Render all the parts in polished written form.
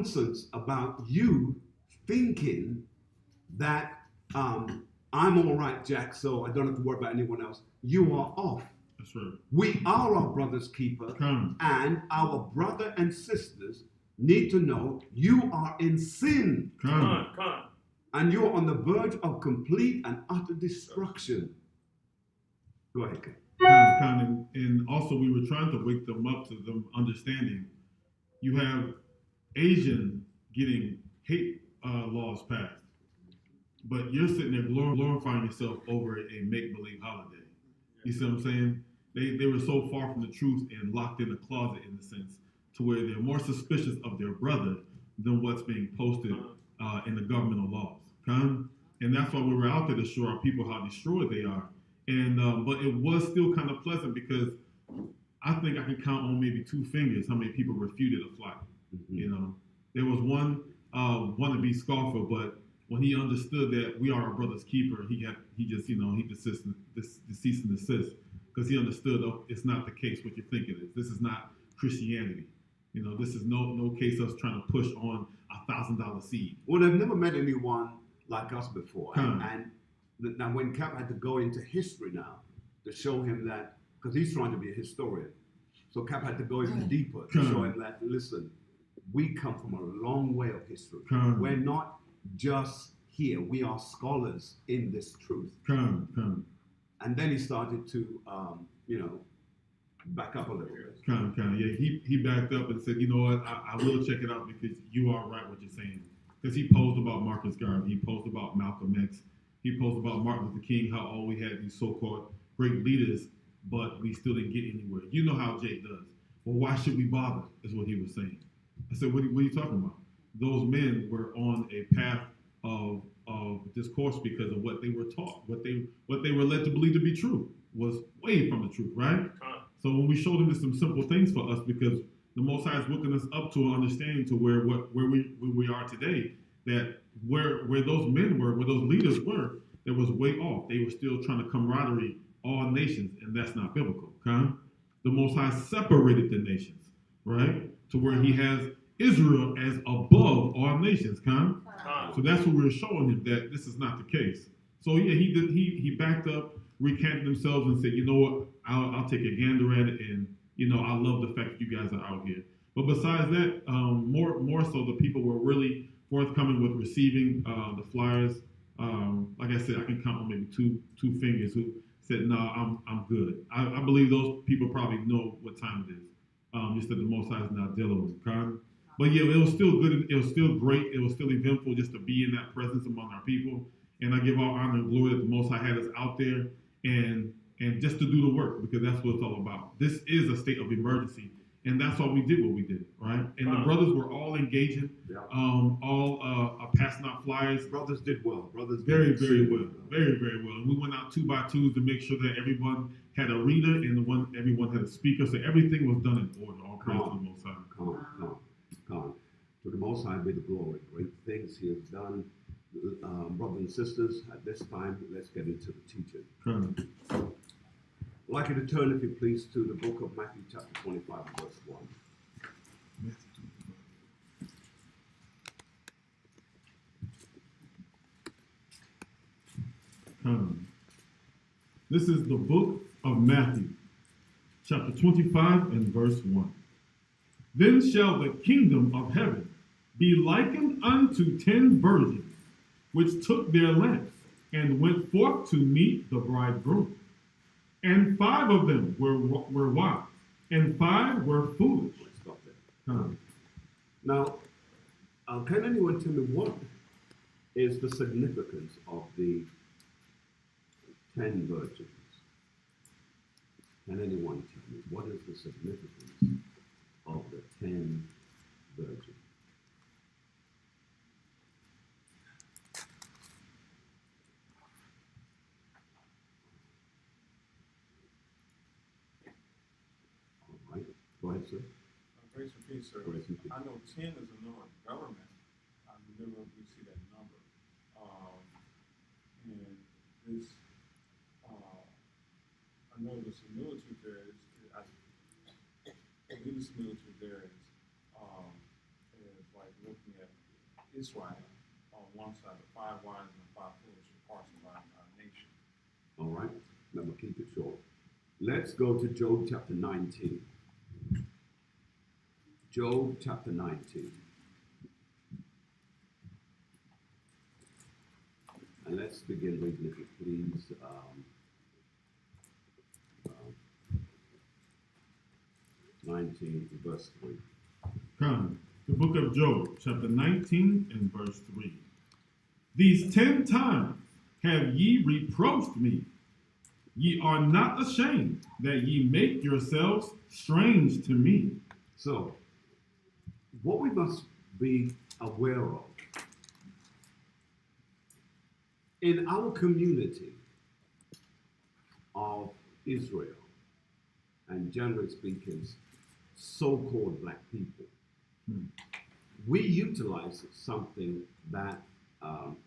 nonsense about you thinking that I'm all right, Jack, so I don't have to worry about anyone else. You are off. That's right. We are our brother's keeper, and our brother and sisters need to know you are in sin. Come on. And you're on the verge of complete and utter destruction. Go ahead, Ken. And also we were trying to wake them up to them understanding. You have Asian getting hate laws passed, but you're sitting there glorifying yourself over a make-believe holiday. You see what I'm saying? They were so far from the truth and locked in a closet in a sense to where they're more suspicious of their brother than what's being posted in the governmental laws. And that's why we were out there to show our people how destroyed they are. And but it was still kind of pleasant because I think I can count on maybe 2 fingers how many people refuted a flight. Mm-hmm. You know, there was one wannabe scoffer, but when he understood that we are our brother's keeper, he ceased and desist because he understood it's not the case what you think it is. This is not Christianity. You know, this is no case us trying to push on $1,000 seed. Well, they've never met anyone like us before, and now when Cap had to go into history now to show him that, because he's trying to be a historian, so Cap had to go even deeper to show him that, listen, we come from a long way of history. We're not just here, we are scholars in this truth. And then he started to, back up a little bit. Yeah, he backed up and said, you know what, I will check it out because you are right what you're saying. Because he posed about Marcus Garvey, he posed about Malcolm X, he posed about Martin Luther King, how all we had these so-called great leaders, but we still didn't get anywhere. You know how Jake does. Well, why should we bother, is what he was saying. I said, what are you talking about? Those men were on a path of discourse because of what they were taught, what they were led to believe to be true was way from the truth, right? So when we showed them just some simple things for us, because the Most High is working us up to an understanding to where we are today, that where those men were, where those leaders were, it was way off. They were still trying to camaraderie all nations, and that's not biblical. Okay? The Most High separated the nations, right? To where He has Israel as above all nations. Okay? So that's what we were showing him, that this is not the case. So yeah, he backed up, recanted themselves, and said, you know what, I'll take a gander at it, and I love the fact that you guys are out here. But besides that, more so, the people were really forthcoming with receiving the flyers. Like I said, I can count on maybe two fingers who said, no, I'm good. I believe those people probably know what time it is. Just that the Most High is not dealing with them. But yeah, it was still good. It was still great. It was still eventful just to be in that presence among our people. And I give all honor and glory that the Most High had us out there and just to do the work, because that's what it's all about. This is a state of emergency, and that's why we did what we did, right? And the brothers were all engaging, all passing out flyers. Brothers did well. Brothers very well. Very, very well. And we went out 2 by 2s to make sure that everyone had a reader and everyone had a speaker, so everything was done in order. All praise to the Most High. Come on. To the Most High be the glory. Great things He has done. Brothers and sisters, at this time, let's get into the teaching. I'd like you to turn, if you please, to the book of Matthew chapter 25, verse 1. This is the book of Matthew, chapter 25 and verse 1. Then shall the kingdom of heaven be likened unto 10 virgins, which took their lamps and went forth to meet the bridegroom. And 5 of them were wise, and 5 were foolish. Stop there. Now, can anyone tell me what is the significance of the 10 virgins? Can anyone tell me what is the significance of the 10 virgins? All right, go ahead, sir. Grace and peace, sir. Grace and peace. I know 10 is a number of government. I remember we see that number. And this, I know the similitude there is, I believe the similitude there is like looking at Israel on one side, the 5 wise and the 5 foolish parts of our nation. All right, let me keep it short. Let's go to Job chapter 19. Job chapter 19. And let's begin reading, if you please. 19, verse 3. Come, the book of Job, chapter 19 and verse 3. These 10 times have ye reproached me. Ye are not ashamed that ye make yourselves strange to me. So, what we must be aware of in our community of Israel, and generally speaking, so-called black people, we utilize something that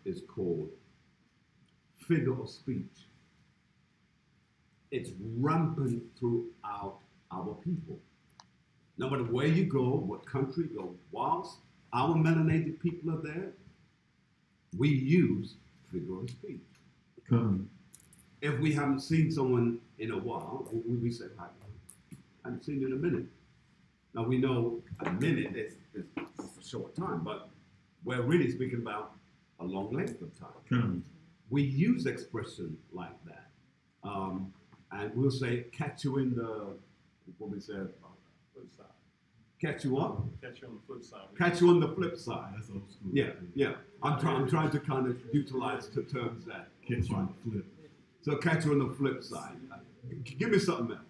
is called figure of speech. It's rampant throughout our people. No matter where you go, what country you go, whilst our melanated people are there, we use figure of speech. Come. If we haven't seen someone in a while, we say, I haven't seen you in a minute. Now we know a minute is a short time, but we're really speaking about a long length of time. Come. We use expression like that. And we'll say, catch you in the, what we said, Flip side. catch you up, Catch you on the flip side. catch you on the flip side. That's old school. Yeah. I'm trying to kind of utilize the terms that. Catch you on the flip. So catch you on the flip side. Give me something else.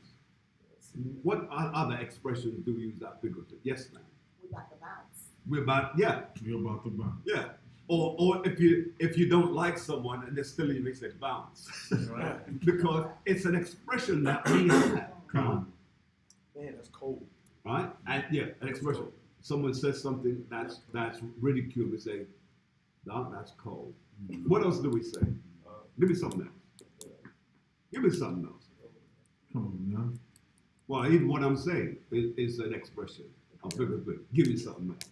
What other expressions do we use that figurative? Yes, ma'am. We got the bounce. We're about, yeah. We're about to bounce. Yeah. Or if you don't like someone and they're still in you, say bounce. Right. Because it's an expression that we have. Come. Man, that's cold. Right? And yeah, an expression. Someone says something that's ridiculed, we say, that's cold. What else do we say? Give me something else. Give me something else. Come on now. Well, even what I'm saying is an expression of figures of speech. Give me something else.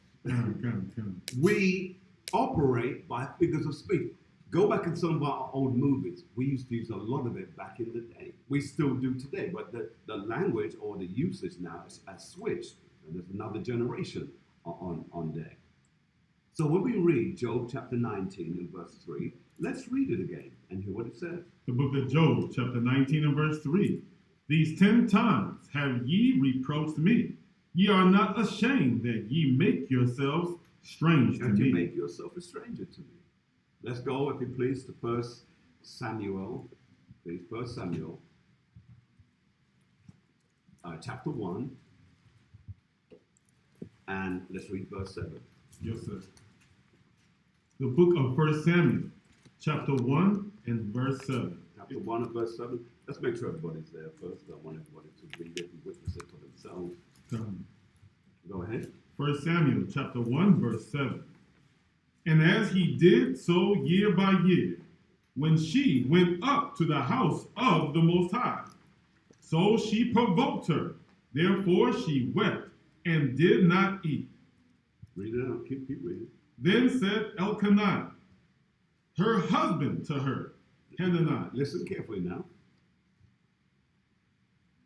Come. We operate by figures of speech. Go back in some of our old movies. We used to use a lot of it back in the day. We still do today, but the language or the usage now has switched. And there's another generation on deck. So when we read Job chapter 19 and verse 3, let's read it again and hear what it says. The book of Job, chapter 19 and verse 3. These 10 times have ye reproached me. Ye are not ashamed that ye make yourselves strange to And me. you make yourself a stranger to me. Let's go, if you please, to 1 Samuel. Please, 1 Samuel, chapter 1. And let's read verse 7. Yes, sir. The book of 1 Samuel, chapter 1 and verse 7. Chapter 1 and verse 7. Let's make sure everybody's there first. I want everybody to read it and witness it for themselves. Go ahead. 1 Samuel, chapter 1, verse 7. And as he did so year by year, when she went up to the house of the Most High, so she provoked her. Therefore she wept and did not eat. Read it out. Keep reading. Then said Elkanah, her husband, to her, Hananiah. Listen carefully now.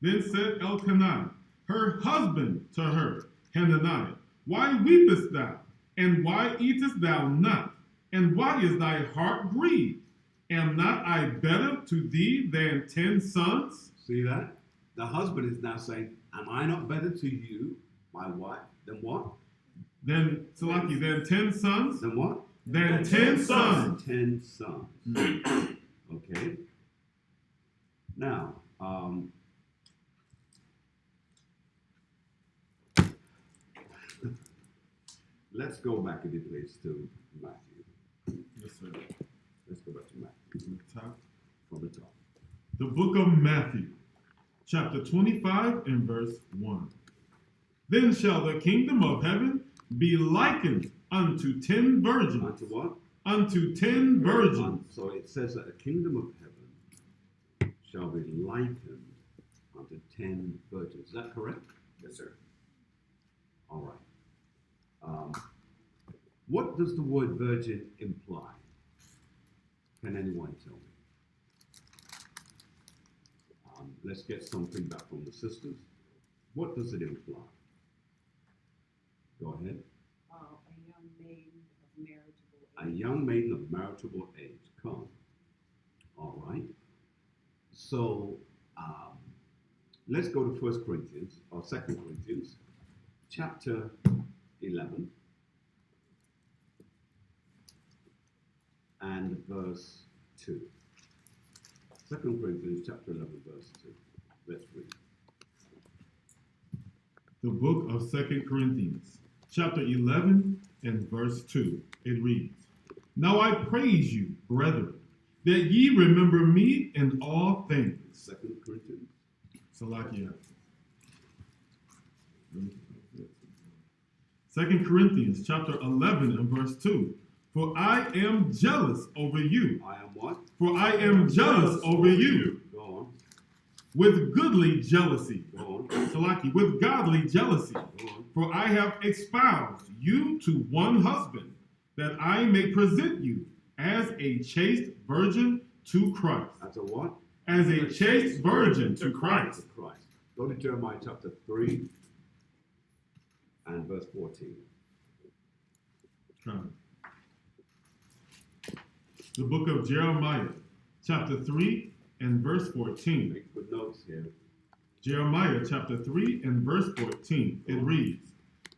Then said Elkanah, her husband, to her, Hananiah, why weepest thou? And why eatest thou not? And why is thy heart grieved? Am not I better to thee than 10 sons? See that? The husband is now saying, am I not better to you, my wife, than what? Then, Salaki, than 10 sons? Than what? Than 10 sons. 10 sons. Okay. Now, let's go back, if you please, to Matthew. Yes, sir. Let's go back to Matthew From the top. from the top. The book of Matthew, chapter 25 and verse 1. Then shall the kingdom of heaven be likened unto 10 virgins. Unto what? Unto 10 virgins. So it says that the kingdom of heaven shall be likened unto 10 virgins. Is that correct? Yes, sir. All right. What does the word virgin imply? Can anyone tell me? Let's get some feedback from the sisters. What does it imply? Go ahead. A young maiden of marriageable A age. young maiden of marriageable age. Come. All right. So let's go to 1 Corinthians or 2 Corinthians chapter 11 and verse 2. 2 Corinthians chapter 11 verse 2. Let's read. The book of 2 Corinthians, chapter 11 and verse 2. It reads, Now I praise you, brethren, that ye remember me in all things. 2 Corinthians. Salakia. 2 Corinthians, chapter 11 and verse 2. For I am jealous over you. I am what? For I am jealous over you. Go on. With goodly jealousy. Go on. Salaki, with godly jealousy. Go on. For I have espoused you to one husband, that I may present you as a chaste virgin to Christ. As a what? As a chaste virgin to Christ. To Christ. Go to Jeremiah chapter 3 and verse 14. Come. The book of Jeremiah, chapter 3 and verse 14. Make good notes here. Jeremiah chapter 3 and verse 14. It reads,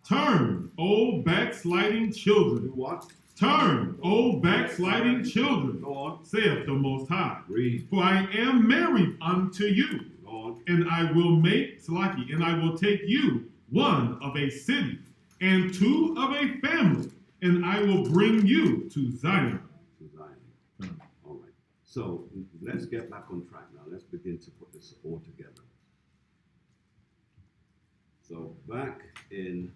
Turn, O backsliding Do children. what? Turn, O backsliding children, Go on. saith the Most High. Read. For I am married unto you, Go on. and I will make, Salaki, and I will take you one of a city, and two of a family, and I will bring you to Zion. To Zion. All right. So let's get back on track now. Let's begin to put this all together. So back in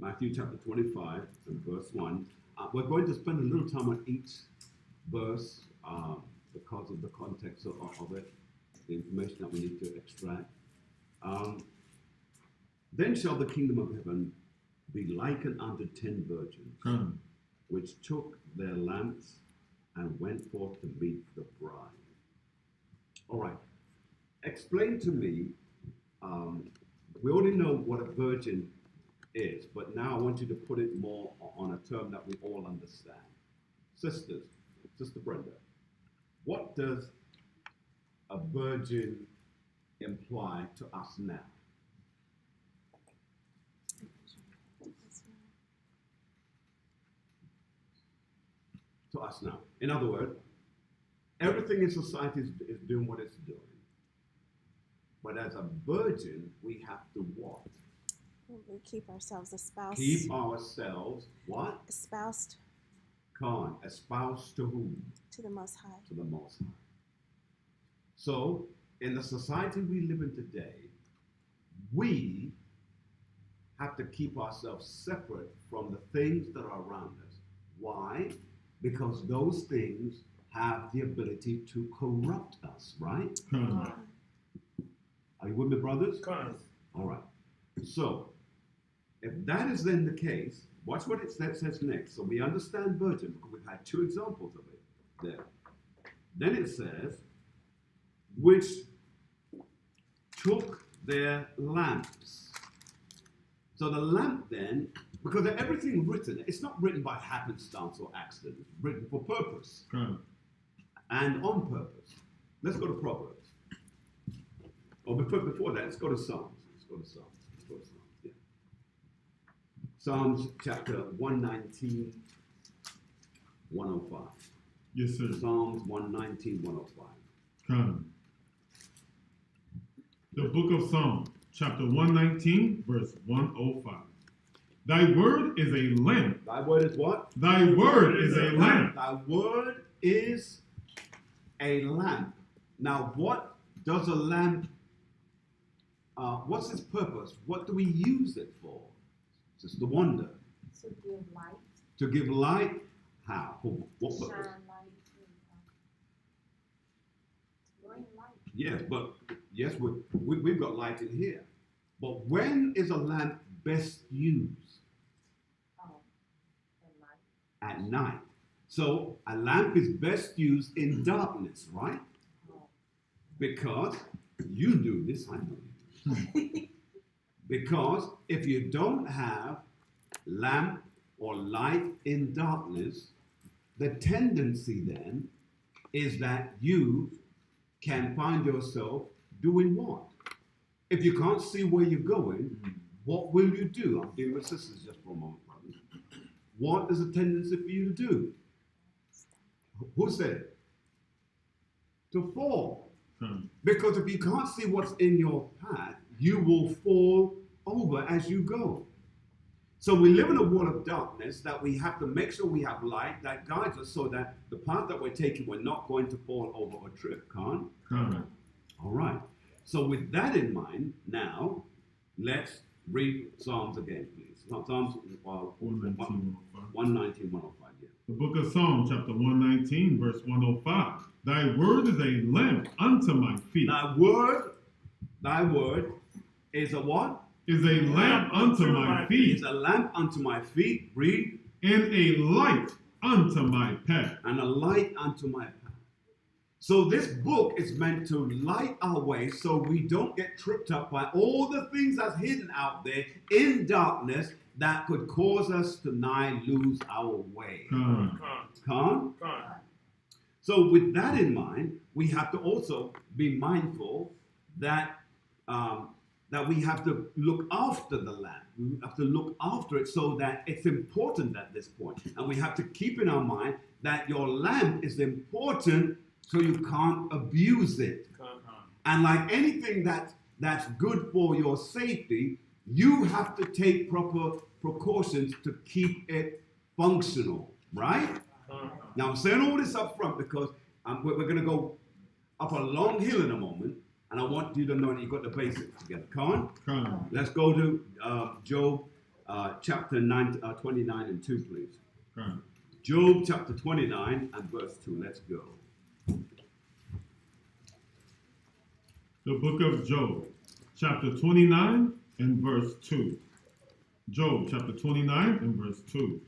Matthew chapter 25 and verse 1, we're going to spend a little time on each verse because of the context of it, the information that we need to extract. Then shall the kingdom of heaven be likened unto 10 virgins, Come. which took their lamps and went forth to meet the bride. All right. Explain to me, we already know what a virgin is, but now I want you to put it more on a term that we all understand. Sisters, Sister Brenda, what does a virgin imply to us now? To us now. In other words, everything in society is doing what it's doing. But as a virgin, we have to what? We keep ourselves espoused. Keep ourselves what? Espoused Espoused to whom? to the Most High. To the Most High. So, in the society we live in today, we have to keep ourselves separate from the things that are around us. Why? Because those things have the ability to corrupt us, right? Come. Are you with me, brothers? Come. All right. So, if that is then the case, watch what it says next. So we understand virgin because we've had two examples of it there. Then it says, which took their lamps. So the lamp then, because everything written, it's not written by happenstance or accident. It's written for purpose Come. and on purpose. Let's go to Proverbs. Or before that, let's go to Psalms. Let's go to Psalms. Yeah. Psalms chapter 119, 105. Yes, sir. Psalms 119, 105. Come. The book of Psalms, chapter 119, verse 105. Thy word is a lamp. Thy word is what? Thy word is a lamp. Thy word is a lamp. Now, what does a lamp, what's its purpose? What do we use it for? Sister Wonder. To give light, To give light? How? For what shine purpose? light, bring light. Yes, we've got light in here. But when is a lamp best used? Oh, the light. At night. So a lamp is best used in darkness, right? Oh, Because you do this, I know you do. Because if you don't have lamp or light in darkness, the tendency then is that you can find yourself doing what? If you can't see where you're going, what will you do? I'm dealing with sisters just for a moment, brothers. What is the tendency for you to do? Who said it? To fall. Because if you can't see what's in your path, you will fall over as you go. So we live in a world of darkness that we have to make sure we have light that guides us so that the path that we're taking, we're not going to fall over or trip. Can't? All right. So with that in mind, now let's read Psalms again, please. Psalms 119, 105. Yeah. The book of Psalms, chapter 119, verse 105. Thy word is a lamp unto my feet. Thy word is a what? Is a lamp unto my feet. Is a lamp unto my feet. Read. And a light unto my path. And a light unto my path. So this book is meant to light our way so we don't get tripped up by all the things that's hidden out there in darkness that could cause us to nigh lose our way. Con? So with that in mind, we have to also be mindful that that we have to look after the lamp. We have to look after it so that it's important at this point. And we have to keep in our mind that your lamp is important so you can't abuse it. And like anything that's good for your safety, you have to take proper precautions to keep it functional, right? Now I'm saying all this up front because we're going to go up a long hill in a moment, and I want you to know that you've got the basics together. Come on? Let's go to Job chapter 29 and 2, please. Job chapter 29 and verse 2. Let's go. The book of Job, chapter 29 and verse 2. Job chapter 29 and verse 2.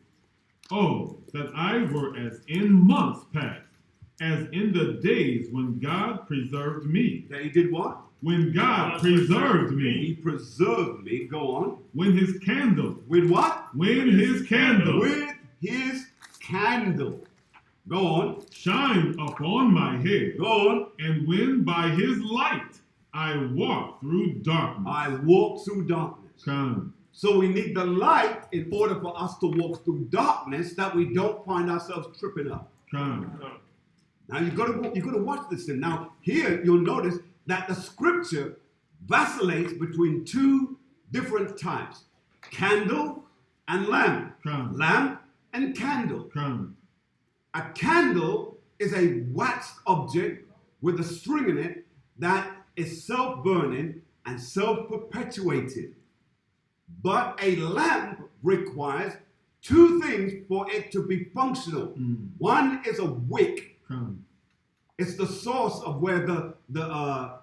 Oh, that I were as in months past, as in the days when God preserved me. That he did what? When God preserved He me. preserved me. Go on. When his candle. With what? When his candle. With his candle. Go on. Shined upon my head. Go on. And when by his light I walk through darkness. I walk through darkness. Come. So we need the light in order for us to walk through darkness that we don't find ourselves tripping up. Come. Now you got to watch this thing. Now here you'll notice that the scripture vacillates between two different types: candle and lamp. Come. Lamp and candle. Come. A candle is a waxed object with a string in it that is self-burning and self-perpetuating. But a lamp requires two things for it to be functional. One is a wick. Come. It's the source of where the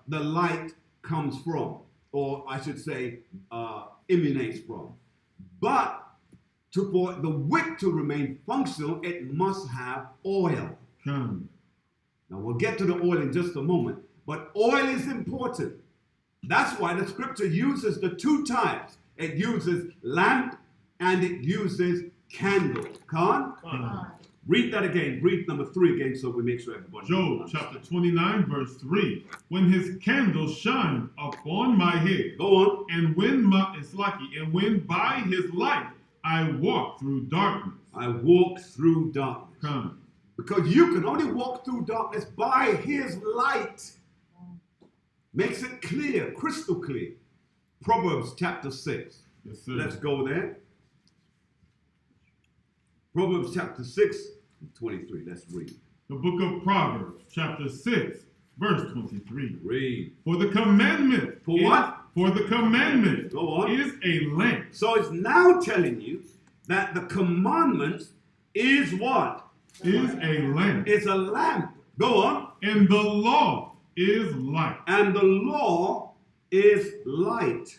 light comes from, or I should say, emanates from. But for the wick to remain functional, it must have oil. Come. Now we'll get to the oil in just a moment, but oil is important. That's why the scripture uses the two types. It uses lamp and it uses candle. Come? Read that again. Read number 3 again so we make sure everybody Job knows. chapter 29 verse 3. When his candle shined upon my head. Go on. And when by his light I walk through darkness. I walk through darkness. Come. Because you can only walk through darkness by his light. Makes it clear, crystal clear. Proverbs chapter 6. Yes, sir. Let's go there. Proverbs chapter 6, 23. Let's read. The book of Proverbs, chapter 6, verse 23. Read. For the commandment. For what? For the commandment Go on. is a lamp. So it's now telling you that the commandments is what? Is a lamp. It's a lamp. Go on. And the law is light. And the law is light.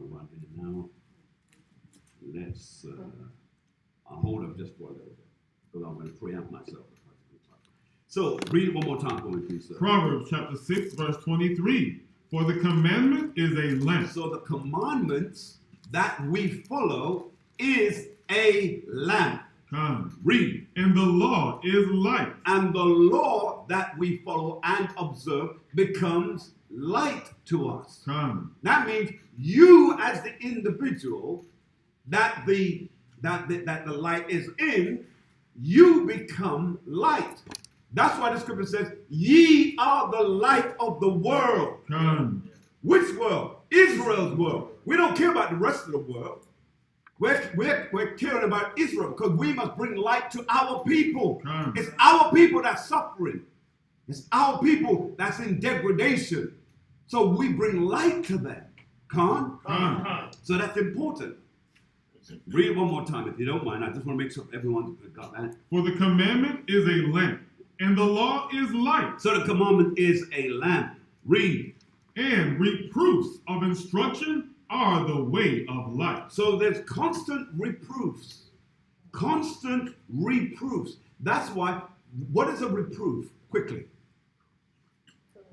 to run here now. Let's I'll hold up just for a little bit because I'm going to preempt myself. So read it one more time for me, please, sir. Proverbs chapter 6, verse 23. For the commandment is a lamp. So the commandments that we follow is a lamp. Come. Read. And the law is light. And the law that we follow and observe becomes light to us. Come. That means you as the individual that the light is in, you become light. That's why the scripture says, ye are the light of the world. Come. Which world? Israel's world. We don't care about the rest of the world. We're caring about Israel because we must bring light to our people. Come. It's our people that's suffering. It's our people that's in degradation. So we bring light to them. Come? So that's important. Read it one more time if you don't mind. I just want to make sure everyone got that. For the commandment is a lamp, and the law is light. So the commandment is a lamp. Read. And reproofs of instruction are the way of life. So there's constant reproofs. Constant reproofs. That's why, what is a reproof? Quickly.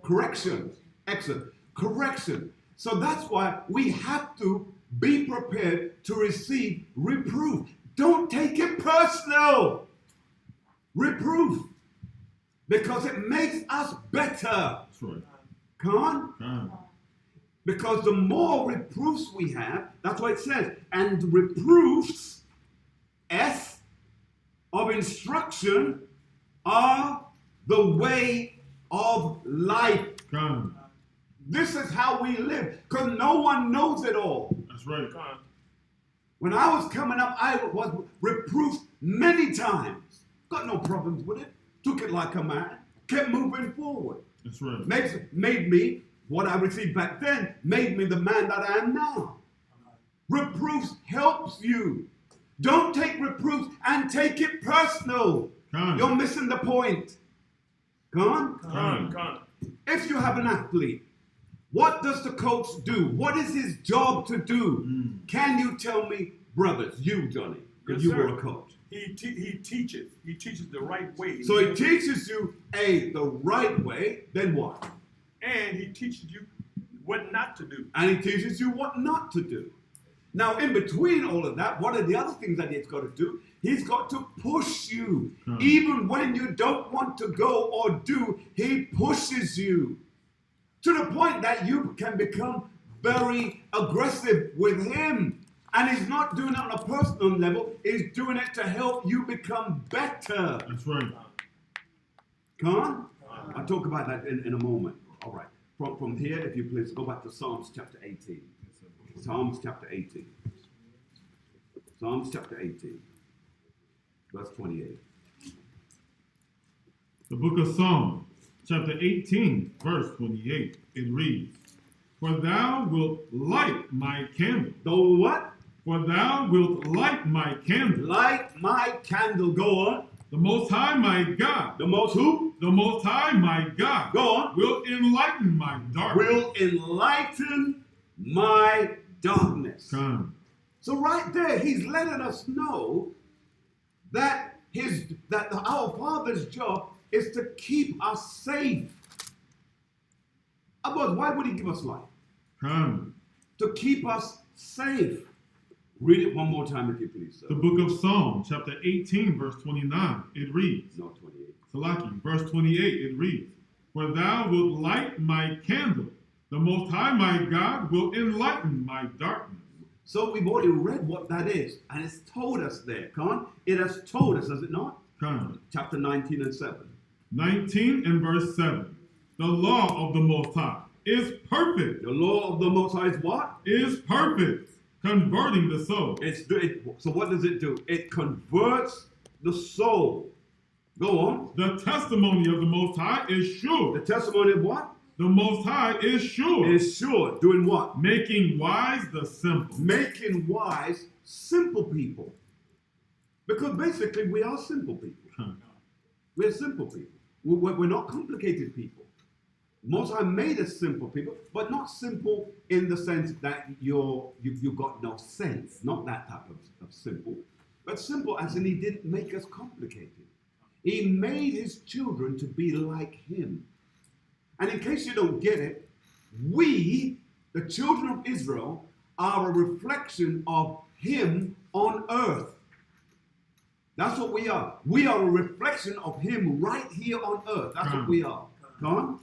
Correction. Excellent. Correction. So that's why we have to be prepared to receive reproof. Don't take it personal. Reproof. Because it makes us better. That's right. Come on. Come. Because the more reproofs we have, that's what it says. And reproofs, S, of instruction are the way of life. Come. This is how we live. Because no one knows it all. That's right. When I was coming up, I was reproofed many times. Got no problems with it. Took it like a man. Kept moving forward. That's right. Made me, what I received back then, made me the man that I am now. Reproofs helps you. Don't take reproofs and take it personal. Come. You're missing the point. Come on. Come. If you have an athlete, what does the coach do? What is his job to do? Can you tell me, brothers, you, Johnny, because Yes, you were sir. a coach. He teaches. He teaches the right way. So he teaches you, the right way, then what? And he teaches you what not to do. And he teaches you what not to do. Now, in between all of that, what are the other things that he's got to do? He's got to push you. Even when you don't want to go or do, he pushes you to the point that you can become very aggressive with him. And he's not doing it on a personal level. He's doing it to help you become better. That's right. Come on? I'll talk about that in a moment. All right. From here, if you please, go back to Psalms chapter 18. Psalms chapter 18. Psalms chapter 18. Verse 28. The book of Psalms, chapter 18, verse 28. It reads, For thou wilt light my candle. The what? For thou wilt light my candle. Light my candle. Go on. The Most High, my God. The most who? The Most High, my God. Go on. Will enlighten my darkness. Will enlighten my darkness. Come. So right there, he's letting us know that our Father's job is to keep us safe. Otherwise, why would he give us life? Come. To keep us safe. Read it one more time if you please, sir. The book of Psalms, chapter 18, verse 29. It reads, No, 28. Salaki, verse 28, it reads, For thou wilt light my candle. The Most High, my God, will enlighten my darkness. So we've already read what that is, and it's told us there. Come on. It has told us, has it not? Come. Chapter 19 and 7. 19 and verse 7. The law of the Most High is perfect. The law of the Most High is what? Is perfect. Converting the soul. So what does it do? It converts the soul. Go on. The testimony of the Most High is sure. The testimony of what? The Most High is sure. Is sure. Doing what? Making wise the simple. Making wise simple people. Because basically we are simple people. We're simple people. We're not complicated people. Most High made us simple people, but not simple in the sense that you got no sense. Not that type of simple, but simple as in He didn't make us complicated. He made His children to be like Him. And in case you don't get it, we, the children of Israel, are a reflection of Him on earth. That's what we are. We are a reflection of Him right here on earth. That's what we are. Come on?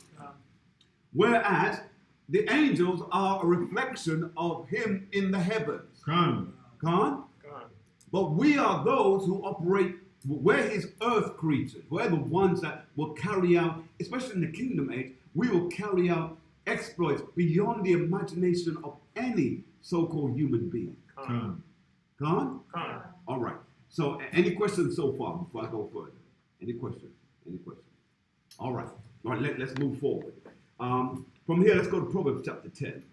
Whereas the angels are a reflection of Him in the heavens. Come. Come? But we are those who operate, we're His earth creatures. We're the ones that will carry out, especially in the kingdom age, we will carry out exploits beyond the imagination of any so-called human being. Come. Come? All right. So any questions so far before I go further? Any questions? Any questions? All right. All right, let's move forward. From here, let's go to Proverbs chapter 10.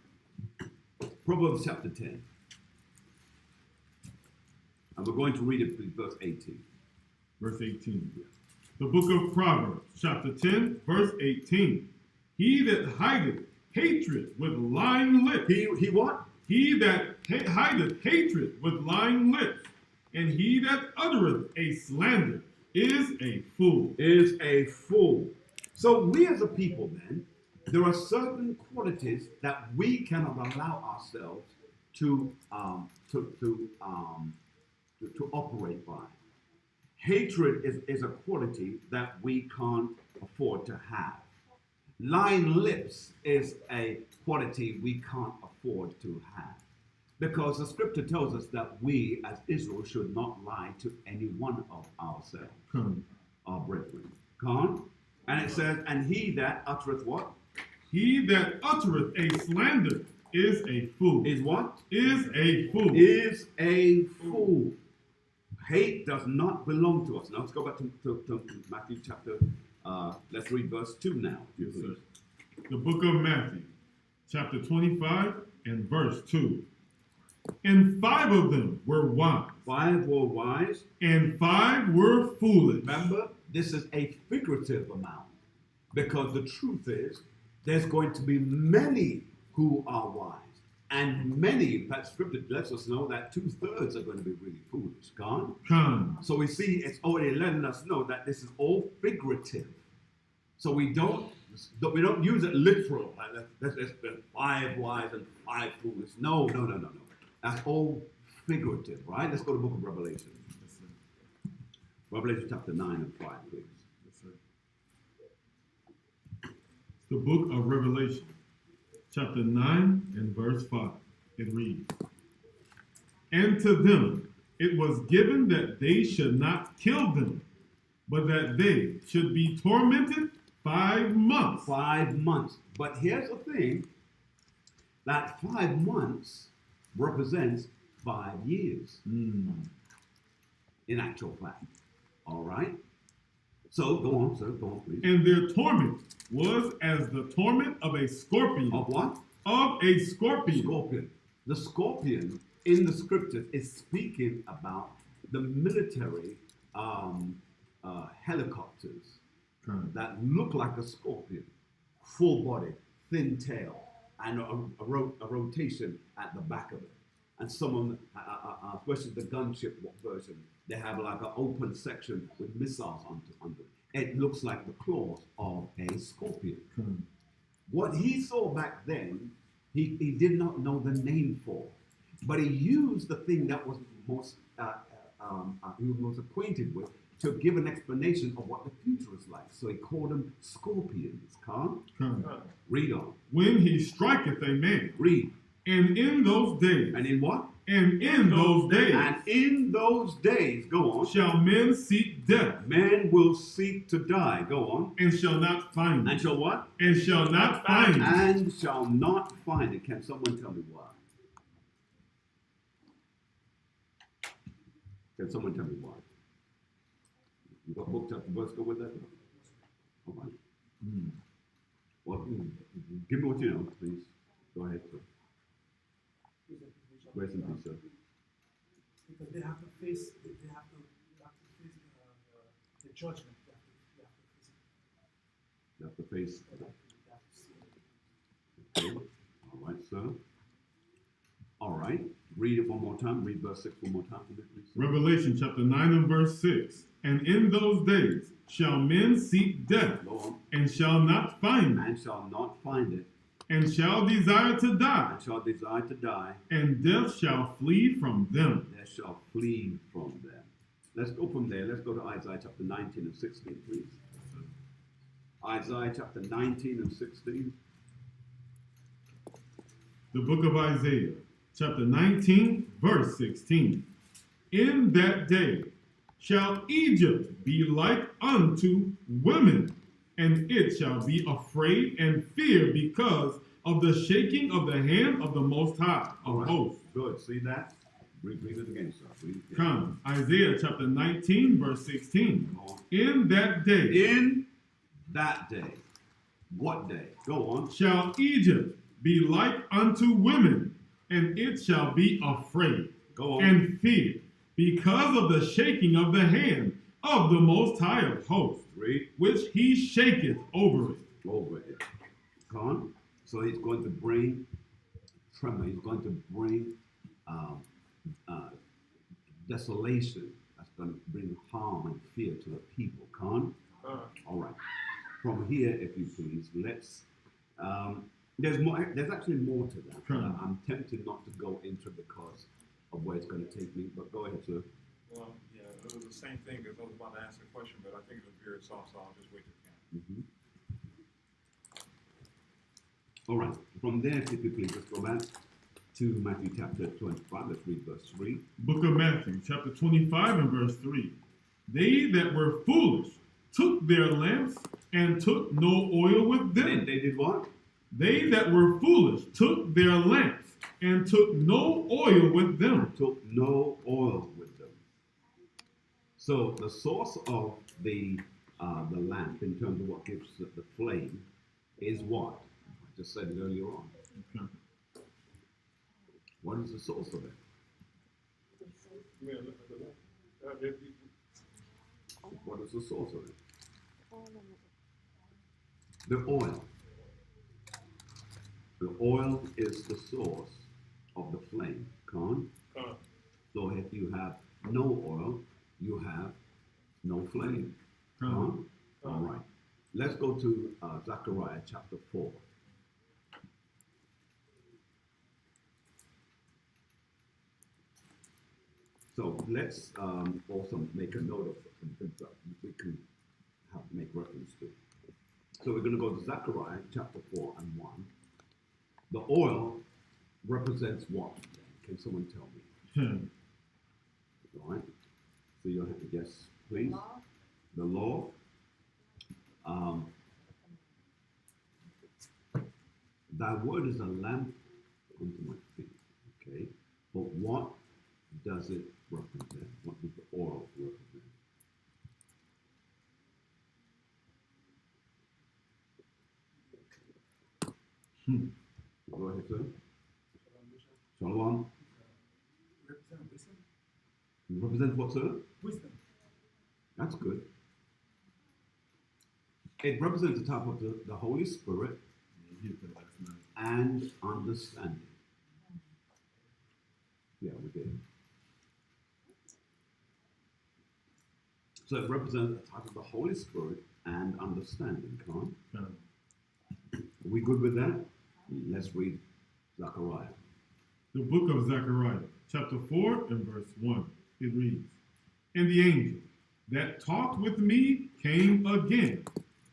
Proverbs chapter 10. And we're going to read it from verse 18. Verse 18. The book of Proverbs, chapter 10, verse 18. He that hideth hatred with lying lips. He what? He that hideth hatred with lying lips, and he that uttereth a slander is a fool. Is a fool. So we as a people then, there are certain qualities that we cannot allow ourselves to operate by. Hatred is a quality that we can't afford to have. Lying lips is a quality we can't afford to have. Because the scripture tells us that we as Israel should not lie to any one of ourselves, our brethren. Come? And it says, and he that uttereth what? He that uttereth a slander is a fool. Is what? Is a fool. Is a fool. Hate does not belong to us. Now let's go back to Matthew chapter, let's read verse 2 now. Yes, sir. The book of Matthew, chapter 25 and verse 2. And 5 of them were wise. 5 were wise. And 5 were foolish. Remember, this is a figurative amount. Because the truth is, there's going to be many who are wise. And many, in fact, scripture lets us know that 2/3 are going to be really foolish. Come. So we see it's already letting us know that this is all figurative. So we don't use it literal. Like there's 5 wise and 5 foolish. No. That's all figurative, right? Let's go to the book of Revelation. Yes, sir. Revelation chapter 9 and 5, please. Yes, sir. It's the book of Revelation, chapter 9 and verse 5. It reads, And to them it was given that they should not kill them, but that they should be tormented 5 months. 5 months. But here's the thing, that 5 months represents 5 years. In actual fact. All right? So, go on, sir. Go on, please. And their torment was as the torment of a scorpion. Of what? Of a scorpion. Scorpion. The scorpion in the scriptures is speaking about the military helicopters that look like a scorpion, full body, thin tail, and a rotation at the back of it. And some of them, especially the gunship version, they have like an open section with missiles under it. It looks like the claws of a scorpion. What he saw back then, he did not know the name for, but he used the thing that was most he was acquainted with to give an explanation of what the future is like. So he called them scorpions. Read on. When he striketh a man. Read. And in those days. And in what? And in those days. And in those days, go on. Shall men seek death. Men will seek to die. Go on. And shall not find it. And shall what? And shall not find it. And shall not find it. Can someone tell me why? Can someone tell me why? You got book chapter verse go with that? All right. Well, give me what you know, please. Go ahead, sir. Grace and peace, sir. Because they have to face the judgment. You have to face. Okay. All right, sir. All right. Read it one more time. Read verse 6 one more time for me, please. Revelation chapter 9 and verse 6. And in those days shall men seek death, Go on. and shall not find it, And shall not find it, and shall desire to die, and shall desire to die, and death shall flee from them. they shall flee from them. Let's go from there. Let's go to Isaiah chapter 19 and 16, please. Isaiah chapter 19 and 16. The book of Isaiah, chapter 19, verse 16. In that day shall Egypt be like unto women, and it shall be afraid and fear because of the shaking of the hand of the Most High All of right. hosts. Good. See that? Read it again, sir. Read it again. Come, Isaiah chapter 19, verse 16. Go on. In that day In that day. What day? Go on. shall Egypt be like unto women, and it shall be afraid Go on. and fear because of the shaking of the hand of the Most High of hosts, Read which he shaketh over it. over it. Go on. So he's going to bring tremor. He's going to bring desolation. That's going to bring harm and fear to the people. Come on. All right. From here, if you please, let's. There's more. There's actually more to that. Sure. I'm tempted not to go into because of where it's going to take me. But go ahead, sir. Well, yeah, it was the same thing as I was about to ask the question, but I think it was very soft, so I'll just wait till the end. All right. From there, if you please, let's go back to Matthew chapter 25. Let's read verse 3. Book of Matthew, chapter 25 and verse 3. They that were foolish took their lamps and took no oil with them. They did what? They that were foolish took their lamps and took no oil with them. Took no oil with them. So the source of the lamp, in terms of what gives the flame, is what? I just said it earlier on. Okay. What is the source of it? Yeah, What is the source of it? All of it. The oil. The oil is the source of the flame. Con. So if you have no oil, you have no flame. Con. All right. Let's go to Zechariah chapter 4. So let's also make a note of something that we can make reference to. So we're going to go to Zechariah chapter 4 and 1. The oil represents what? Can someone tell me? All right. So you'll have to guess, please. Law. The law. Thy word is a lamp unto my feet. Okay. But what does it represent? What does the oil represent? Go ahead, sir. Shalom. Represent wisdom. You represent what, sir? Wisdom. That's good. It represents the type of the Holy Spirit You hit that last night. and understanding. Yeah, we did. So it represents the type of the Holy Spirit and understanding. Come on. Okay. Are we good with that? Let's read Zechariah. The book of Zechariah, chapter 4 and verse 1. It reads, And the angel that talked with me came again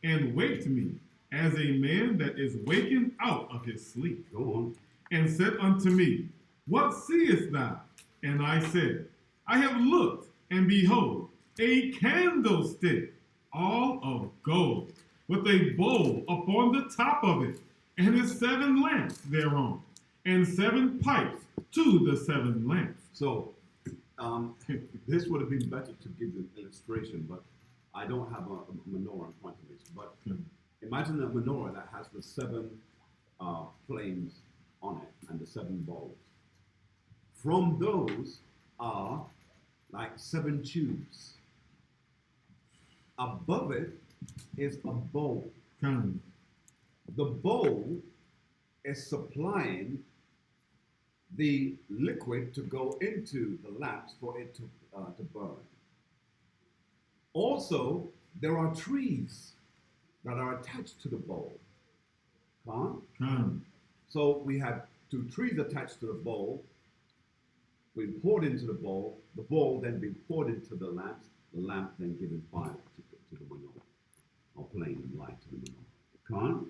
and waked me as a man that is wakened out of his sleep, Go on. and said unto me, What seest thou? And I said, I have looked, and behold, a candlestick, all of gold, with a bowl upon the top of it, and his 7 lamps thereon, and 7 pipes to the 7 lamps. So, this would have been better to give you an illustration, but I don't have a menorah in front of me. But imagine a menorah that has the 7 flames on it and the 7 bowls. From those are like 7 tubes. Above it is a bowl. Come. The bowl is supplying the liquid to go into the lamps for it to burn. Also, there are trees that are attached to the bowl. Come. So we have 2 trees attached to the bowl. We poured into the bowl then being poured into the lamp then giving fire to the menorah, or playing light to the menorah.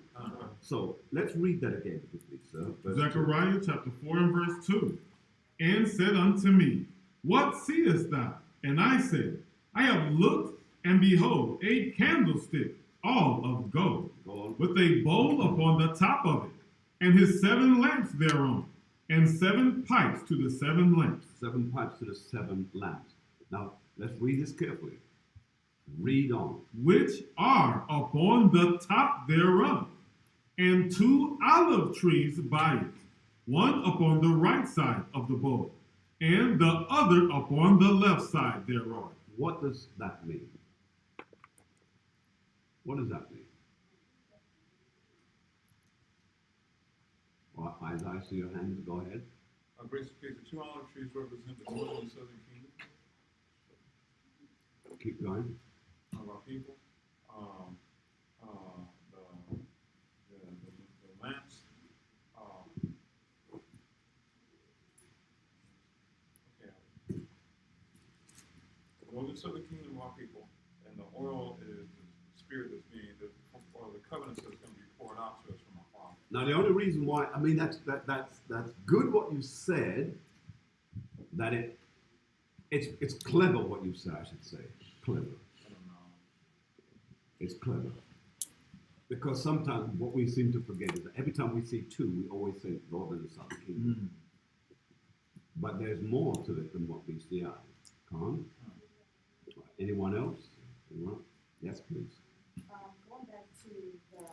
So let's read that again, please, sir. Verse 2. Zechariah chapter 4 and verse 2. And said unto me, What seest thou? And I said, I have looked, and behold, a candlestick, all of gold, with a bowl upon the top of it, and his 7 lamps thereon, and 7 pipes to the 7 lamps. 7 pipes to the 7 lamps. Now, let's read this carefully. Read on. Which are upon the top thereof, and 2 olive trees by it, one upon the right side of the bowl, and the other upon the left side thereof. What does that mean? What does that mean? Well, Isaiah, I see your hands. Go ahead. Basically, the 2 olive trees represent the northern and southern kingdom Keep going. of our people. The lamps. The northern and southern kingdom of our people, and the oil is the spirit that's being, or the covenants that's going to be poured out to us from our Father. Now, the only reason why, I mean, that's good what you said, that it's clever what you said, I should say. Clever. It's clever. Because sometimes what we seem to forget is that every time we see 2, we always say northern and southern kingdom. But there's more to it than what meets the eye. Con? Anyone else? Anyone? Yes, please. Going back to the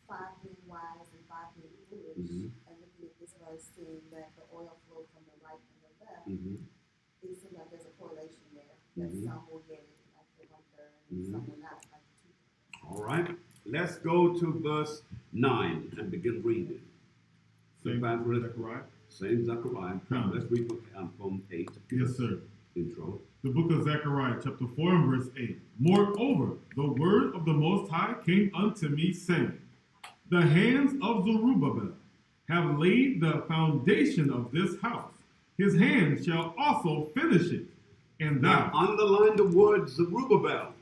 5 being wise and 5 being foolish, Mhm. and looking at this verse, seeing that the oil flowed from the right and the left, Mm-hmm. it seems like there's a correlation there. That Mhm. some will get it like the 1/3, and Mhm. some will not like the 2/3. All right. Let's go to verse 9 and begin reading. Same Evangelist. Zechariah? Same Zechariah. Come. Let's read from 8. Yes, sir. Intro. The book of Zechariah, chapter 4 and verse 8. Moreover, the word of the Most High came unto me, saying, The hands of Zerubbabel have laid the foundation of this house. His hands shall also finish it. And Now, thou, underline the word Zerubbabel.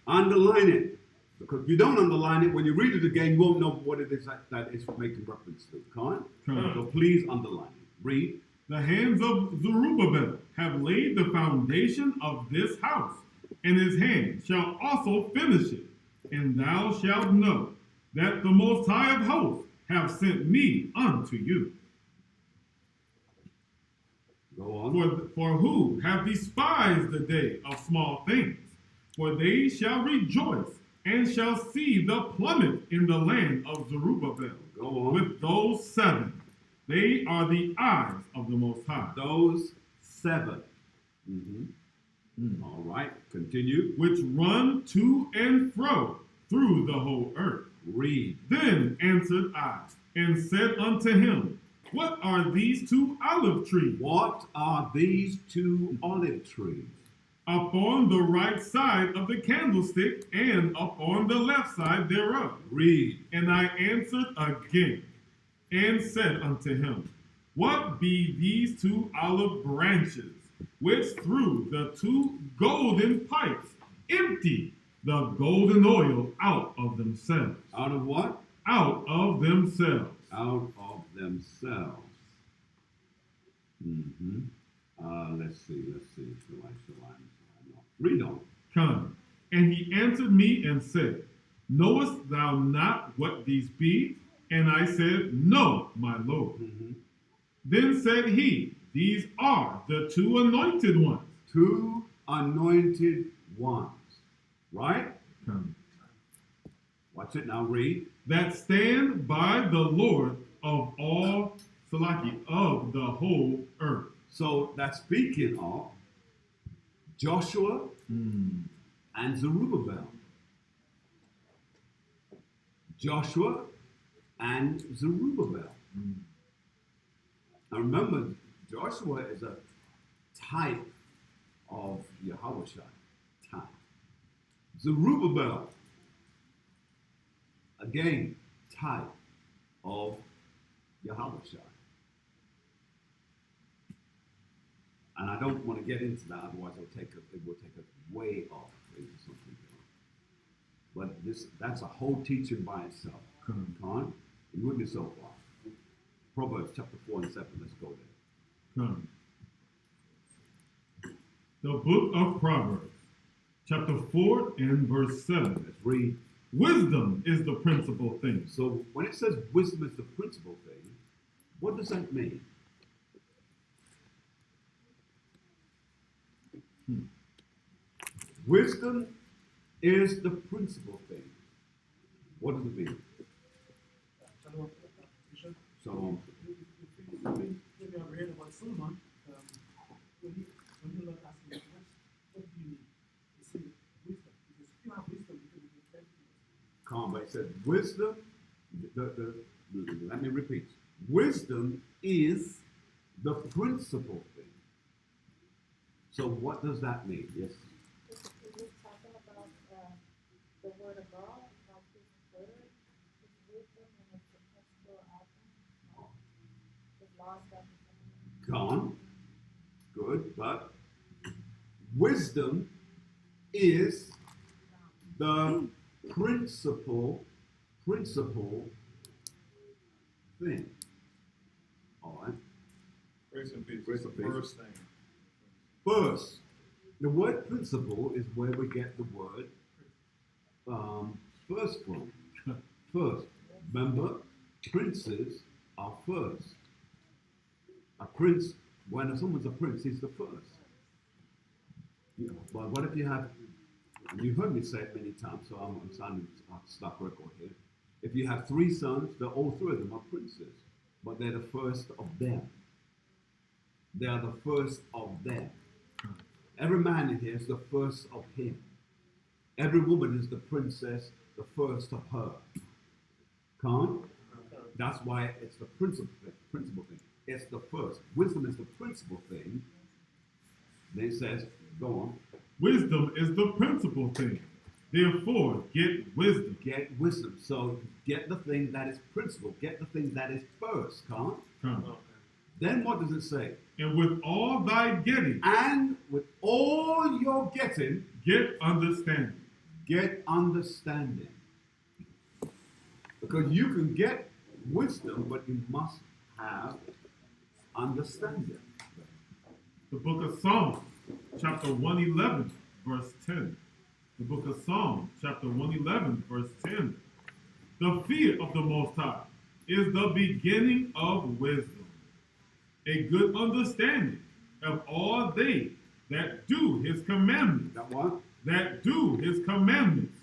Underline it. Because if you don't underline it, when you read it again, you won't know what it is that it's making reference to. Can't? Come. So please underline it. Read. The hands of Zerubbabel have laid the foundation of this house, and his hand shall also finish it. And thou shalt know that the Most High of hosts have sent me unto you. Go on. For who have despised the day of small things? For they shall rejoice and shall see the plummet in the land of Zerubbabel. Go on. With those 7, they are the eyes of the Most High, Those 7. All right. Continue. which run to and fro through the whole earth. Read. Then answered I and said unto him, What are these 2 olive trees What are these 2 olive trees? upon the right side of the candlestick and upon the left side thereof? Read. And I answered again and said unto him, What be these 2 olive branches, which through the 2 golden pipes empty the golden oil out of themselves? Out of what? Out of themselves. Out of themselves. Let's see. Shall I? No. Read on. Come. And he answered me and said, Knowest thou not what these be? And I said, No, my Lord. Then said he, These are the 2 anointed ones. 2 anointed ones. Right? Come. Watch it now. Read. That stand by the Lord of all, Salaki, of the whole earth. So that's speaking of Joshua and Zerubbabel. Joshua and Zerubbabel. Now remember, Joshua is a type of Yahushua. Type. Zerubbabel, again, type of Yahushua. And I don't want to get into that, otherwise it will take us way off into something else. But that's a whole teaching by itself. Come on. You with me so far? Proverbs chapter 4 and 7, let's go there. Come. The book of Proverbs, chapter 4 and verse 7. Let's read. Wisdom is the principal thing. So when it says wisdom is the principal thing, what does that mean? Wisdom is the principal thing. What does it mean? So, Maybe I read about Solomon, when the Lord asked him, what do you need? He said, wisdom. Because if you have wisdom, you can do everything. calm, but it said wisdom, let me repeat. Wisdom is the principal thing. So what does that mean? Yes. Is he talking about the word of God, like his word, his wisdom, and it's the principle of his laws that he's Gone. Good, but wisdom is the principal thing. All right. Grace and peace. Grace It's and the peace. first thing. First, the word principle is where we get the word first from. First. Remember, princes are first. A prince, when someone's a prince, he's the first. You know, but what if you have, and you heard me say it many times, so I'm sounding stuck record here. If you have 3 sons, all 3 of them are princes, but they're the first of them. They are the first of them. Every man in here is the first of him. Every woman is the princess, the first of her. Can't? That's why it's the principal thing. It's the first. Wisdom is the principal thing. Then it says, go on. Wisdom is the principal thing. Therefore, get wisdom. Get wisdom. So get the thing that is principal. Get the thing that is first. Can't? Come. Then what does it say? And with all thy getting, And with all your getting, get understanding. get understanding. Because you can get wisdom, but you must have understanding. The book of Psalms, chapter 111, verse 10. The book of Psalms, chapter 111, verse 10. The fear of the Most High is the beginning of wisdom. A good understanding of all they that do his commandments, That one? that do his commandments.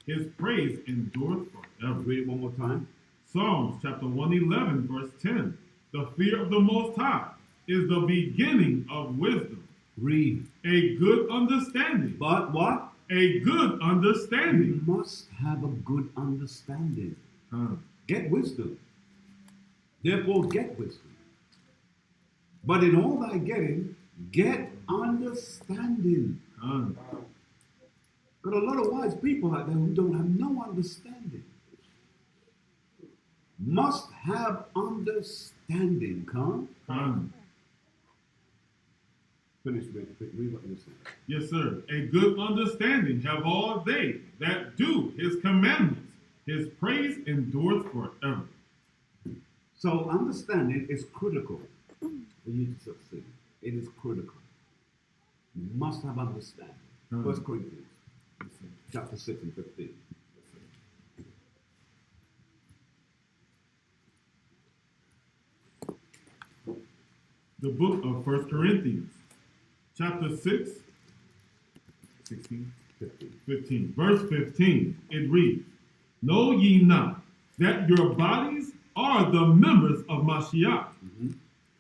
His praise endureth forever. Read it one more time. Psalms chapter 111, verse 10. The fear of the Most High is the beginning of wisdom. Read. A good understanding. But what? A good You understanding. must have a good understanding. Huh. Get wisdom. Therefore, get wisdom. But in all thy getting, get understanding. Huh. Got a lot of wise people out there who don't have no understanding. Must have understanding, come. Huh. Finish read what you're saying. Yes, sir. A good understanding have all they that do his commandments. His praise endureth forever. So understanding is critical for you to succeed. It is critical. You must have understanding. 1 Corinthians chapter 6 and 15. The book of 1 Corinthians, chapter 6, 16, 15. Verse 15, it reads, Know ye not that your bodies are the members of Mashiach?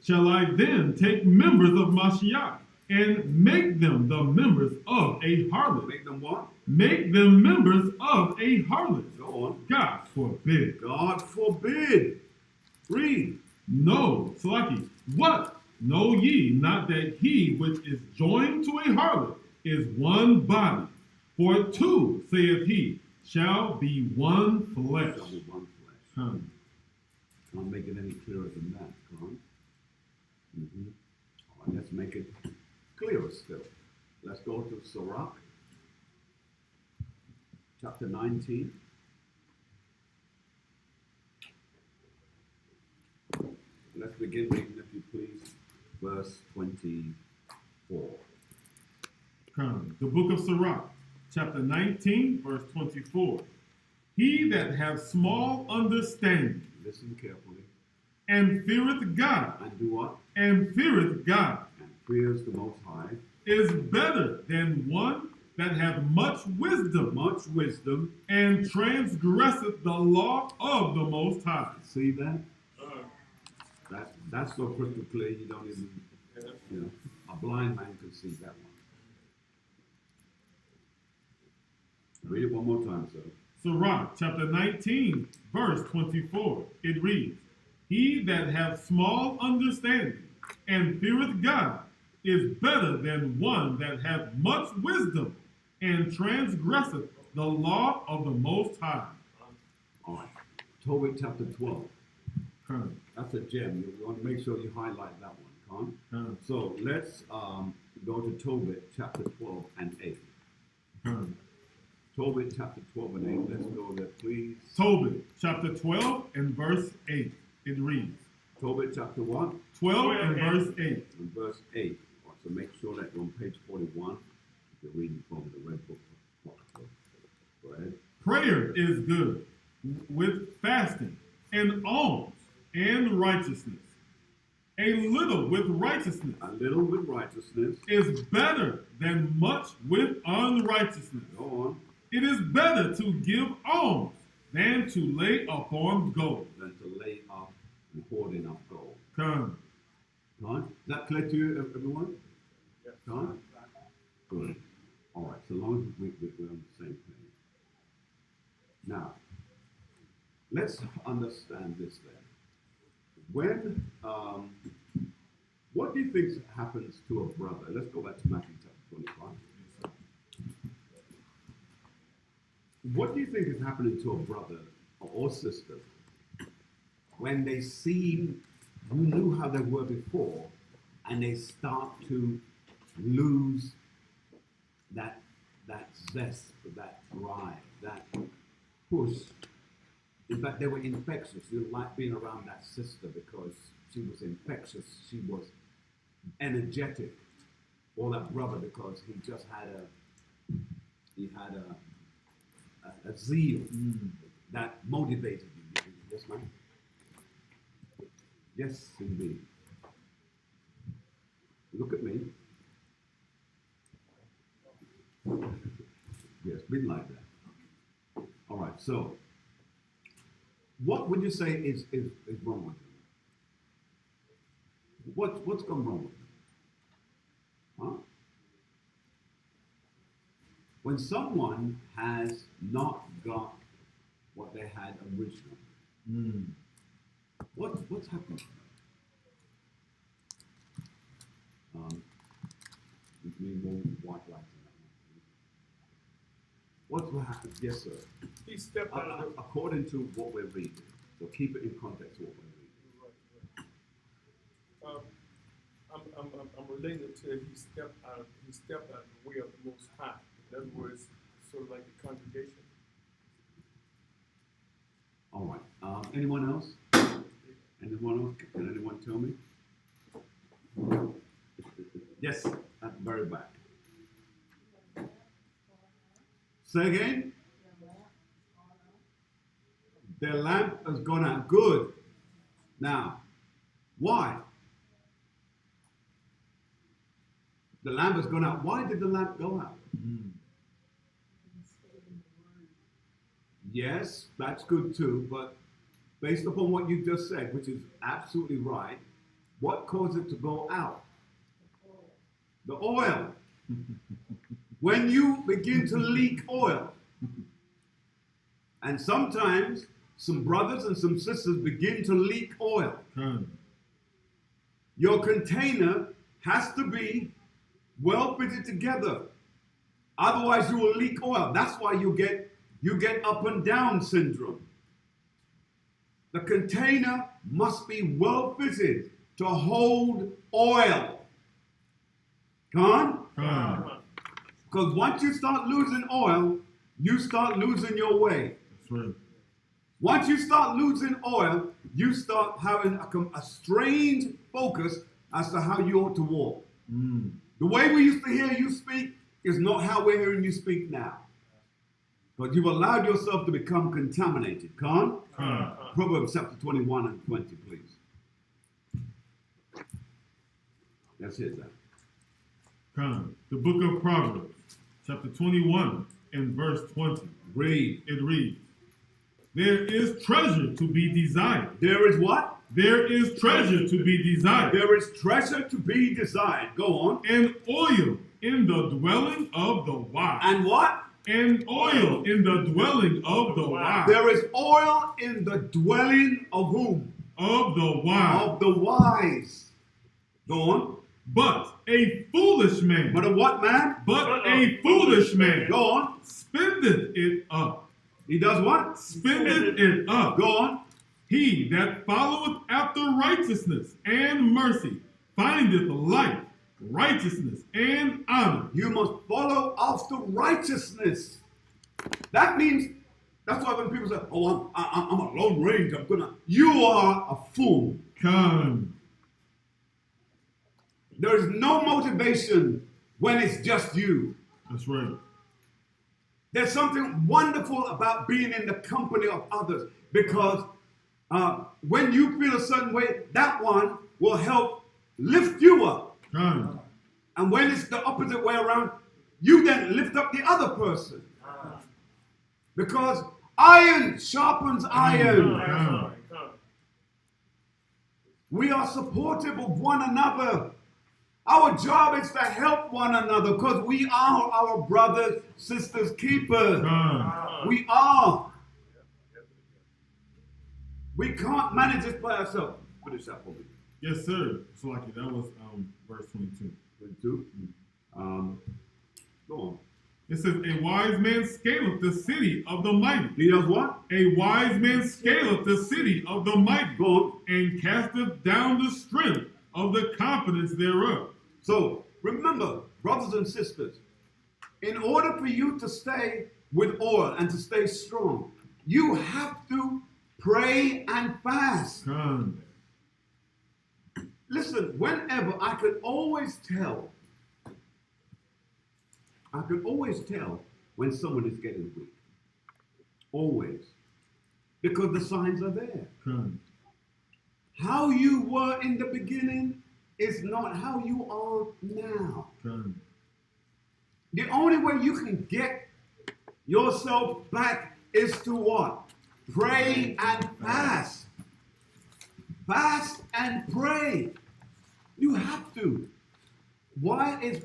Shall I then take members of Mashiach and make them the members of a harlot. Make them what? Make them members of a harlot. Go on. God forbid. God forbid. Read. No, Salaki, what? Know ye not that he which is joined to a harlot is one body? For two, saith he, shall be one flesh. Shall be one flesh. Huh. Can't make it any clearer than that, can't? Mm-hmm. All right, let's make it clearer still. Let's go to Sirach, chapter 19. Let's begin reading, if you please, verse 24. Come. The book of Sirach, chapter 19, verse 24. He that hath small understanding Listen carefully. and feareth God, And do what? and feareth God, And fears the Most High. is better than one that hath much wisdom Much wisdom. and transgresseth the law of the Most High. See that? Uh, That's so crystal clear you don't even, yeah. you know, a blind man can see that one. Read it one more time, sir. Sirach, chapter 19, verse 24. It reads, He that hath small understanding and feareth God is better than one that hath much wisdom and transgresseth the law of the Most High. All right. Tobit chapter 12. Come, That's a gem. You want to make sure you highlight that one, Con. come, So let's go to Tobit chapter 12 and 8. come. Tobit chapter 12 and 8. Let's go there, please. Tobit, chapter 12 and verse 8. It reads, Tobit chapter 1 12 and verse 8. and verse 8. All right, so make sure that you're on page 41. You're reading from the Red Book. Go ahead. Prayer is good with fasting and alms and righteousness. A little with righteousness A little with righteousness. is better than much with unrighteousness. Go on. It is better to give alms than to lay upon gold. Than to lay up and hoarding up gold. Come. Con? Is that clear to you, everyone? Yes. Con? Good. All right, so long as we're on the same page. Now, let's understand this then. When, what do you think happens to a brother? Let's go back to Matthew chapter 25. What do you think is happening to a brother or sister when they see you knew how they were before and they start to lose that zest, that drive, that push? In fact, they were infectious. You like being around that sister because she was infectious. She was energetic. Or that brother because he just had a zeal that motivated you. Yes, ma'am? Yes, indeed. Look at me. Yes, been like that. All right, so what would you say is wrong with them? What's gone wrong with them? Huh? When someone has not got what they had originally, what's happened? Give me more white light in that one, please. What happened? Yes, sir. He stepped out of the, According to what we're reading, so keep it in context of what we're reading. I'm relating it to he stepped out of the way of the Most High. In other words, sort of like the congregation. All right. Anyone else? Anyone else? Can anyone tell me? Yes, at the very back. Say again. Their lamp has gone out. Good. Now, why? The lamp has gone out. Why did the lamp go out? Yes, that's good too, but based upon what you just said, which is absolutely right, what caused it to go out? The oil. When you begin to leak oil, and sometimes some brothers and some sisters begin to leak oil, your container has to be well fitted together. Otherwise, you will leak oil. That's why you get up and down syndrome. The container must be well fitted to hold oil. Come on? Because once you start losing oil, you start losing your way. That's right. Once you start losing oil, you start having a strange focus as to how you ought to walk. The way we used to hear you speak is not how we're hearing you speak now. But you've allowed yourself to become contaminated. Come on? Proverbs chapter 21 and 20, please. That's it, then. The book of Proverbs, chapter 21 and verse 20. Read. It reads, there is treasure to be desired. There is what? There is treasure to be desired. There is treasure to be desired. Go on. And oil in the dwelling of the wise. And what? And oil in the dwelling of the wise. There is oil in the dwelling of whom? Of the wise. Of the wise. Go on. But a foolish man. But a what man? But a foolish man. Go on. Spendeth it up. He does what? Spendeth it up. Go on. He that followeth after righteousness and mercy findeth life, righteousness, and honor. You must follow after righteousness. That means, that's why when people say, oh, I'm a lone ranger, I'm gonna, you are a fool. Come. There is no motivation when it's just you. That's right. There's something wonderful about being in the company of others, because when you feel a certain way, that one will help lift you up. Come. And when it's the opposite way around, you then lift up the other person. Because iron sharpens iron. Come. We are supportive of one another. Our job is to help one another because we are our brothers, sisters, keepers. We are. We can't manage this by ourselves. Finish that for me. Yes, sir. So like that was verse 22. 22. Go on. It says, a wise man scaleth the city of the mighty. He does what? A wise man scaleth the city of the mighty. Go on. And casteth down the strength of the confidence thereof. So remember, brothers and sisters, in order for you to stay with oil and to stay strong, you have to pray and fast. Come. Listen, whenever I could always tell when someone is getting weak. Always. Because the signs are there. Come. How you were in the beginning is not how you are now. Come. The only way you can get yourself back is to what? Pray and fast. Fast and pray. You have to. Why is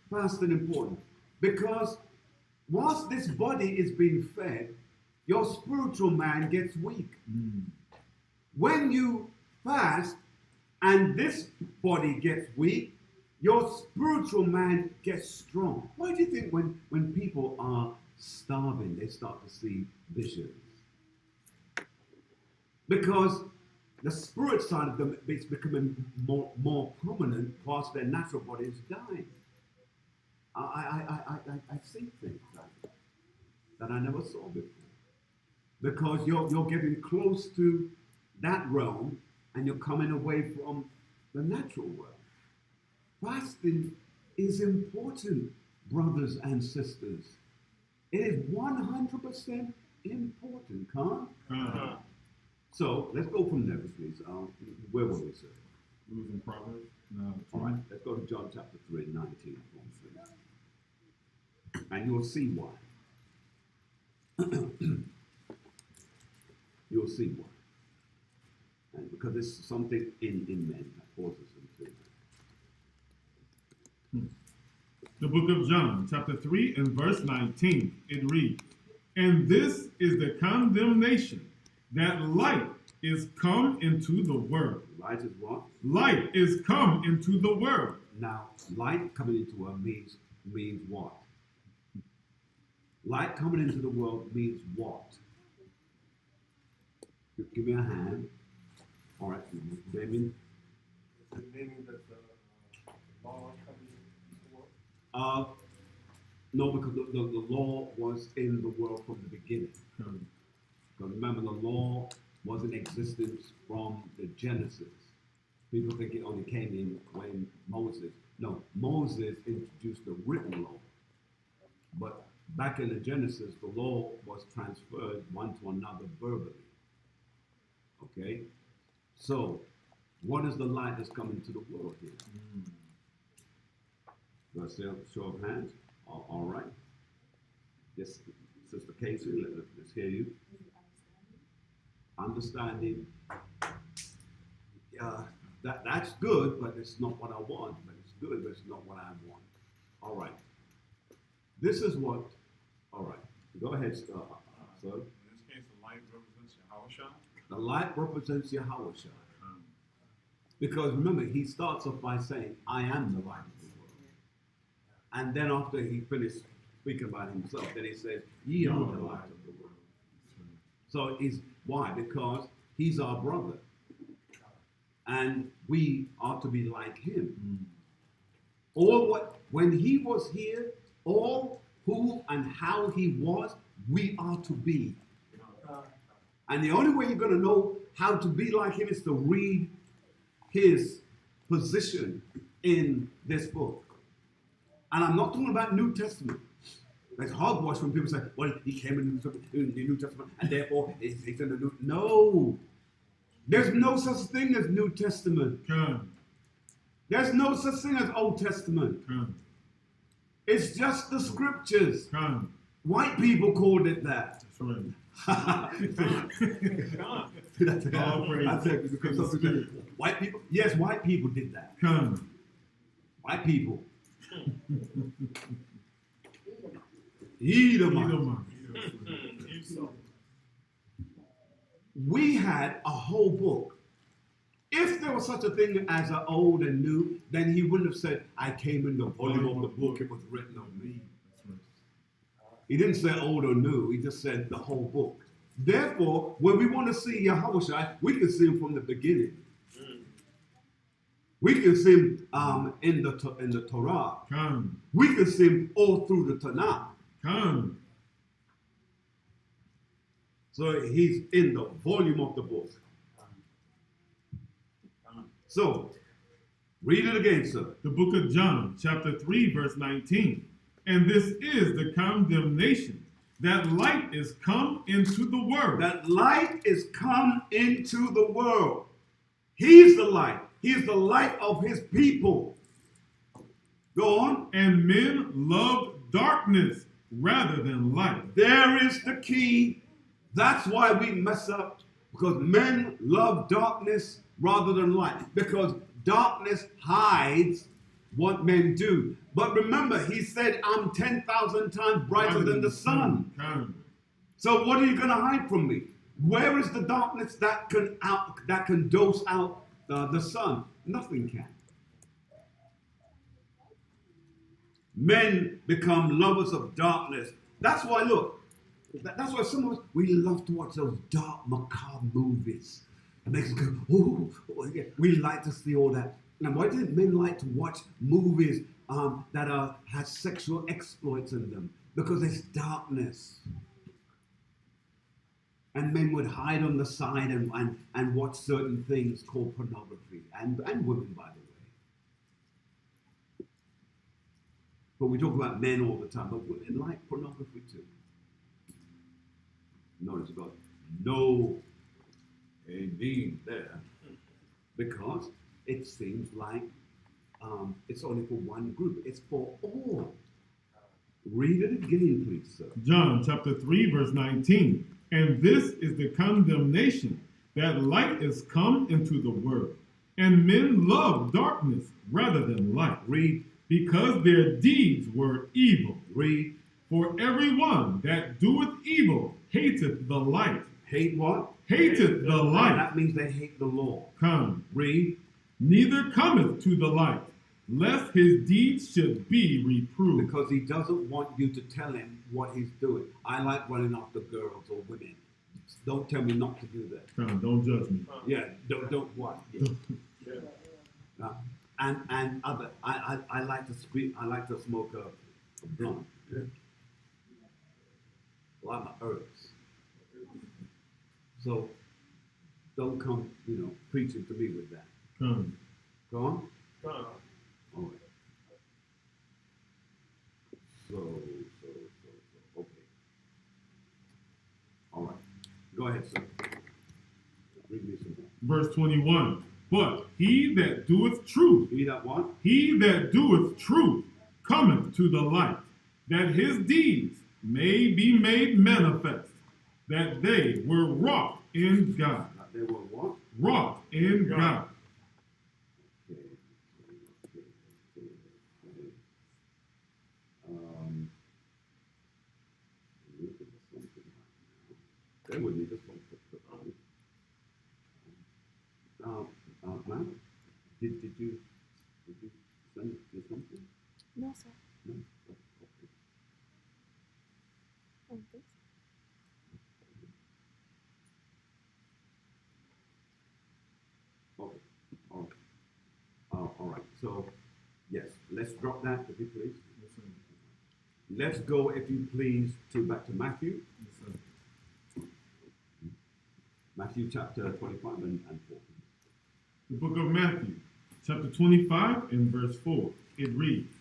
fasting important? Because whilst this body is being fed, your spiritual man gets weak. When you fast and this body gets weak, your spiritual man gets strong. Why do you think when people are starving, they start to see visions? Because the spirit side of them is becoming more prominent whilst their natural body is dying. I see things like that I never saw before. Because you're getting close to that realm and you're coming away from the natural world. Fasting is important, brothers and sisters. It is 100% important, huh? So let's go from there, please. Where were we, sir? We was in Proverbs. No, All right, let's go to John chapter 3, 19. And you'll see why. You'll see why. And because there's something in men that causes them to. The book of John, chapter 3 and verse 19, it reads, "And this is the condemnation, that light is come into the world." Light is what? Light is come into the world. Now, light coming into a means what? Light coming into the world means what? Give me a hand. All right, Damien. Is it meaning that the law coming into the world? No, because the law was in the world from the beginning. Hmm. Because remember, the law was in existence from the Genesis. People think it only came in when Moses. No, Moses introduced the written law. But back in the Genesis, the law was transferred one to another verbally. Okay? So, what is the light that's coming to the world here? Let's say a show of hands. All right. Yes, Sister Casey, let's hear you. Understanding. That's good, but it's not what I want. But it's good, but it's not what I want. All right. This is what. All right. Go ahead, sir. In this case, the light represents Yahushua. The light represents Yahushua. Because remember, he starts off by saying, "I am the light of the world." And then after he finished speaking about himself, then he says, "Ye are the light of the world." So why? Because he's our brother. And we are to be like him. When he was here, all who and how he was, we are to be. And the only way you're going to know how to be like him is to read his position in this book. And I'm not talking about New Testament. It's hogwash when people say, "Well, he came in the New Testament, and therefore he's in the New." No. There's no such thing as New Testament. Come. There's no such thing as Old Testament. Come. It's just the scriptures. Come. White people called it that. That's right. All praise. Because some people say, white people? Yes, white people did that. Come. White people. Edomites. We had a whole book. If there was such a thing as an old and new, then he wouldn't have said, "I came in the volume of the book, it was written of me." He didn't say old or new, he just said the whole book. Therefore, when we want to see Yahushua, we can see him from the beginning. We can see him in the Torah. Come. We can see him all through the Tanakh. Come. So he's in the volume of the book. So, read it again, sir. The book of John, chapter 3, verse 19. "And this is the condemnation, that light is come into the world." That light is come into the world. He's the light. He's the light of his people. Go on. "And men loved darkness rather than light." There is the key. That's why we mess up. Because men love darkness rather than light. Because darkness hides what men do. But remember, he said, "I'm 10,000 times brighter than the sun." Come. So what are you going to hide from me? Where is the darkness that can dose out the sun? Nothing can. Men become lovers of darkness. That's why, look, that's why some of us, we love to watch those dark, macabre movies. It makes us go, "Ooh, oh, yeah." We like to see all that. Now, why didn't men like to watch movies that have sexual exploits in them? Because it's darkness. And men would hide on the side and watch certain things called pornography, and women, by the way. But we talk about men all the time, but women like pornography too. Notice God, no amen there, because it seems like it's only for one group. It's for all. Read it again, please, sir. John chapter 3, verse 19. "And this is the condemnation, that light is come into the world, and men love darkness rather than light, Read. because their deeds were evil. Read. For everyone that doeth evil hateth the light. Hate what? Hateth the light. That means they hate the law. Come. Read. Neither cometh to the light, lest his deeds should be reproved. Because he doesn't want you to tell him what he's doing. I like running after girls or women. Don't tell me not to do that. Come, don't judge me. Yeah, don't what? Yeah. And other, I like to speak. I like to smoke a blunt. Yeah. Well, I'm herbs. So don't come, preaching to me with that. Come. Go on. Come. All right. So, okay. All right. Go ahead, sir. Read me some more. Verse 21. But he that doeth truth, Read that one. he that doeth truth cometh to the light, that his deeds may be made manifest, that they were wrought in God. They were what? Wrought in God. Okay. Um, look at something right now. Bear with me just one quick moment. Ma'am, did you send me something? No, sir. No? I don't think so. Okay. All right. All right. So, yes, let's drop that, if you please. Let's go, if you please, back to Matthew. Matthew chapter 25 and 4. The book of Matthew, chapter 25 and verse 4. It reads,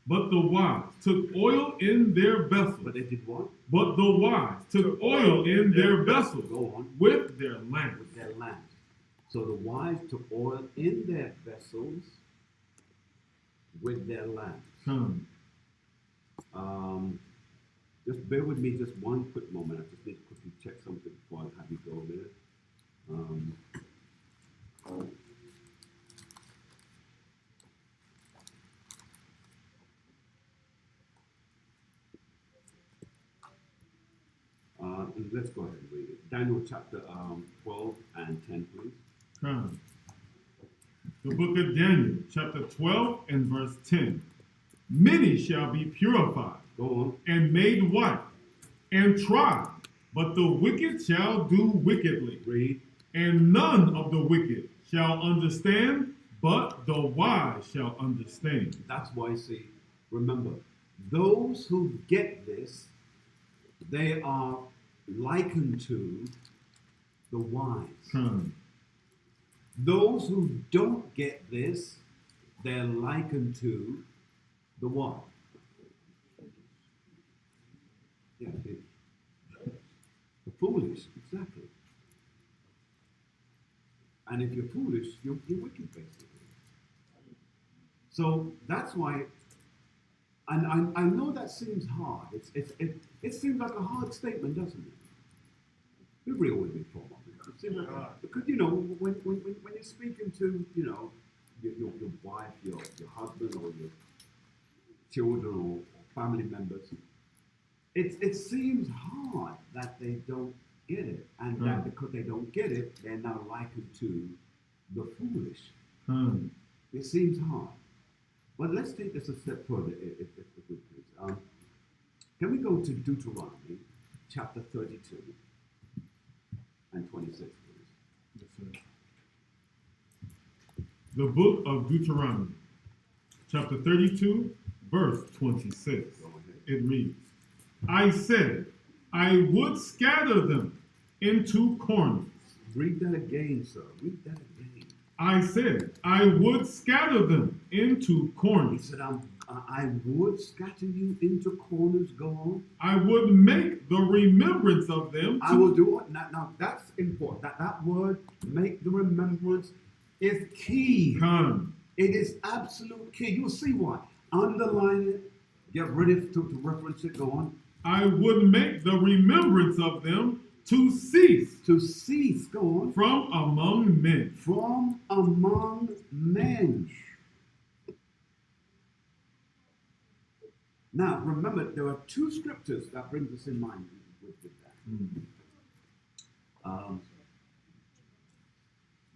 But the wise took oil in their vessels. But they did what? But the wise took oil in their vessels Go on. with their lamps. With their lamps. So the wise took oil in their vessels with their lamps. Come. Just bear with me just one quick moment. I just need to quickly check something before I have you go there. Let's go ahead and read it. Daniel chapter 12 and 10, please. Come. The book of Daniel, chapter 12 and verse 10. Many shall be purified Go on. and made white and tried, but the wicked shall do wickedly. Read. And none of the wicked shall understand, but the wise shall understand. That's why, see, remember, those who get this, they are likened to the wise. Come. Those who don't get this, they're likened to the what? Yeah, the foolish, exactly. And if you're foolish, you're wicked, basically. So that's why, and I know that seems hard. It seems like a hard statement, doesn't it? Be real with me for a moment. It seems like because when you're speaking to your wife, your husband, or your children or family members, it seems hard that they don't get it, and that because they don't get it, they're now likened to the foolish. It seems hard. But let's take this a step further, if we please. Can we go to Deuteronomy chapter 32 and 26, please? Yes, sir. The book of Deuteronomy, chapter 32, verse 26. Go ahead. It reads, I said, I would scatter them into corners. Read that again, sir. Read that again. I said, I would scatter them into He corners. said, I would scatter you into corners. Go on. I would make the remembrance of them. I will do it. Now that's important. That word, make the remembrance, is key. Come. It is absolute key. You'll see why. Underline it. Get ready to reference it. Go on. I would make the remembrance of them to cease To cease. Go on. from among men. From among men. Now, remember, there are two scriptures that brings us in mind with that.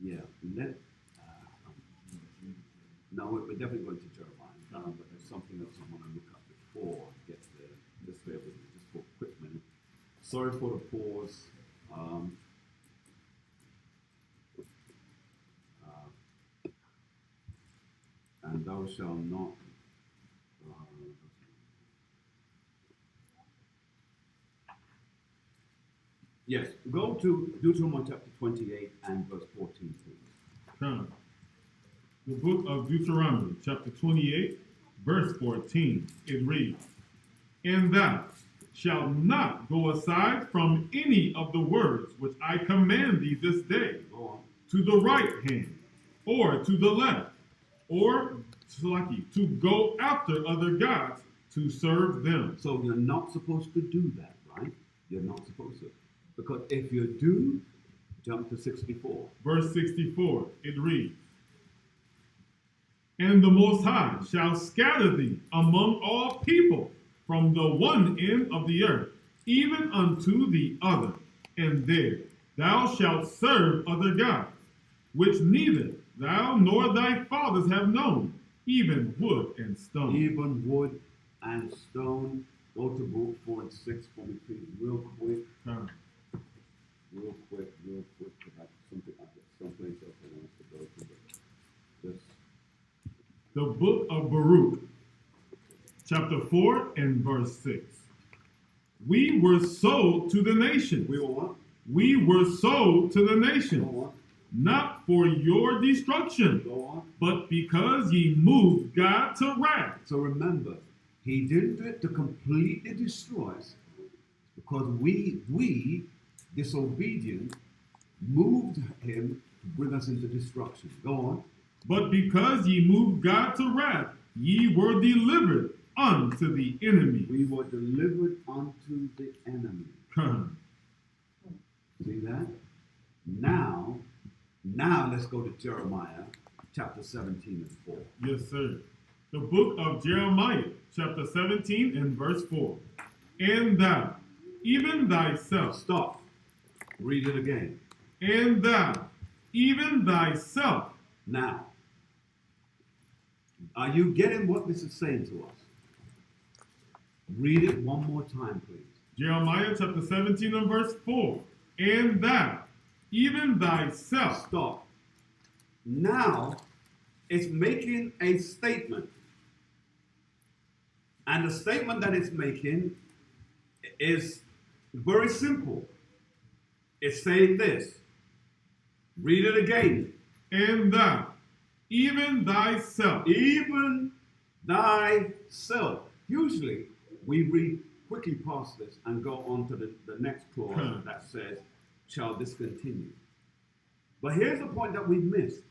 Yeah, no, we're definitely going to Jeremiah, but there's something else I want to look up before I get there. Just bear with me, just for a quick minute. Sorry for the pause. And thou shalt not. Yes, go to Deuteronomy chapter 28 and verse 14, please. The book of Deuteronomy, chapter 28, verse 14, it reads, And thou shalt not go aside from any of the words which I command thee this day, to the right hand, or to the left, or to go after other gods to serve them. So you're not supposed to do that, right? You're not supposed to. Because if you do, jump to 64. Verse 64, it reads, And the Most High shall scatter thee among all people from the one end of the earth, even unto the other. And there thou shalt serve other gods, which neither thou nor thy fathers have known, even wood and stone. Even wood and stone. Go to book 4 and 6 for me, please, real quick. Real quick, because I got someplace else I want to go to. This. The book of Baruch, chapter 4 and verse 6. We were sold to the nations. We were what? We were sold to the nations. Go on. Not for your destruction, Go on. but because ye moved God to wrath. So remember, he didn't do it to completely destroy us, because we disobedient, moved him to bring us into destruction. Go on. But because ye moved God to wrath, ye were delivered unto the enemy. We were delivered unto the enemy. See that? Now let's go to Jeremiah chapter 17 and 4. Yes, sir. The book of Jeremiah, chapter 17 and verse 4. And thou, even thyself. Stop. Read it again. And thou, even thyself. Now, are you getting what this is saying to us? Read it one more time, please. Jeremiah chapter 17 and verse 4. And thou, even thyself. Stop. Now, it's making a statement. And the statement that it's making is very simple. It's saying this. Read it again. And thou, even thyself. Even thyself. Usually, we read quickly past this and go on to the next clause that says, shall discontinue. But here's the point that we've missed.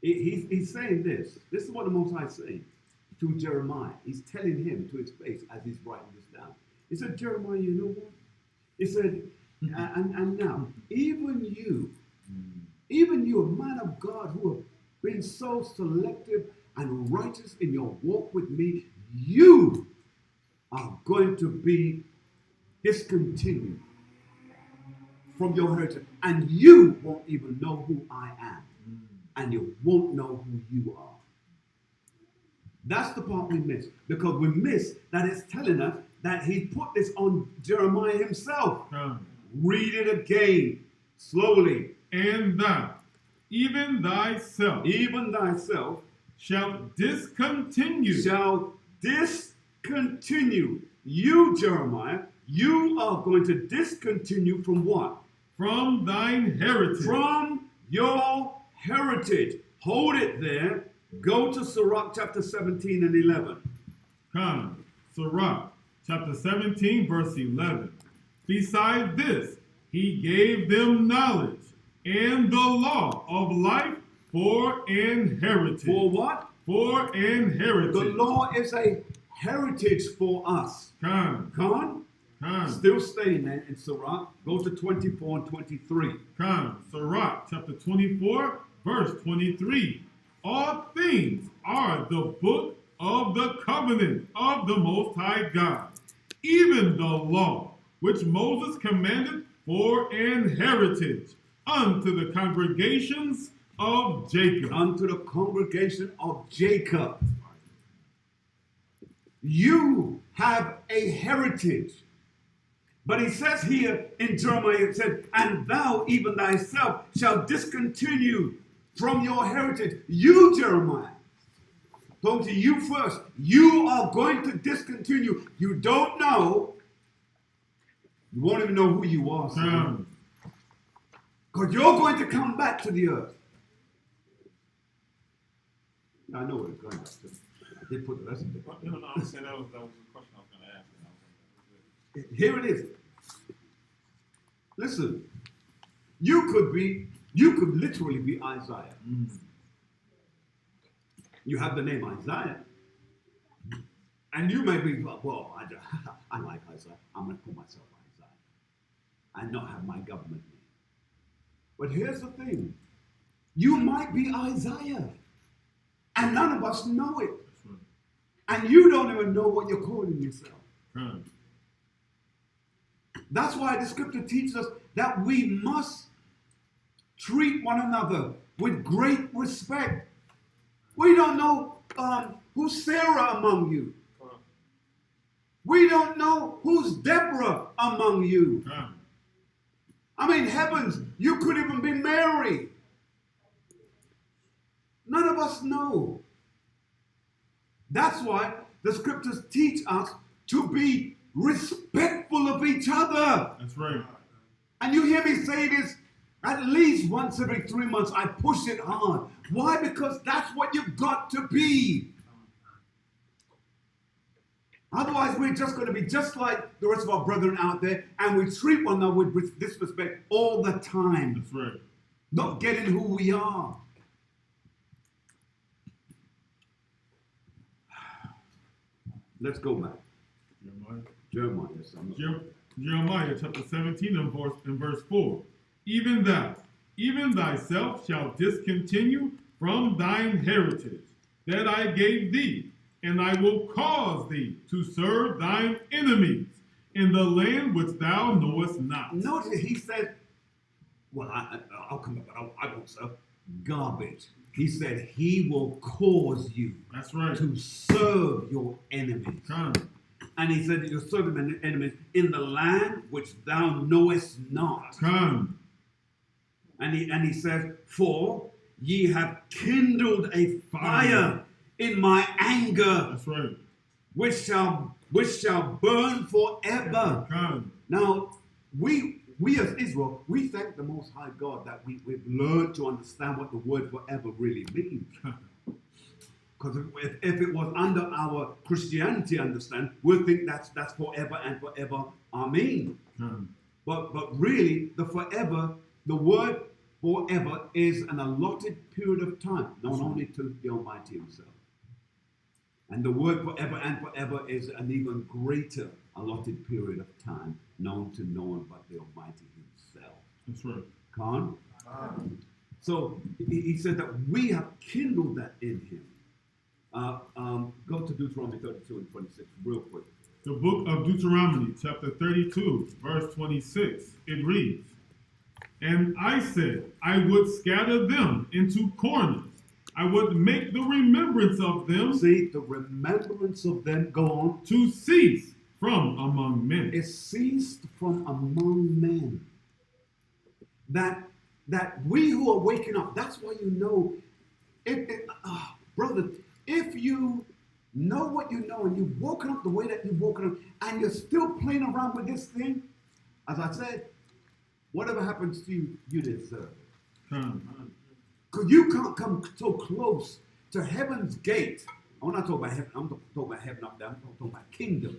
He's saying this. This is what the Most High is saying to Jeremiah. He's telling him to his face as he's writing this down. He said, Jeremiah, you know what? He said, and now, even you, a man of God who have been so selective and righteous in your walk with me, you are going to be discontinued from your heritage, and you won't even know who I am, and you won't know who you are. That's the part we miss, because we miss that it's telling us that he put this on Jeremiah himself. Read it again, slowly. And thou, even thyself, shalt discontinue. You, Jeremiah, you are going to discontinue from what? From thine heritage. From your heritage. Hold it there. Go to Sirach chapter 17 and 11. Sirach chapter 17 verse 11. Beside this, he gave them knowledge and the law of life for an heritage. For what? For an heritage. The law is a heritage for us. Still staying there in Sirach. Go to 24 and 23. Sirach chapter 24 verse 23. All things are the book of the covenant of the Most High God, even the law which Moses commanded for an heritage unto the congregations of Jacob. Unto the congregation of Jacob. You have a heritage. But he says here in Jeremiah, it said, and thou even thyself shall discontinue from your heritage. You, Jeremiah, talking to you first, you are going to discontinue. You don't know. You won't even know who you are, son. Because you're going to come back to the earth. I know what it's going back to. I did put the lesson there. No, I'm saying that was the question I was going to ask. Here it is. Listen, you could literally be Isaiah. You have the name Isaiah. And you may be, well, I like Isaiah. I'm going to call myself Isaiah. And not have my government name. But here's the thing. You might be Isaiah. And none of us know it. And you don't even know what you're calling yourself. That's why the scripture teaches us that we must treat one another with great respect. We don't know who's Sarah among you. We don't know who's Deborah among you. I mean, heavens, you could even be Mary. None of us know. That's why the scriptures teach us to be respectful of each other. That's right. And you hear me say this at least once every 3 months. I push it hard. Why? Because that's what you've got to be. Otherwise, we're just going to be just like the rest of our brethren out there, and we treat one another with disrespect all the time. That's right. Not getting who we are. Let's go back. Jeremiah, yes, Jeremiah chapter 17 and verse 4. Even thou, even thyself shall discontinue from thine heritage that I gave thee, and I will cause thee to serve thine enemies in the land which thou knowest not. Notice he said, well, I'll come back, but I won't serve. Garbage. He said he will cause you That's right. to serve your enemies. And he said that you're serving enemies in the land which thou knowest not. And he says, for ye have kindled a fire in my anger. That's right. Which shall burn forever. Now, we as Israel, we thank the Most High God that we've learned to understand what the word forever really means. Because if it was under our Christianity understand, we'll think that's forever and forever. Amen. But really, the word forever is an allotted period of time, known only to the Almighty Himself. And the word forever and forever is an even greater allotted period of time, known to no one but the Almighty Himself. That's right. Khan? So he said that we have kindled that in Him. Go to Deuteronomy 32 and 26 real quick. The book of Deuteronomy, chapter 32, verse 26, it reads, and I said, I would scatter them into corners. I would make the remembrance of them. See, the remembrance of them, go on. To cease from among men. It ceased from among men. That we who are waking up, that's why you know, brother, if you know what you know and you've woken up the way that you've woken up and you're still playing around with this thing, as I said, whatever happens to you, you deserve it. Because you can't come so close to heaven's gate. I'm not talking about heaven. I'm talking about heaven up there. I'm talking about kingdom.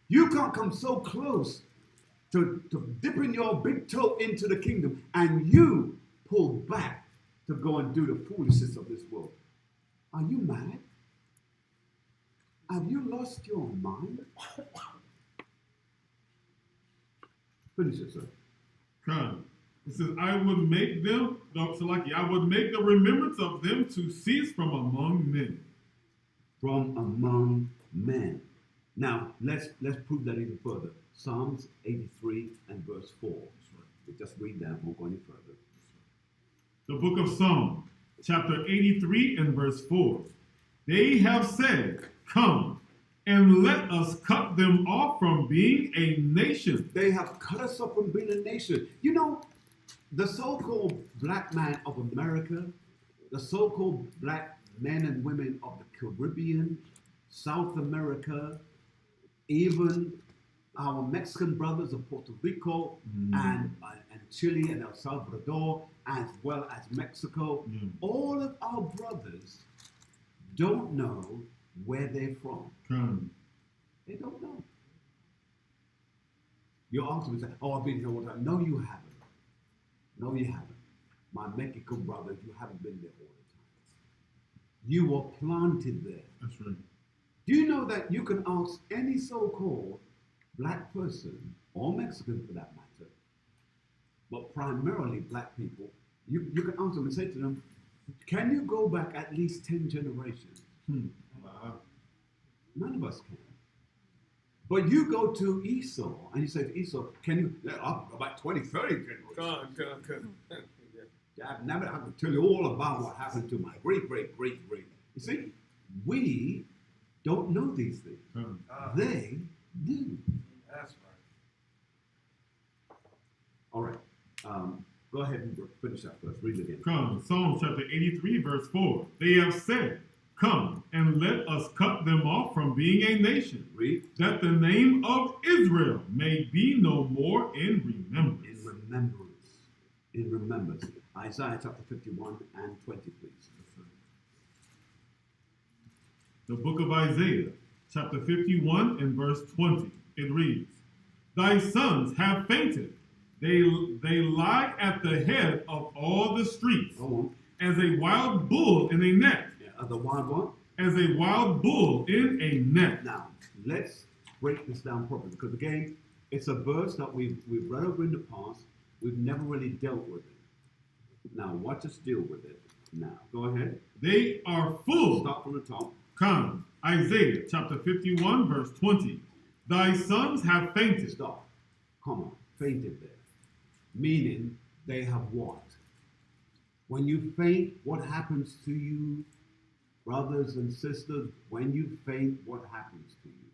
You can't come so close to dipping your big toe into the kingdom and you pull back to go and do the foolishness of this world. Are you mad? Have you lost your mind? Finish it, sir. It says, I would make them, I would make the remembrance of them to cease from among men. from among men. Now, let's prove that even further. Psalms 83 and verse 4. We just read that, won't go any further. The book of Psalms, chapter 83 and verse 4. They have said, come, and let us cut them off from being a nation. They have cut us off from being a nation. You know, the so-called black man of America, the so-called black men and women of the Caribbean, South America, even our Mexican brothers of Puerto Rico and Chile and El Salvador, as well as Mexico, all of our brothers don't know where they're from. Come. They don't know. You ask them and say, oh, I've been here all the time. No, you haven't. No, you haven't. My Mexican brothers, you haven't been there all the time. You were planted there. That's right. Do you know that you can ask any so-called black person, or Mexican for that matter, but primarily black people, you can ask them and say to them, can you go back at least 10 generations? None of us can. But you go to Esau and you say to Esau, can you, about 20, 30 generations. Come. I can tell you all about what happened to my great. You see, we don't know these things. They do. That's right. All right. Go ahead and finish that first. Read it again. Come, Psalms chapter 83, verse 4. They have said, come, and let us cut them off from being a nation, Read. that the name of Israel may be no more in remembrance. In remembrance. In remembrance. Isaiah chapter 51 and 20, please. The book of Isaiah, chapter 51 and verse 20. It reads, thy sons have fainted. They lie at the head of all the streets, Go on. as a wild bull in a net. Yeah, the wild one. As a wild bull in a net. Now, let's break this down properly, because again, it's a verse that we've read over in the past. We've never really dealt with it. Now, watch us deal with it. Now, go ahead. They are full. Start from the top. Come, Isaiah chapter 51, verse 20. Thy sons have fainted. Stop. Come on. Fainted there. Meaning, they have what? When you faint, what happens to you? Brothers and sisters, when you faint, what happens to you?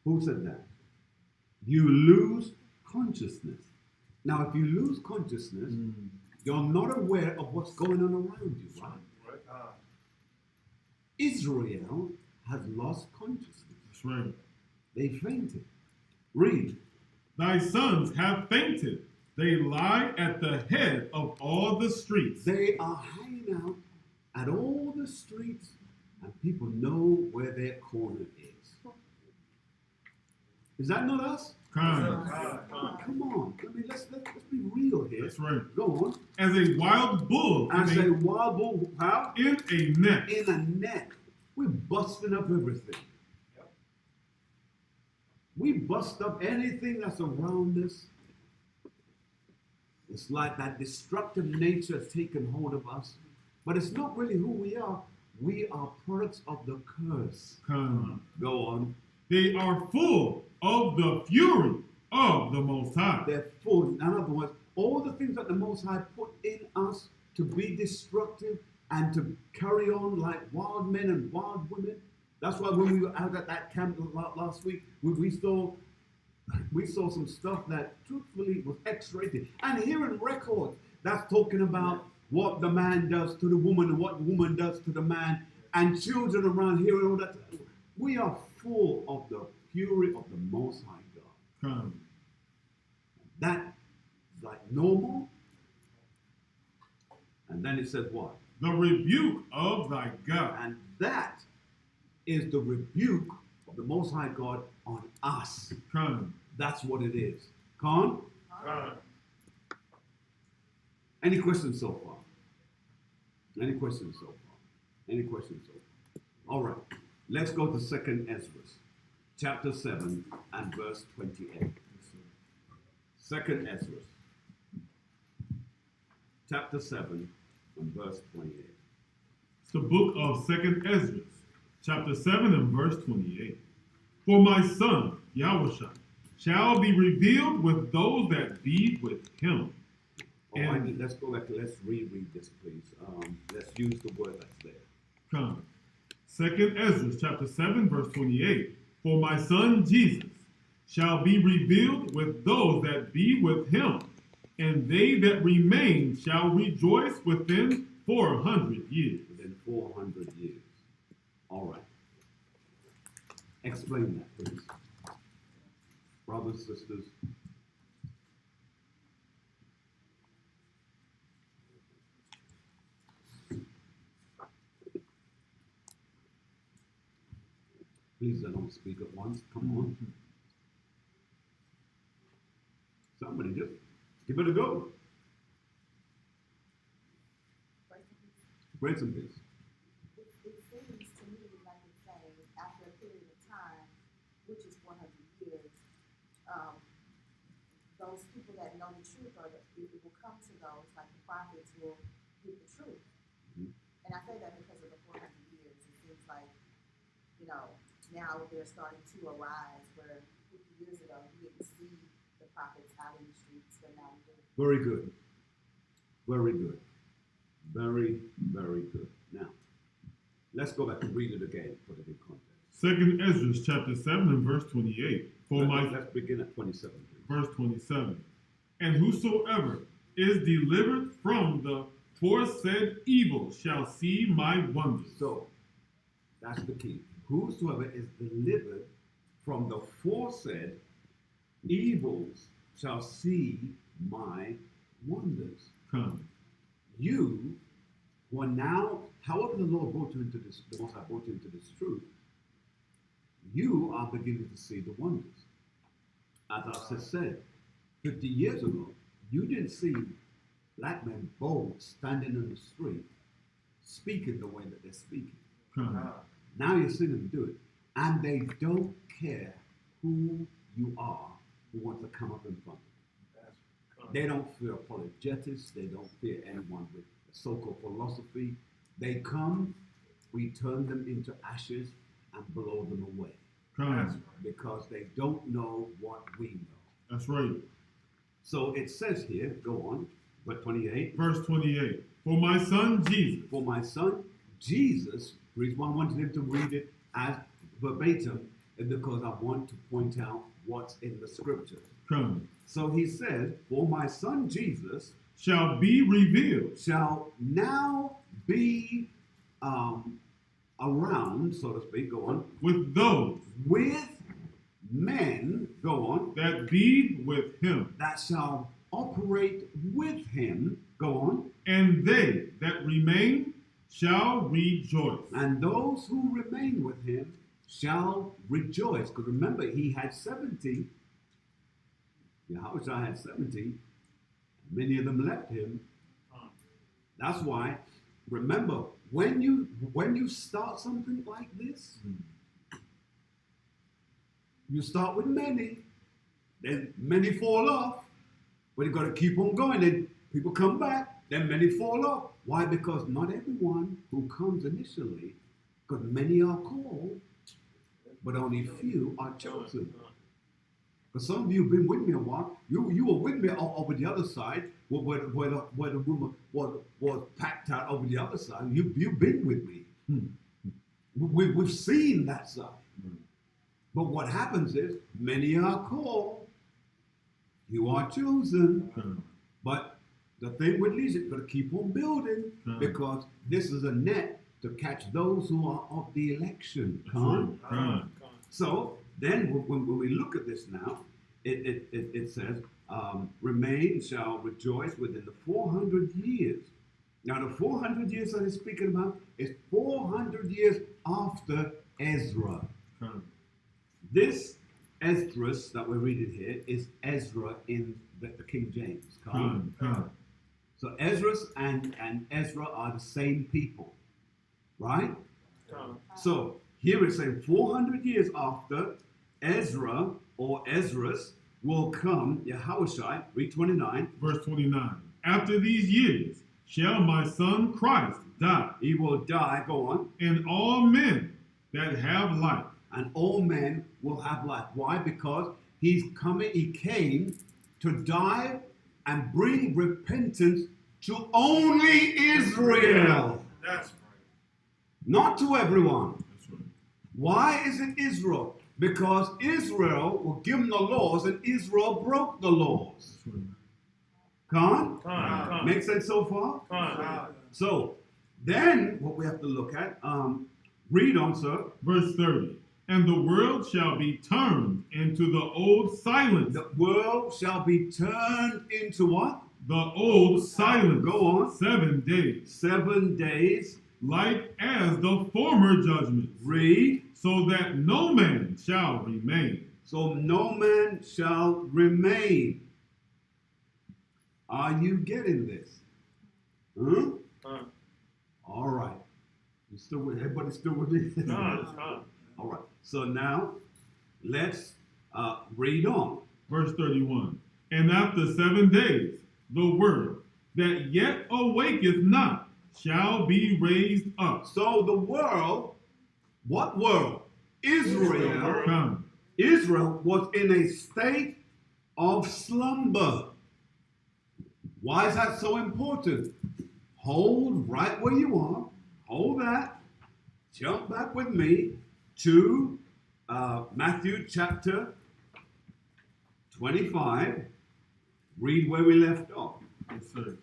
Who said that? You lose consciousness. Now, if you lose consciousness, you're not aware of what's going on around you, right? Israel has lost consciousness. That's right. They fainted. Read. Thy sons have fainted. They lie at the head of all the streets. They are hanging out at all the streets, and people know where their corner is. Is that not us? Come. Come on. I mean, let's be real here. That's right. Go on. As a wild bull As a wild bull, how? in a net. In a net. We're busting up everything. We bust up anything that's around us. It's like that destructive nature has taken hold of us. But it's not really who we are. We are products of the curse. Come. Go on. They are full of the fury of the Most High. They're full. In other words, all the things that the Most High put in us to be destructive and to carry on like wild men and wild women. That's why when we were out at that camp last week, we saw some stuff that truthfully was X-rated. And hearing records that's talking about what the man does to the woman and what the woman does to the man, and children around hearing all that. We are full of the fury of the Most High God. Come. That's like normal. And then it says what? The rebuke of thy God. And that is the rebuke of the Most High God on us. Come. That's what it is. Con? Any questions so far? Any questions so far? Any questions so far? All right. Let's go to 2nd Ezra, chapter 7 and verse 28. 2nd Ezra, chapter 7 and verse 28. It's the book of 2nd Ezra, chapter 7 and verse 28. For my son, Yahushua, shall be revealed with those that be with him. Oh, let's go back. Let's reread this, please. Let's use the word that's there. Come. 2nd Ezra, chapter 7, verse 28. For my son Jesus shall be revealed with those that be with him, and they that remain shall rejoice within 400 years. Within 400 years. All right. Explain that, please. Brothers, sisters. Please don't speak at once. Come on. Somebody just give it a go. Grace and peace. It seems to me like it's saying after a period of time, which is 400 years, those people that know the truth, or it will come to those, like the prophets will give the truth. Mhm. And I say that because of the 400 years. It seems like, now they're starting to arise where 50 years ago you didn't see the prophets out in the streets, but now we do. Very good. Very good. Very, very good. Now, let's go back and read it again, put it in context. 2nd Ezra, chapter 7 and verse 28. Let's begin at 27, please. Verse 27. And whosoever is delivered from the foresaid evil shall see my wonders. So, that's the key. Whosoever is delivered from the foresaid evils shall see my wonders. Come. You who are now, however the Lord brought you into this, the Most High brought you into this truth, you are beginning to see the wonders. As I just said, 50 years ago, you didn't see black men bold standing in the street speaking the way that they're speaking. Come. Now you're seeing them do it. And they don't care who you are who wants to come up in front of them. They don't fear apologetics. They don't fear anyone with so-called philosophy. They come, we turn them into ashes and blow them away. Come. Because they don't know what we know. That's right. So it says here, go on, verse 28. Verse 28. For my son Jesus. For my son Jesus, the reason why I wanted him to read it as verbatim is because I want to point out what's in the scripture. Come. So he says, for my son Jesus Shall be revealed. shall now be around, so to speak, go on, With those with men, go on, that be with him. that shall operate with him, go on, And they that remain shall rejoice. and those who remain with him shall rejoice. Because remember, he had 70. Yahushua had 70. Many of them left him. That's why, remember, when you start something like this, you start with many, then many fall off, but you got to keep on going. Then people come back, then many fall off. Why? Because not everyone who comes initially, because many are called, but only few are chosen. Because some of you have been with me a while. You were with me over the other side, where the room was packed out over the other side. You've been with me. We've seen that side. But what happens is, many are called, you are chosen. But the thing with Lisa, you've got to keep on building, because this is a net to catch those who are of the election. So then when we look at this now, it says, remain shall rejoice within the 400 years. Now the 400 years that he's speaking about is 400 years after Ezra. This Esdras that we're reading here is Ezra in the King James. So Esdras and Ezra are the same people, right? So here it's saying 400 years after Ezra or Esdras will come, Yahushua, read 29. Verse 29. After these years shall my son Christ die, He will die, go on, and all men that have life and all men will have life. Why? Because he came to die and bring repentance to only Israel, That's right. not to everyone. That's right. Why is it Israel? Because Israel were given the laws and Israel broke the laws. That's right. Con? Make sense so far? So then what we have to look at, read on, sir. Verse 30. And the world shall be turned into the old silence. The world shall be turned into what? The old silence. Go on. 7 days. 7 days. Like as the former judgments. Read. So that no man shall remain. So no man shall remain. Are you getting this? Huh? All right. You still with everybody still with me? All right. So now let's read on. Verse 31. And after 7 days, the word that yet awaketh not shall be raised up. So the world, what world? Israel. Come. Israel was in a state of slumber. Why is that so important? Hold right where you are. Hold that. Jump back with me to Matthew chapter 25. Read where we left off. Yes, sir.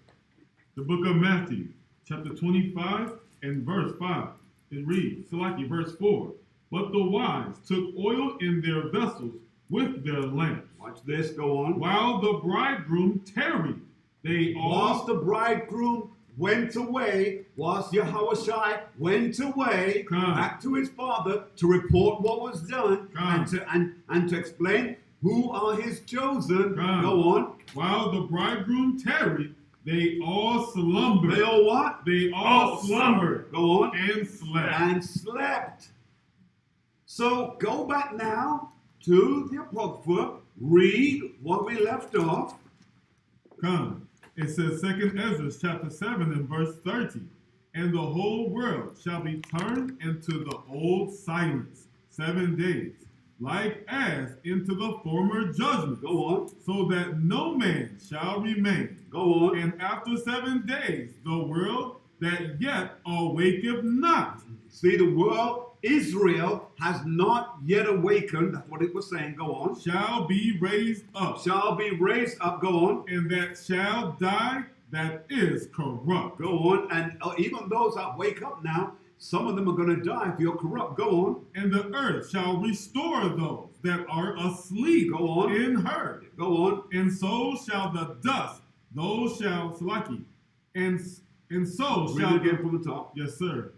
The book of Matthew, chapter 25 and verse 5. It reads, Salaki, verse 4. But the wise took oil in their vessels with their lamps. Watch this, go on. While the bridegroom tarried, they Whilst all the bridegroom went away, whilst Yahushua went away Come. back to his father to report what was done Come. and to explain who are his chosen. Come. Go on. while the bridegroom tarried, they all slumbered. They all what? They all slumbered Go on. and slept. And slept. So go back now to the Apocrypha. Read what we left off. Come. It says 2nd Ezra chapter 7 and verse 30. And the whole world shall be turned into the old silence 7 days, like as into the former judgment, Go on. so that no man shall remain. Go on. And after 7 days, the world that yet awaketh not. See, the world, Israel, has not yet awakened. That's what it was saying. Go on. Shall be raised up, Shall be raised up. Go on. and that shall die that is corrupt. Go on. And even those that wake up now, some of them are going to die if you're corrupt. Go on. And the earth shall restore those that are asleep Go on. in her. Go on. And so shall the dust, those shall Salaki, and so Read shall it again from the top. Yes, sir.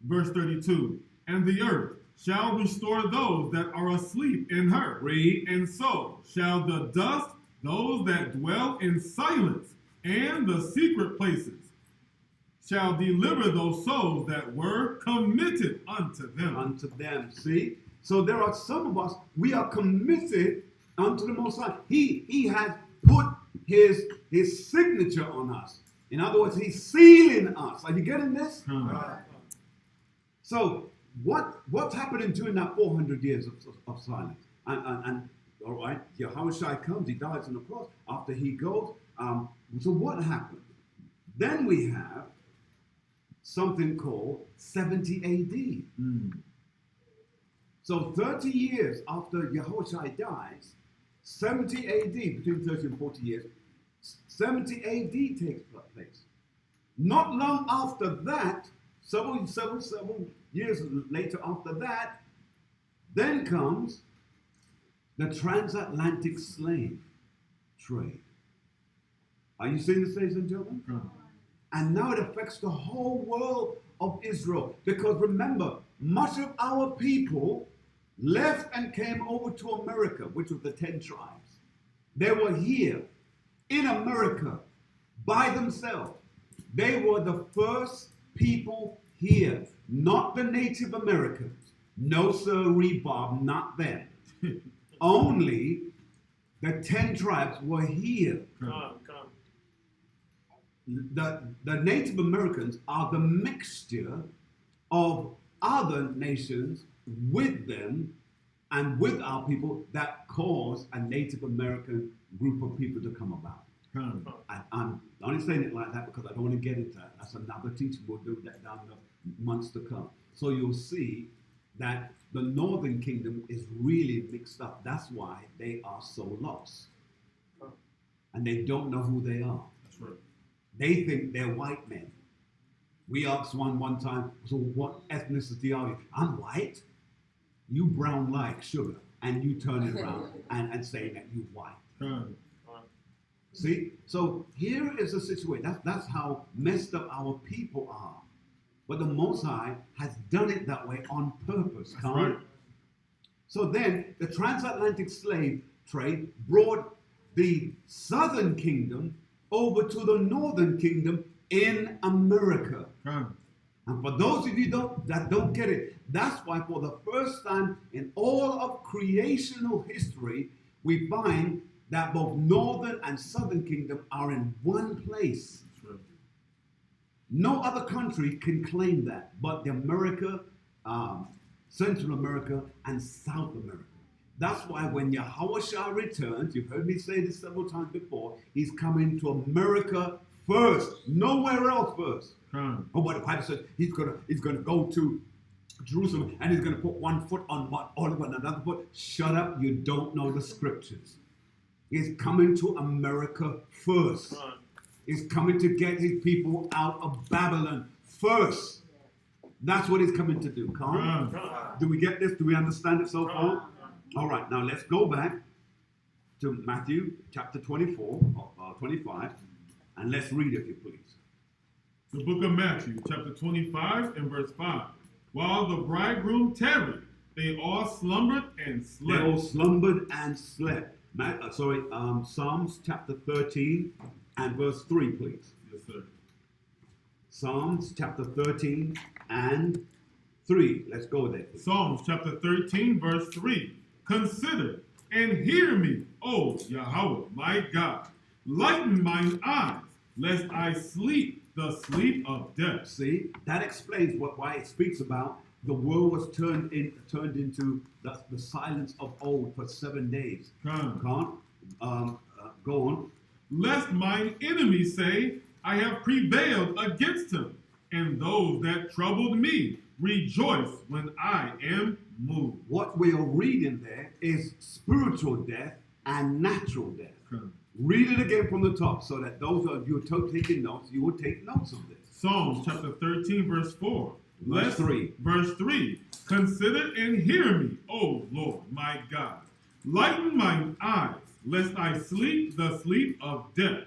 Verse 32. And the earth shall restore those that are asleep in her. Read. And so shall the dust, those that dwell in silence and the secret places, shall deliver those souls that were committed unto them. Unto them. See? So there are some of us, we are committed unto the Most High. He has put his signature on us. In other words, he's sealing us. Are you getting this? So what's happening during that 400 years of silence? And all right, Yahushua comes, he dies on the cross. After he goes, so what happened? Then we have something called 70 AD. So 30 years after Yahushua dies, 70 AD, between 30 and 40 years, 70 AD takes place. Not long after that, several years later after that, then comes the transatlantic slave trade. Are you seeing this, ladies and gentlemen? And now it affects the whole world of Israel. Because remember, much of our people left and came over to America, which was the 10 tribes. They were here in America by themselves. They were the first people here, not the Native Americans. No, sir, Bob, not them. Only the 10 tribes were here. the Native Americans are the mixture of other nations with them and with our people that cause a Native American group of people to come about. I'm only saying it like that because I don't want to get into that. That's another teaching. We'll do that down the months to come. So you'll see that the northern kingdom is really mixed up. That's why they are so lost. And they don't know who they are. That's right. They think they're white men. We asked one time, so what ethnicity are you? I'm white. You brown like sugar. And you turn it around and say that you white. See? So here is the situation. That's how messed up our people are. But the Most High has done it that way on purpose. That's right. So then the transatlantic slave trade brought the southern kingdom over to the northern kingdom in America. And for those of you that don't get it, that's why for the first time in all of creational history, we find that both northern and southern kingdom are in one place. That's right. No other country can claim that, but the America, Central America, and South America. That's why when Yahushua returns, you've heard me say this several times before, he's coming to America first, nowhere else first. But what the Bible says, he's gonna go to Jerusalem and he's gonna put one foot on Olive and another foot. Shut up, you don't know the scriptures. He's coming to America first. He's coming to get his people out of Babylon first. That's what he's coming to do. Do we get this? Do we understand it so far? All right, now let's go back to Matthew chapter 24, 25, and let's read if you please. The book of Matthew, chapter 25 and verse 5. While the bridegroom tarried, they all slumbered and slept. They all slumbered and slept. Psalms chapter 13 and verse 3, please. Yes, sir. Psalms chapter 13 and 3. Let's go there. Psalms chapter 13, verse 3. Consider and hear me, O Yahweh, my God. Lighten mine eyes, lest I sleep the sleep of death. See, that explains why it speaks about the world was turned into the silence of old for 7 days. Go on. Lest mine enemies say, I have prevailed against him, and those that troubled me rejoice when I am moved. What we are reading there is spiritual death and natural death. Read it again from the top so that those of you who are taking notes, you will take notes of this. Psalms chapter 13, verse 4. Verse 3. Verse 3. Consider and hear me, O Lord, my God. Lighten mine eyes, lest I sleep the sleep of death.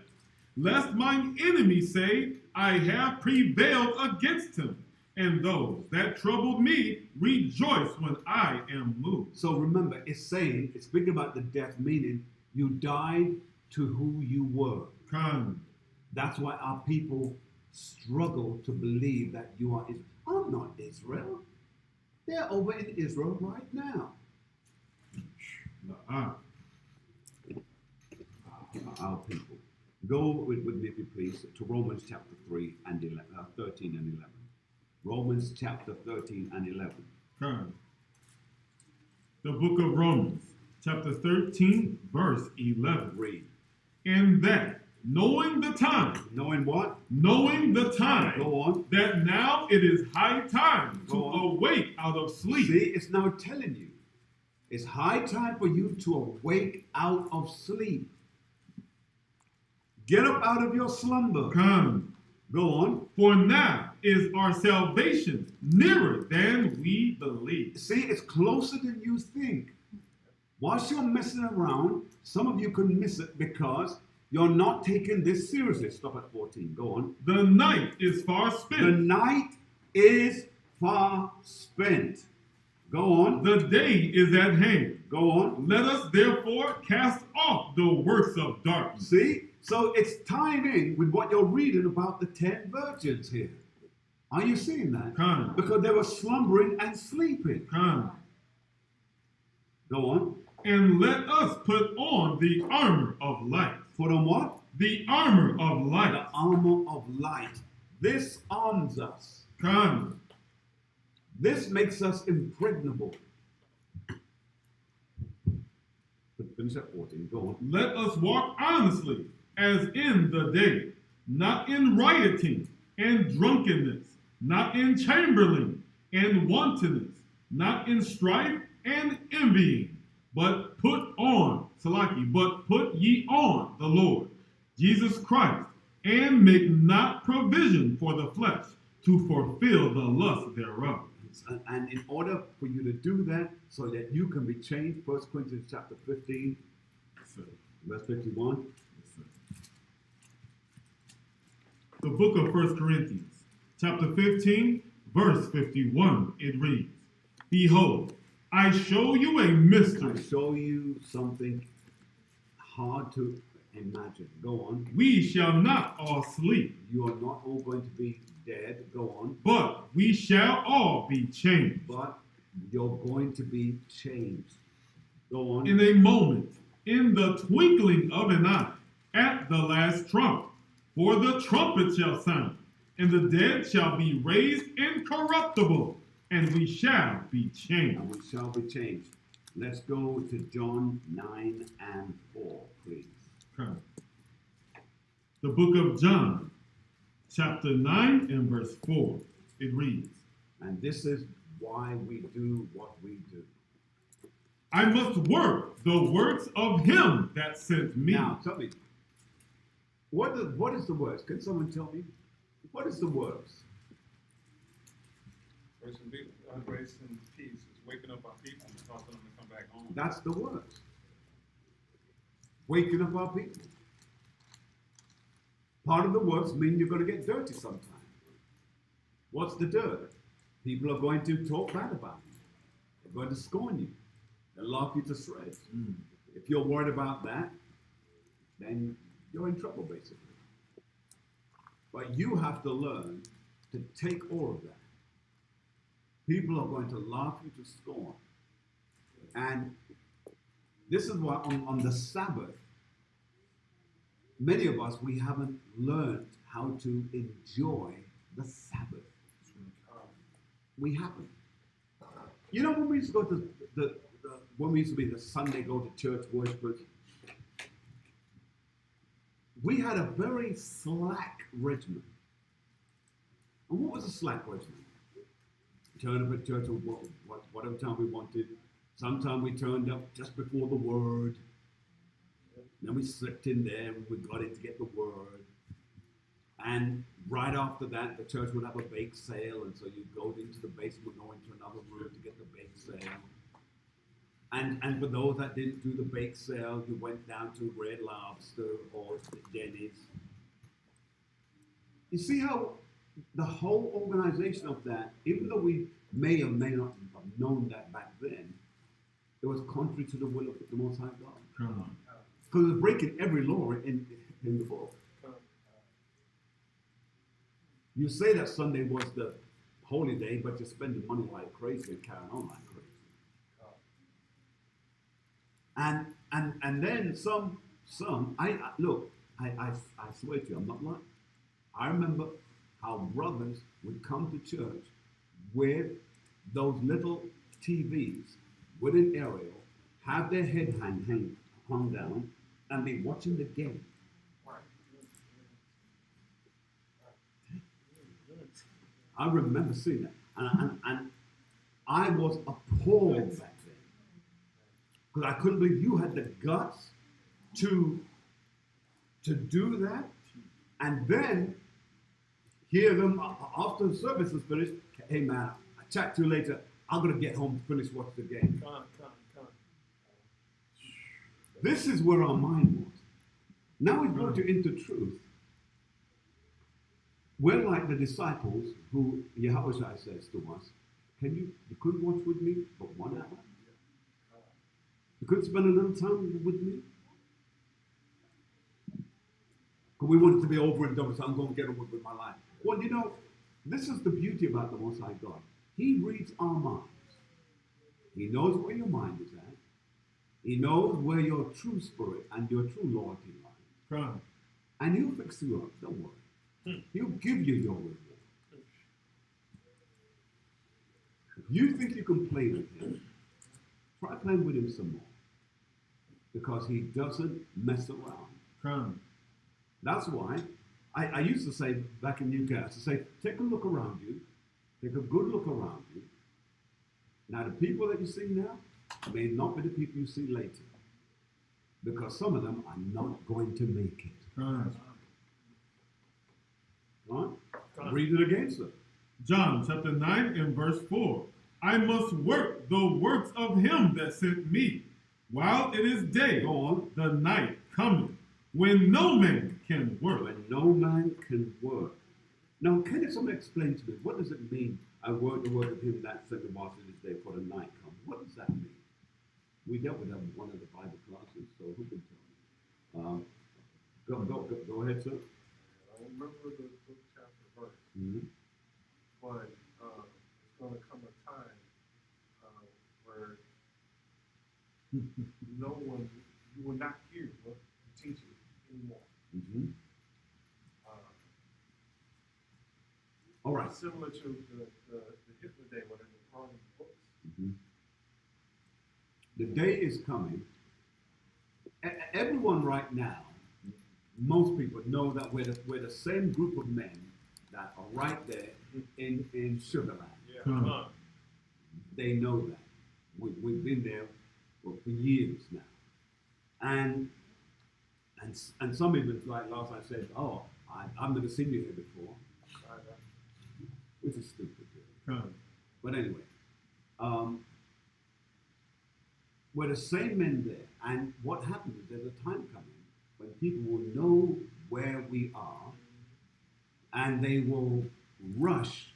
Lest mine enemies say, I have prevailed against him, and those that troubled me rejoice when I am moved. So remember, it's speaking about the death, meaning you died to who you were. That's why our people struggle to believe that you are Israel. I'm not Israel. They're over in Israel right now. Our people. Go with me, if you please, to Romans chapter 3 and 11, 13 and 11. Romans chapter 13 and 11. The book of Romans, chapter 13, verse 11. Read. In that, knowing the time. Knowing what? Knowing the time. Go on. That now it is high time to Go on. awake out of sleep. See, it's now telling you. It's high time for you to awake out of sleep. Get up out of your slumber. Go on. For now is our salvation nearer than we believe. See, it's closer than you think. Whilst you're messing around, some of you could miss it because you're not taking this seriously. Stop at 14. Go on. The night is far spent. The night is far spent. Go on. The day is at hand. Go on. Let us therefore cast off the works of darkness. See? So it's tying in with what you're reading about the 10 virgins here. Are you seeing that? Because they were slumbering and sleeping. Go on. And let us put on the armor of light. Put on what? The armor of The light. armor of light. This arms us. Come. This makes us impregnable. Finish at 14. Go on. Let us walk honestly as in the day, not in rioting and drunkenness, not in chambering and wantonness, not in strife and envying, but put on, Salaki, but put ye on the Lord Jesus Christ, and make not provision for the flesh to fulfill the lust thereof. And in order for you to do that, so that you can be changed, 1 Corinthians chapter 15, verse 51. The book of 1 Corinthians, chapter 15, verse 51, it reads, Behold, I show you a I mystery. show you something hard to imagine. Go on. We shall not all sleep, You are not all going to be dead. Go on. but we shall all be changed. But you're going to be changed. Go on. In a moment, in the twinkling of an eye, at the last trump. For the trumpet shall sound, and the dead shall be raised incorruptible, and we shall be changed. And we shall be changed. Let's go to John 9 and 4, please. Okay. The book of John, chapter 9 and verse 4, it reads, And this is why we do what we do. I must work the works of him that sent me. Now, tell me, what is the works? Can someone tell me? What is the works? Grace and peace is waking up our people and causing them to come back home. That's the works. Waking up our people. Part of the works mean you're going to get dirty sometime. What's the dirt? People are going to talk bad about you. They're going to scorn you. They'll laugh you to shreds. If you're worried about that, then you're in trouble, basically. But you have to learn to take all of that. People are going to laugh you to scorn. And this is why on the Sabbath, many of us, we haven't learned how to enjoy the Sabbath. We haven't. You know, when we used to go to when we used to be the Sunday go to church worshipers, we had a very slack regimen. And what was a slack regimen? Turn up at church whatever time we wanted. Sometimes we turned up just before the word. Then we slipped in there and we got in to get the word. And right after that, the church would have a bake sale, and so you go into the basement, go into another room to get the bake sale. And for those that didn't do the bake sale, you went down to Red Lobster or Denny's. You see how the whole organization of that, even though we may or may not have known that back then, it was contrary to the will of the Most High God. Come on. Because it was breaking every law in the book. You say that Sunday was the holy day, but you're spending money like crazy and carrying on like crazy. And then some I swear to you, I'm not lying. I remember how brothers would come to church with those little TVs with an aerial, have their head hung down, and be watching the game. I remember seeing that, and I was appalled back then because I couldn't believe you had the guts to do that, and then hear them after the service is finished. Hey man, I'll chat to you later. I'm gonna get home to finish watching the game. This is where our mind was. Now we've brought you into truth. We're like the disciples who Yahushua says to us, you couldn't watch with me for 1 hour? You couldn't spend a little time with me? Because we want it to be over and done, so I'm going to get on with my life. Well, you know, this is the beauty about the Most High God. He reads our minds. He knows where your mind is at. He knows where your true spirit and your true loyalty lies. Come. And he'll fix you up. Don't worry. He'll give you your reward. If you think you can play with him, try playing with him some more. Because he doesn't mess around. Come. That's why I used to say back in Newcastle, to say, take a look around you. Take a good look around you. Now, the people that you see now may not be the people you see later. Because some of them are not going to make it. Come. Right? Read it again, sir. John chapter 9 and verse 4. I must work the works of him that sent me, while it is day. Go on. The night cometh, when no man can work. When no man can work. Now, can someone explain to me, what does it mean, I work the work of him that sent me while it is day, for the night comes? What does that mean? We dealt with that in one of the Bible classes, so who can tell me? Go ahead, sir. I don't remember the book, chapter, verse, Mm-hmm. but it's going to come a time where no one, you will not hear what teaching anymore. Mm-hmm. All right. Similar to the Hitler Day, when they were burning books. Mm-hmm. The day is coming. Everyone right now, most people know that we're the same group of men that are right there in Sugarland. Yeah. Come. They know that. We've been there for years now. And some even, like last I said, oh, I've never seen you here before. Which is stupid. Really. Come. But anyway, we're the same men there. And what happens is there's a time coming when people will know where we are and they will rush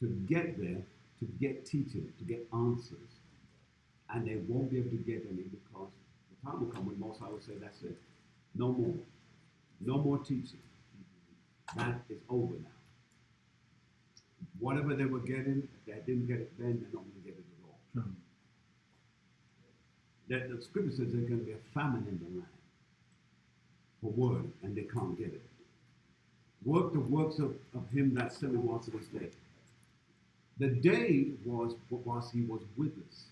to get there, to get teaching, to get answers. And they won't be able to get any because the time will come when Most High will say, that's it. No more. No more teaching. That is over now. Whatever they were getting, if they didn't get it then, they're not going to get it at all. Come. The scripture says there's going to be a famine in the land for word, and they can't get it. Work the works of him that sent me whilst it was day. The day was whilst he was with us.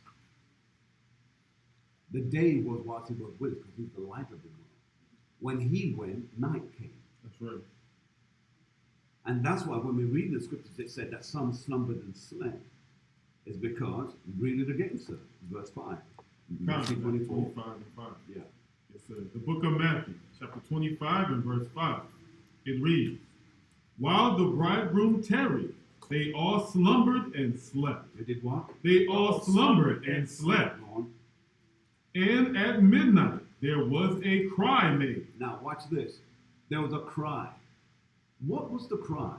The day was whilst he was with us, because he's the light of the world. When he went, night came. That's right. And that's why when we read the scriptures, it said that some slumbered and slept. It's because, read it again, sir, verse 5. Matthew 24. 25 and 5. Yeah. Yes, sir. The book of Matthew, chapter 25 and verse 5. It reads, while the bridegroom tarried, they all slumbered and slept. They did what? They all slumbered and slept. Go on. And at midnight there was a cry made. Now, watch this. There was a cry. What was the cry?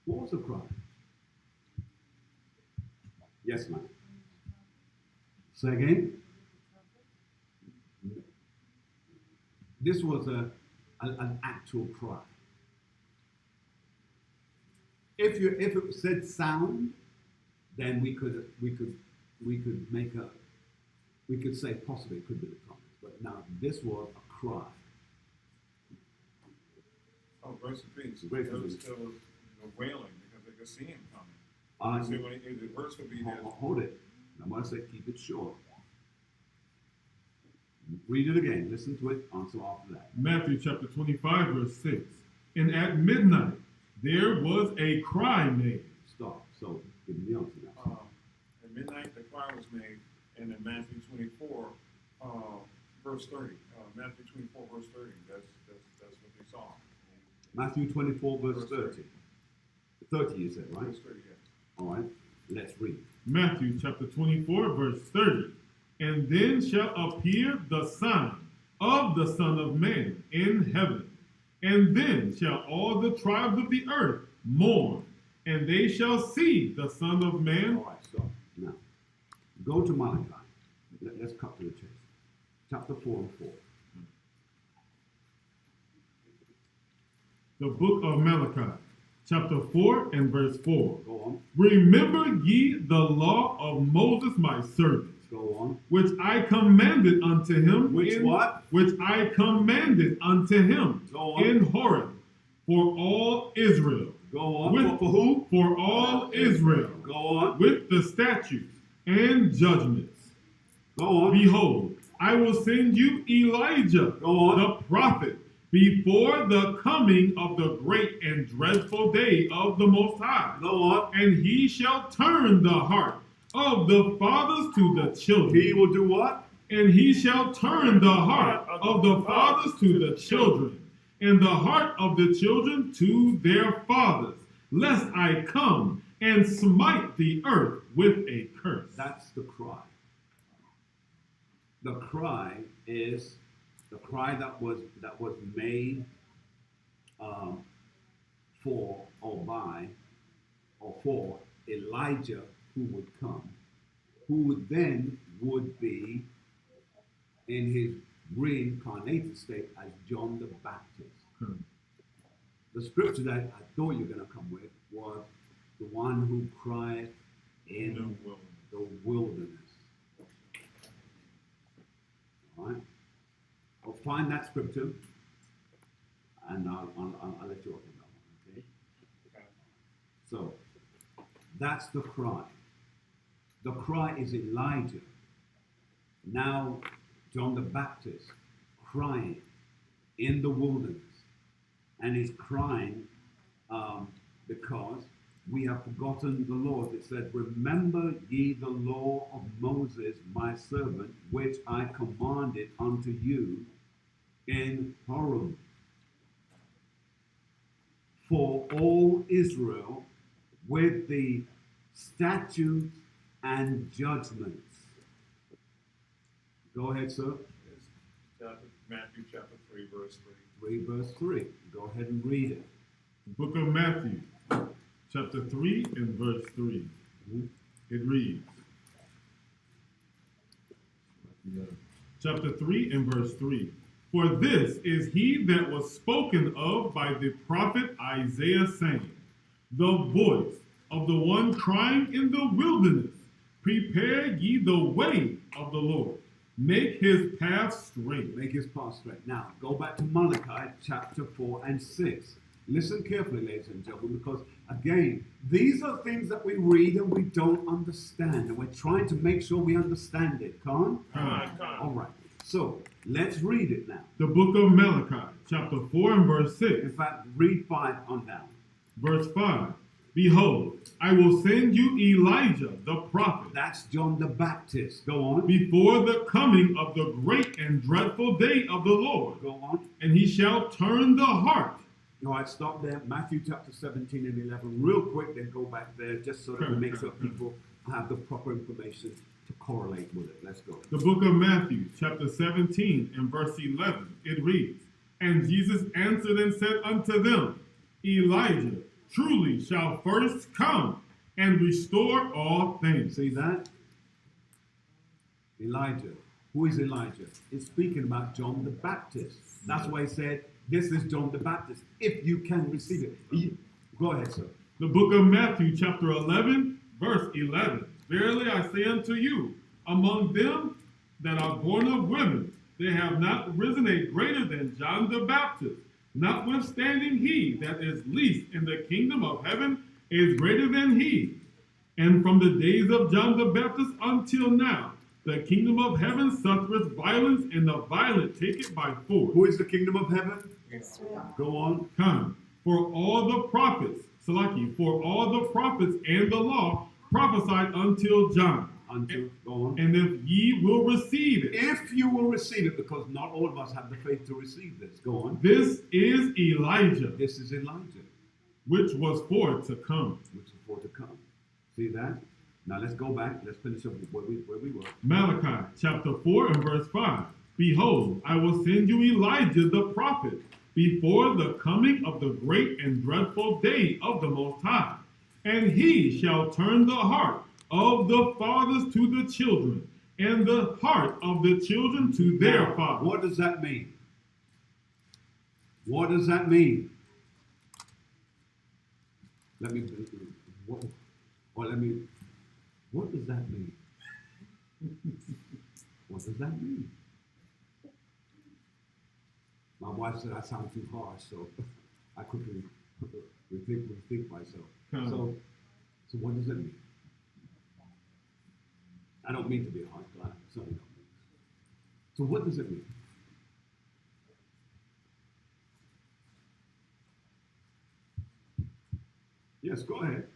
What was the cry? Yes, ma'am. Say again. This was an actual cry. If it said sound, then we could say possibly it could be the trumpet. But now this was a cry. Oh, grace and peace. Grace There and was peace. wailing because they could see him coming. See, when the verse would be there. Hold it. I'm going to say keep it short. Read it again. Listen to it. Answer after that. Matthew chapter 25 verse 6. And at midnight there was a cry made. Stop. So give me the answer now. At midnight, the cry was made, and in Matthew 24, verse 30. Matthew 24, verse 30. That's what they saw. Matthew 24, verse 30. 30 you said, right? Verse 30, yes. All right. Let's read. Matthew chapter 24 verse 30. And then shall appear the sign of the Son of Man in heaven. And then shall all the tribes of the earth mourn, and they shall see the Son of Man. All right, stop. Now, go to Malachi. Let's cut to the chase. Chapter 4 and 4. The book of Malachi, chapter 4 and verse 4. Go on. Remember ye the law of Moses my servant, Go on. which I commanded unto him. Which what? Which I commanded unto him Go on. in Horeb for all Israel. Go on. With, For who? For all Israel. Go on. With the statutes and judgments. Go on. Behold, I will send you Elijah, Go on. the prophet, before the coming of the great and dreadful day of the Most High. Go on. And he shall turn the heart of the fathers to the children. He will do what? And he shall turn the heart of the fathers to the children, and the heart of the children to their fathers, lest I come and smite the earth with a curse. That's the cry. The cry is the cry that was made for or by or for Elijah, who would come, who then would be in his reincarnated state as John the Baptist. The scripture that I thought you were going to come with was the one who cried in the wilderness. All right? I'll find that scripture and I'll let you open that one, okay? So, that's the cry. The cry is Elijah. Now, John the Baptist crying in the wilderness. And he's crying because we have forgotten the Lord. It said, remember ye the law of Moses, my servant, which I commanded unto you in Horeb. For all Israel with the statutes and judgments. Go ahead, sir. Matthew chapter 3, verse 3. Read verse 3. Go ahead and read it. The book of Matthew, chapter 3 and verse 3. It reads, chapter 3 and verse 3. For this is he that was spoken of by the prophet Isaiah, saying, the voice of the one crying in the wilderness, prepare ye the way of the Lord, make his path straight. Make his path straight. Now, go back to Malachi chapter 4 and 6. Listen carefully, ladies and gentlemen, because again, these are things that we read and we don't understand, and we're trying to make sure we understand it. Con? All right. So, let's read it now. The book of Malachi, chapter 4 and verse 6. In fact, read 5 on down. Verse 5. Behold, I will send you Elijah the prophet. That's John the Baptist. Go on. Before the coming of the great and dreadful day of the Lord. Go on. And he shall turn the heart. All right, stop there. Matthew chapter 17 and 11. Real quick, then go back there just so that we make sure people have the proper information to correlate with it. Let's go. The book of Matthew, chapter 17 and verse 11. It reads, and Jesus answered and said unto them, Elijah truly shall first come and restore all things. See that? Elijah. Who is Elijah? It's speaking about John the Baptist. That's why he said, this is John the Baptist, if you can receive it. Go ahead, sir. The book of Matthew, chapter 11, verse 11. Verily I say unto you, among them that are born of women, there have not risen a greater than John the Baptist. Notwithstanding he that is least in the kingdom of heaven is greater than he. And from the days of John the Baptist until now, the kingdom of heaven suffereth violence, and the violent take it by force. Who is the kingdom of heaven? Go on. Come, for all the prophets, Salaki, for all the prophets and the law prophesied until John. Until, go on. And if ye will receive it. If you will receive it, because not all of us have the faith to receive this. Go on. This is Elijah. This is Elijah. Which was for to come. Which is for to come. See that? Now let's go back. Let's finish up where we were. Malachi chapter 4 and verse 5. Behold, I will send you Elijah the prophet before the coming of the great and dreadful day of the Most High. And he shall turn the heart of the fathers to the children, and the heart of the children to their fathers. What does that mean? What does that mean? What does that mean? What does that mean? My wife said I sound too harsh, so I quickly rethink myself. So what does it mean? I don't mean to be harsh, but I certainly don't mean. So what does it mean? Yes, go ahead.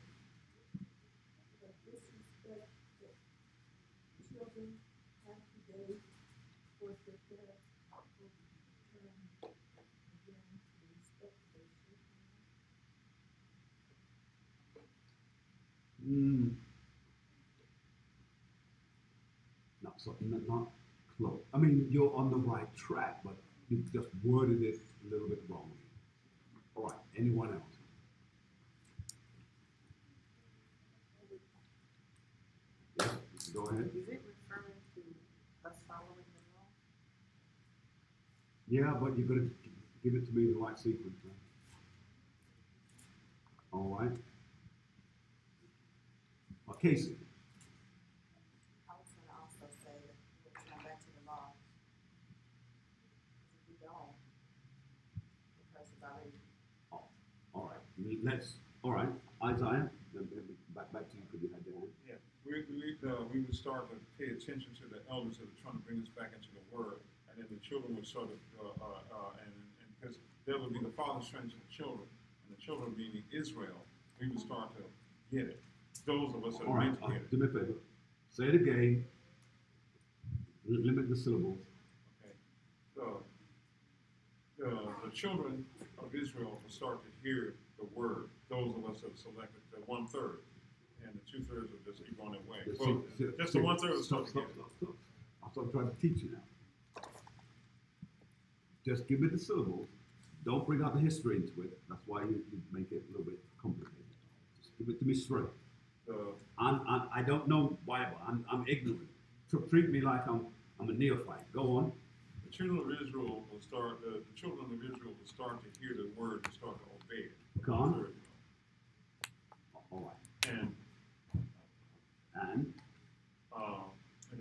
The disrespect that children have today towards their parents will turn again to respect they should have. Not close. I mean, you're on the right track, but you just worded it a little bit wrongly. All right. Anyone else? Yes, go ahead. Is it referring to us following the law? Yeah, but you're gonna give it to me in the right sequence. Huh? All right. Casey. I was gonna also say that we'll come back to the law. If we don't, the person's already. All right. All right. Isaiah. Back to you because you had your hand. Yeah, we would start to pay attention to the elders that are trying to bring us back into the Word, and then the children would sort of, and because there would be the fathers training the children, and the children being Israel, we would start to get it. Those of us that All are right. meant to get it. Do me a favor. Say it again. Limit the syllables. Okay. The children of Israel will start to hear the Word. Those of us that have selected the 1/3. And the 2/3 will just keep on their way. Well, just the 1/3 will start to get it. Stop. That's what I'm trying to teach you now. Just give me the syllables. Don't bring out the history into it. That's why you make it a little bit complicated. Just give it to me straight. I don't know Bible. I'm ignorant. Treat me like I'm a neophyte. Go on. The children of Israel will start. The children of Israel will start to hear the Word and start to obey it. Go on. All right. And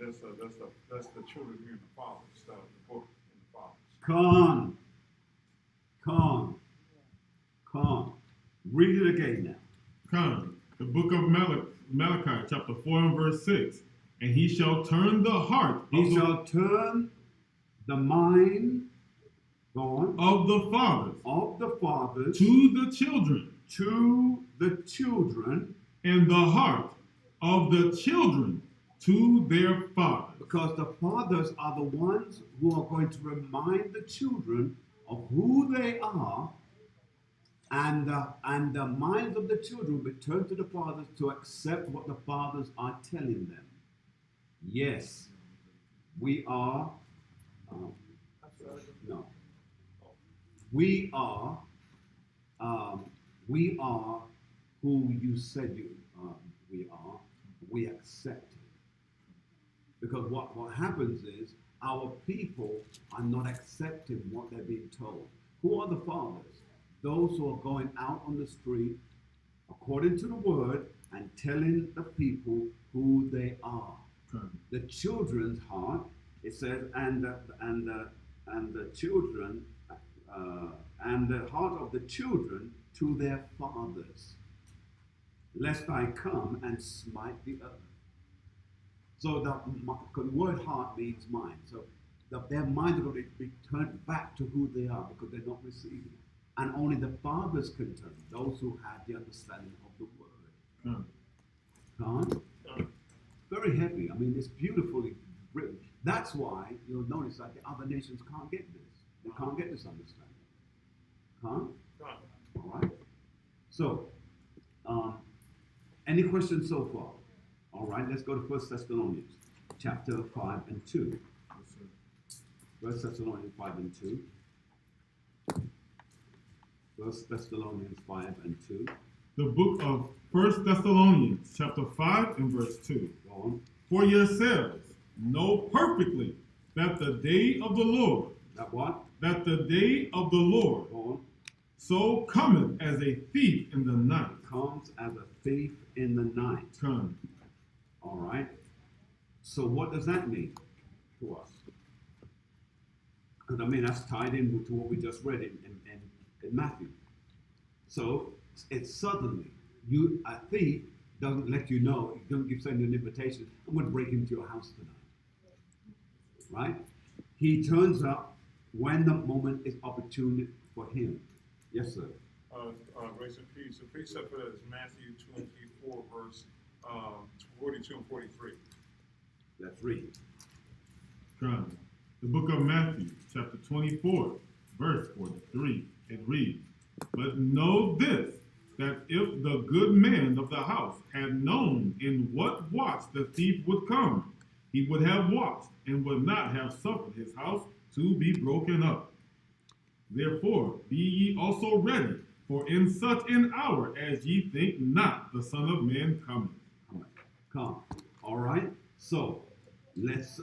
And that's the children hearing the fathers, the book and the fathers. Calm. Read it again now. Come, the book of Malachi, chapter 4 and verse 6. And he shall turn the heart He shall turn the mind, go on, of the fathers to the children, the children, and the heart of the children to their fathers. because the fathers are the ones who are going to remind the children of who they are, and the minds of the children will turn to the fathers to accept what the fathers are telling them. Yes, we are. No, we are. We are who you said we are. We accept it. Because what happens is our people are not accepting what they're being told. Who are the fathers? Those who are going out on the street according to the word and telling the people who they are. The children's heart, it says, and the children and the heart of the children to their fathers, lest I come and smite the earth. So the word heart means mind. So their minds are going to be turned back to who they are because they're not receiving it. And only the fathers can turn, those who have the understanding of the word. Very heavy. I mean, it's beautifully written. That's why you'll notice that the other nations can't get this. They can't get this understanding. All right. So, any questions so far? All right, let's go to 1 Thessalonians, chapter 5 and 2. 1 Thessalonians 5 and 2. 1 Thessalonians 5 and 2. The book of 1 Thessalonians, chapter 5 and verse 2. Go on. For yourselves know perfectly that the day of the Lord, That what? that the day of the Lord Go on. so cometh as a thief in the night. Comes as a thief in the night. Come. All right. So what does that mean to us? Because I mean, that's tied in to what we just read in Matthew. So it's suddenly, a thief doesn't let you know, he doesn't send you an invitation, I'm going to break into your house tonight. Right? He turns up when the moment is opportune for him. Yes, sir. Grace and peace. The precept for that is Matthew 24, verse 42 and 43. Let's read. Come. The book of Matthew, chapter 24, verse 43. It reads, "But know this, that if the good man of the house had known in what watch the thief would come, he would have watched and would not have suffered his house to be broken up. Therefore be ye also ready, for in such an hour as ye think not, the Son of Man cometh." Come. All right. So let's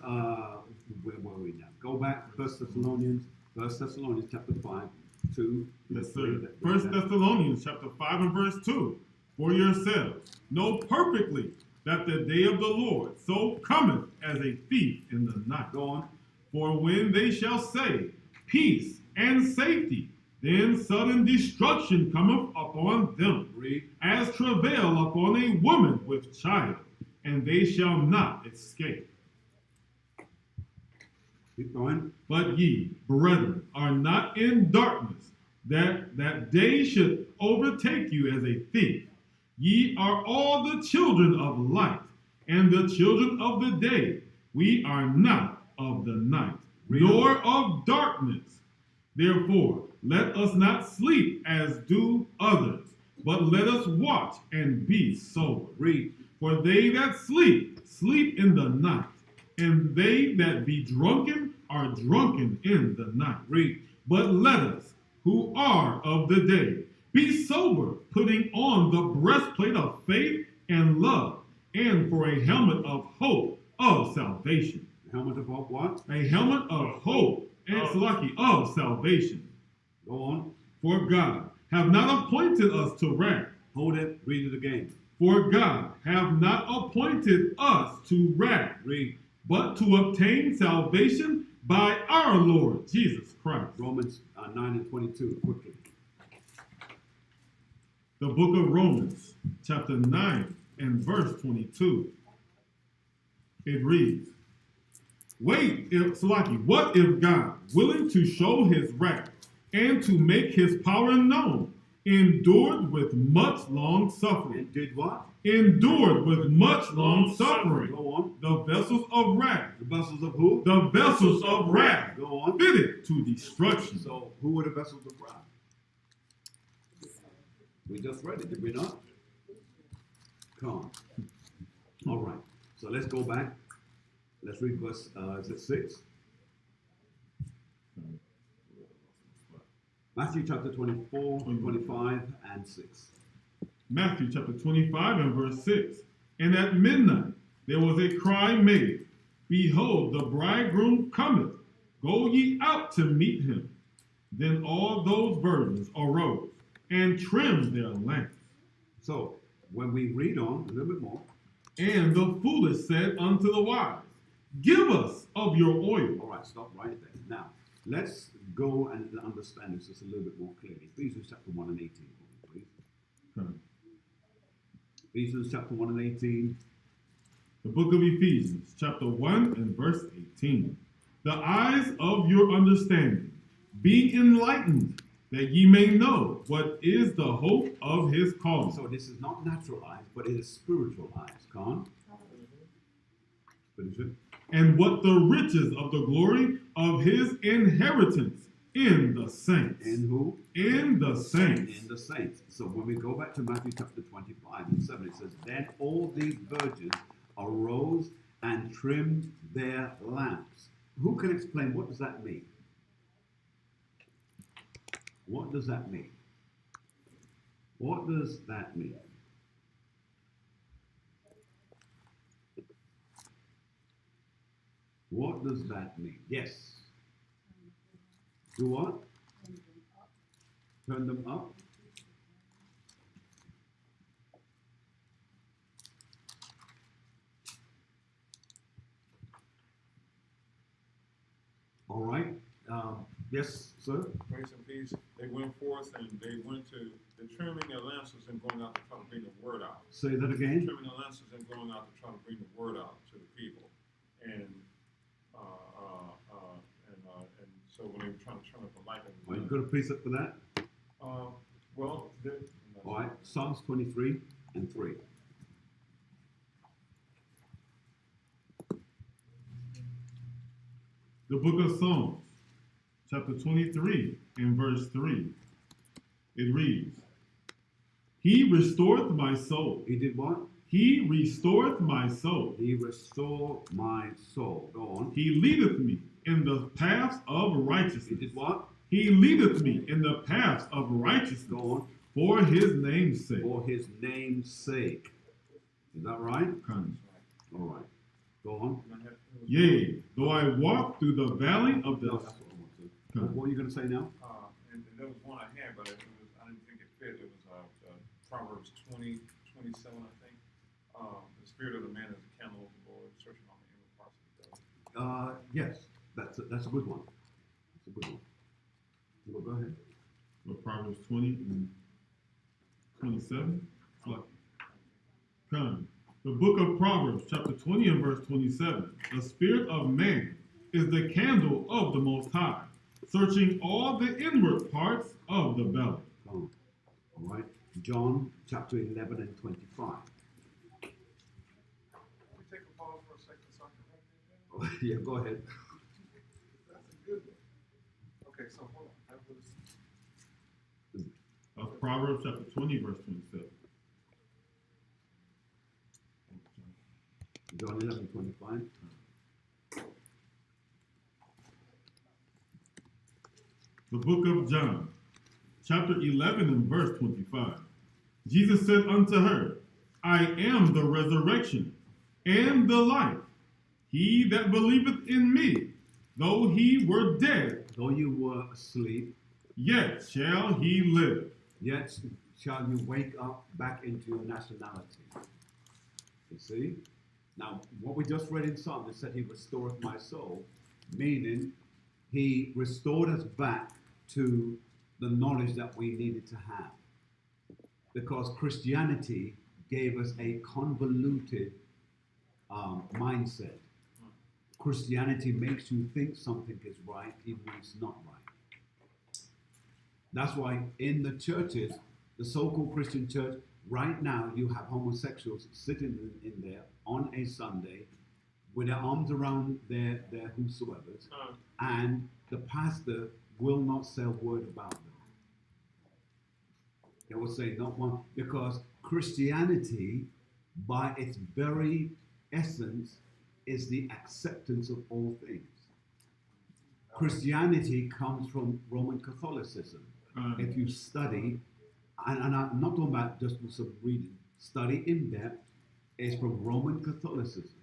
where were we now? Go back to 1 Thessalonians chapter 5, 2. Yes, sir. 1 Thessalonians chapter 5 and verse 2. "For yourselves know perfectly that the day of the Lord so cometh as a thief in the night. Go on. For when they shall say, Peace and safety, then sudden destruction cometh upon them, Read. as travail upon a woman with child, and they shall not escape. Keep going. But ye, brethren, are not in darkness, that day should overtake you as a thief. Ye are all the children of light, and the children of the day. We are not of the night, nor of darkness. Therefore, let us not sleep as do others, but let us watch and be sober. Read. For they that sleep, sleep in the night, and they that be drunken are drunken in the night. Read. But let us, who are of the day, be sober, putting on the breastplate of faith and love, and for a helmet of hope of salvation. Helmet of what? A helmet of hope and of salvation. Go on. For God have not appointed us to wrath. Hold it. Read it again. For God have not appointed us to wrath, Read. but to obtain salvation by our Lord Jesus Christ. Romans 9 and 22. Quickly. The book of Romans, chapter 9 and verse 22. It reads, what if God, willing to show his wrath and to make his power known, endured with much long suffering? And did what? Endured with much long suffering. Go on. The vessels of wrath. The vessels of who? The vessels of wrath. Go on. Fitted to destruction. So who were the vessels of wrath? We just read it, did we not? Come. All right. So let's go back. Let's read verse, is it 6? Matthew chapter 24, 25, and 6. Matthew chapter 25 and verse 6. And at midnight there was a cry made, Behold, the bridegroom cometh. Go ye out to meet him. Then all those virgins arose and trimmed their lamps. So when we read on a little bit more. And the foolish said unto the wise, Give us of your oil. All right, stop right there. Now, let's go and understand this just a little bit more clearly. Ephesians chapter 1 and 18, please. Okay. Ephesians chapter 1 and 18. The book of Ephesians, chapter 1 and verse 18. The eyes of your understanding being enlightened, that ye may know what is the hope of his calling. So this is not natural eyes, but it is spiritual eyes. Con? Finish it. And what the riches of the glory of his inheritance in the saints. In who? In the saints. In the saints. So when we go back to Matthew chapter 25 and 7, it says, Then all these virgins arose and trimmed their lamps. Who can explain what does that mean? What does that mean? What does that mean? What does that mean? Yes. Do what? Turn them up. All right. Yes, sir. Grace and peace. They went forth and they went to the trimming their lances and going out to try to bring the word out. Say that again. Trimming their lances and going out to try to bring the word out to the people. And so when they were trying to turn up the light, Are you got a precept for that? well, All right. Psalms 23 and 3. The book of Psalms, chapter 23 and verse 3. It reads, He restoreth my soul. He did what? He restoreth my soul. He restored my soul. Go on. He leadeth me in the paths of righteousness. He did what? He leadeth me in the paths of righteousness Go on. for his name's sake. For his name's sake. Is that right? Kind. All right. Go on. Yea, though I walk through the valley of No, the... that's what I want to. What are you going to say now? and there was one I had, but I didn't think it fit. It was Proverbs 20:27, I think. The spirit of the man is a candle of the Lord, searching on the inner parts of the belly. Yes. That's a good one. That's a good one. Well, go ahead. Well, Proverbs 20 and 27. It's like, kind. The book of Proverbs, chapter 20 and verse 27. The spirit of man is the candle of the Most High, searching all the inward parts of the belly. Go on. All right. John chapter 11 and 25. Can we take a pause for a second so I can write that down? Yeah, go ahead. That's a good one. Okay, so hold on. That was Proverbs chapter 20, verse 27. John 11, 25. The book of John, chapter 11 and verse 25. Jesus said unto her, I am the resurrection and the life. He that believeth in me, though he were dead, Though you were asleep, yet shall he live. yet shall you wake up back into your nationality. You see? Now, what we just read in Psalm, it said he restoreth my soul, meaning he restored us back to the knowledge that we needed to have. Because Christianity gave us a convoluted mindset. Christianity makes you think something is right even when it's not right. That's why in the churches, the so-called Christian church, right now you have homosexuals sitting in there on a Sunday with their arms around their whosoever's, and the pastor will not say a word about them. They will say not one, because Christianity, by its very essence, is the acceptance of all things. Christianity comes from Roman Catholicism. If you study, and I'm not talking about just some reading, study in depth, it's from Roman Catholicism.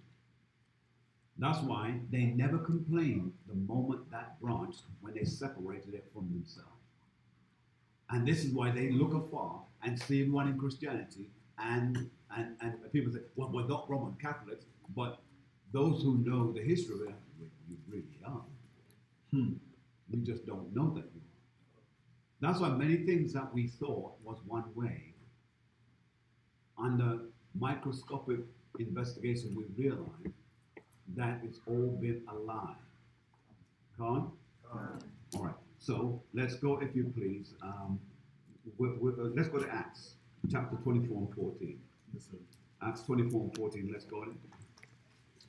That's why they never complained the moment that branched when they separated it from themselves. And this is why they look afar and see everyone in Christianity, and people say, well, we're not Roman Catholics, but those who know the history of it, you really are. You just don't know that you are. That's why many things that we thought was one way, under microscopic investigation, we realized that it's all been a lie. Con? All right. So let's go, if you please. Let's go to Acts chapter 24 and 14. Yes, sir. Acts 24 and 14. Let's go in.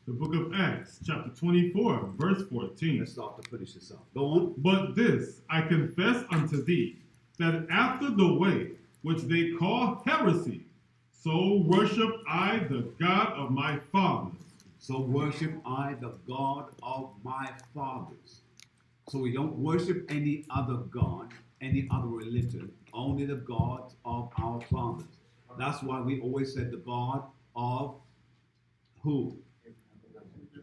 The book of Acts, chapter 24, verse 14. Let's start to finish this up. Go on. But this I confess unto thee, that after the way which they call heresy, so worship I the God of my fathers. So worship I the God of my fathers. So we don't worship any other God, any other religion, only the God of our fathers. That's why we always said the God of who?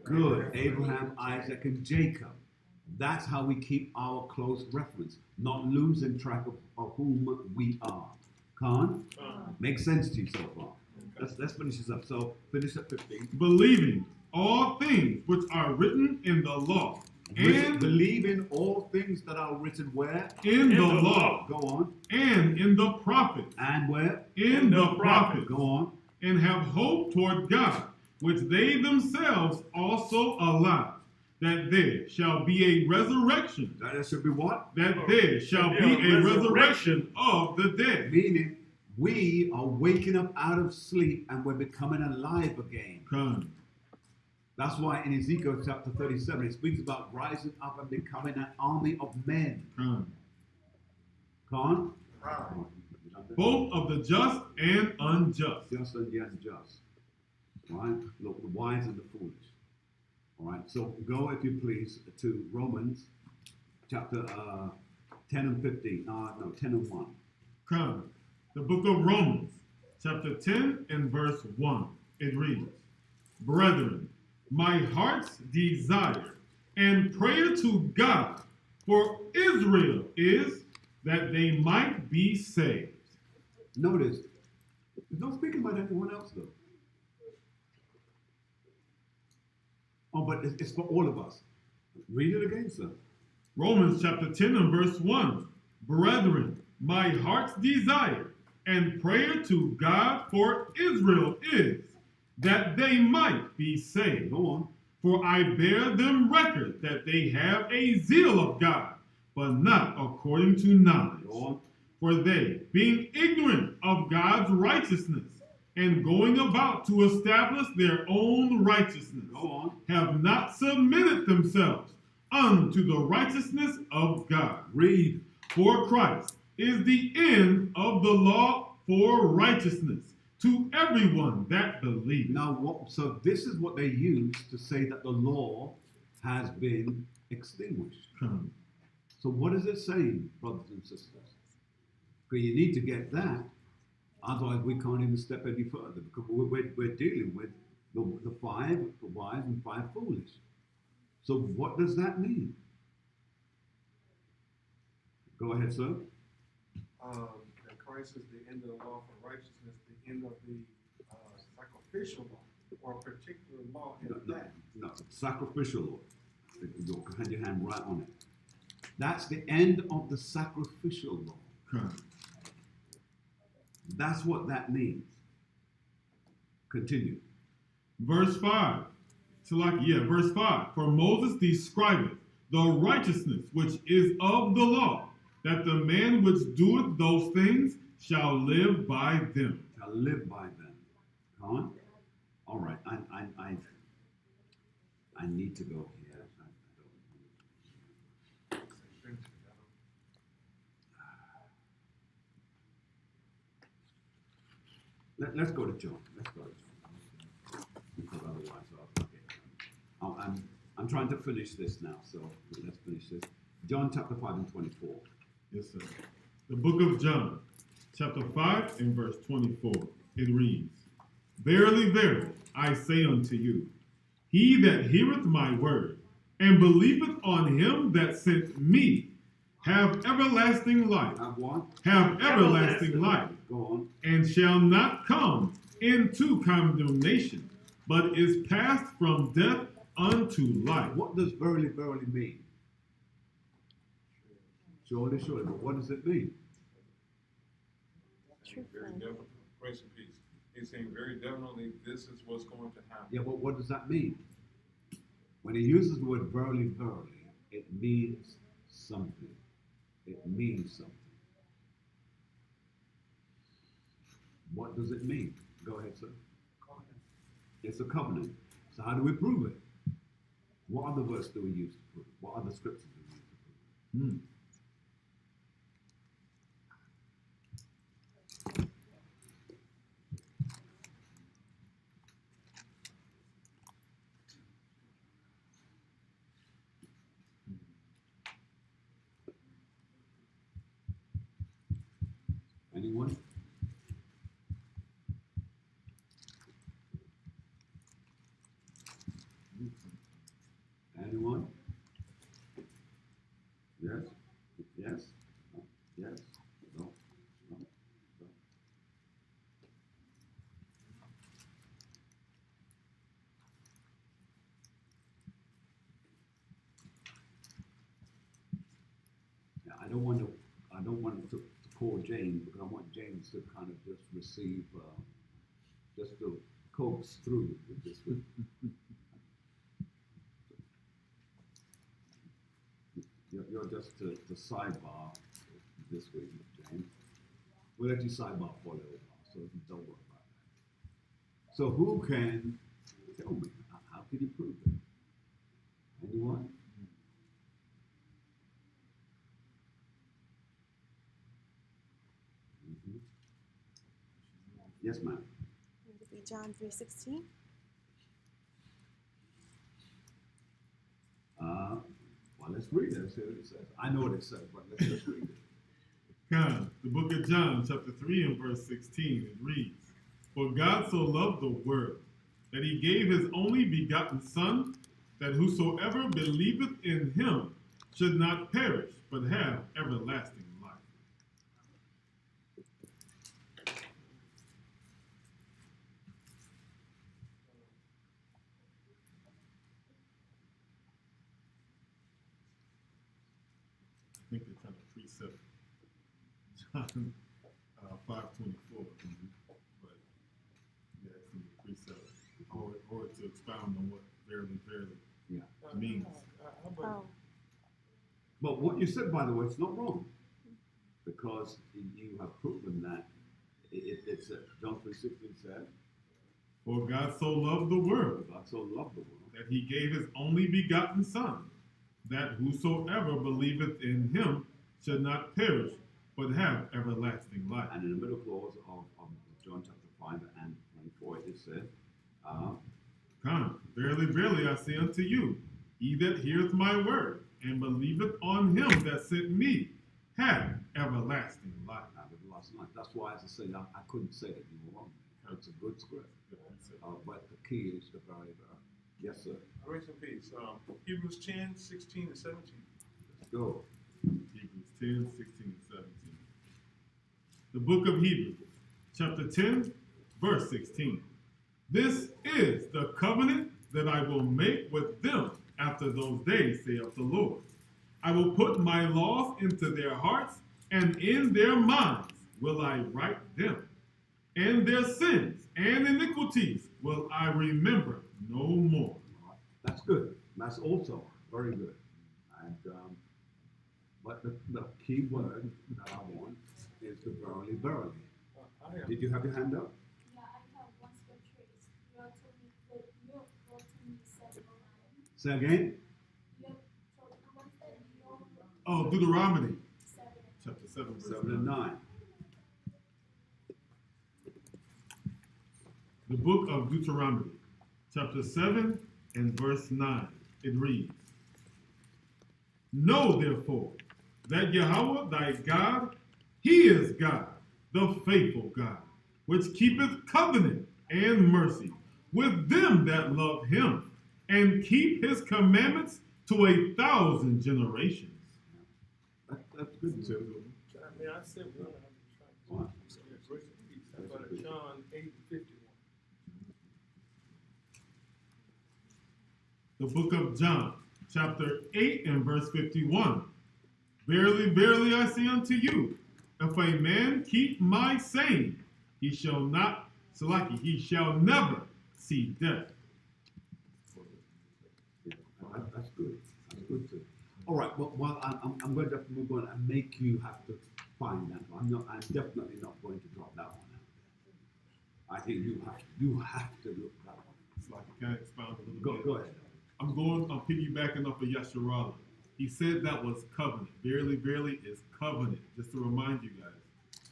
Good. Abraham, Isaac, and Jacob. That's how we keep our close reference, not losing track of whom we are. Khan? Makes sense to you so far. Let's finish this up. So finish at 15. Believing all things which are written in the law, And believing all things that are written where? in the law, Go on. and in the prophets, And where? in the prophets, Go on. and have hope toward God, which they themselves also allow, that there shall be a resurrection, That should be what? that there shall be a resurrection of the dead. Meaning, we are waking up out of sleep and we're becoming alive again. Come. That's why in Ezekiel chapter 37, it speaks about rising up and becoming an army of men. Come. Con? Both of the just and unjust. Just and the unjust. Right? Look, the wise and the foolish. All right. So go, if you please, to Romans chapter 10 and 15. No, 10 and 1. Come. The book of Romans, chapter 10 and verse 1. It reads, Brethren, my heart's desire and prayer to God for Israel is that they might be saved. Notice, he's not speaking about anyone else, though. Oh, but it's for all of us. Read it again, sir. Romans chapter 10 and verse 1. Brethren, my heart's desire and prayer to God for Israel is that they might be saved. Go on. For I bear them record that they have a zeal of God, but not according to knowledge. Go on. For they, being ignorant of God's righteousness, and going about to establish their own righteousness, Go on. have not submitted themselves unto the righteousness of God. Read. For Christ is the end of the law for righteousness to everyone that believes. Now, so this is what they use to say that the law has been extinguished. Come. So what is it saying, brothers and sisters? Because you need to get that. Otherwise, we can't even step any further because we're dealing with the five wise and five foolish. So what does that mean? Go ahead, sir. That Christ is the end of the law for righteousness, the end of the sacrificial law, or a particular law in that. No, sacrificial law. You'll have your hand right on it. That's the end of the sacrificial law. Come. That's what that means. Continue. Verse 5. Verse 5. For Moses describeth the righteousness which is of the law, that the man which doeth those things shall live by them. Shall live by them. Huh? All right. I need to go here. Let's go to John. Let's go to John. Because otherwise I'll forget. I'm trying to finish this now, so let's finish this. John chapter 5 and 24. Yes, sir. The book of John, chapter 5 and verse 24. It reads, Verily, verily, I say unto you, he that heareth my word, and believeth on him that sent me, have everlasting life. Have what? Have everlasting life. Go on. And shall not come into condemnation, but is passed from death unto life. What does verily, verily mean? Surely, surely. But what does it mean? Very definitely, grace and peace. He's saying very definitely this is what's going to happen. Yeah, but what does that mean? When he uses the word verily, verily, it means something. It means something. What does it mean? Go ahead, sir. Covenant. It's a covenant. So how do we prove it? What other verse do we use to prove it? What other scriptures do we use to prove it? Anyone? Anyone? Yes? Yes? No? Yes? No? No? No? don't want to call James, because I want James to kind of just receive, just to coax through with this week. You're just the sidebar this week, James. We'll let you sidebar for a little while, so don't worry about that. So who can tell me, how can you prove it? Anyone? Mhm. Yes, ma'am. It would be John 3:16. Well, let's read it. Let's see what it says. I know what it says, but let's just read it. The book of John, chapter 3 and verse 16, it reads, For God so loved the world, that he gave his only begotten Son, that whosoever believeth in him should not perish, but have everlasting life. I think they're trying to precept John 5:24, but yeah, it's in the precept, or to expound on what verily, verily Yeah. means. How about Oh, But what you said, by the way, it's not wrong, because you have proven that it's John 3:16 said, For God so loved the world, God so loved the world. that he gave his only begotten Son, that whosoever believeth in him should not perish, but have everlasting life. And in the middle clause of John chapter 5 and 24, it said, Come, verily, verily, I say unto you, he that heareth my word, and believeth on him that sent me, have everlasting life. last night. That's why, as I said, I couldn't say that you were wrong. It's a good script. But the key is the very, yes, sir. grace and peace? Hebrews 10, 16, and 17. Let's go. Hebrews 10, 16, and 17. The book of Hebrews, chapter 10, verse 16. This is the covenant that I will make with them after those days, saith the Lord. I will put my laws into their hearts, and in their minds will I write them. And their sins and iniquities will I remember no more. That's good. That's also very good. And but the key word that I want is the verily, verily. I am. Did you have your hand up? Yeah, I have one scripture. It's you told me 7:9. Say again. You told me what is that? Oh, Deuteronomy, 7. chapter 7, verse 7 and 9. The book of Deuteronomy, chapter 7 and verse 9. It reads, Know therefore that Yahweh thy God, he is God, the faithful God, which keepeth covenant and mercy with them that love him, and keep his commandments to 1,000 generations. That's good too. May I say one? What? Grace and peace. How about John 8:51? The book of John, chapter 8 and verse 51. Verily, verily, I say unto you, if a man keep my saying, he shall not, Salaki, he shall never see death. Yeah, that's good. That's good too. All right. Well, I'm going to have to move on and make you have to find that one. I'm definitely not going to drop that one out. I think you have to look that one. Salaki, can I expound a little bit? Go ahead. I'm piggybacking off of Yasharala. He said that was covenant. Verily, verily is covenant. Just to remind you guys.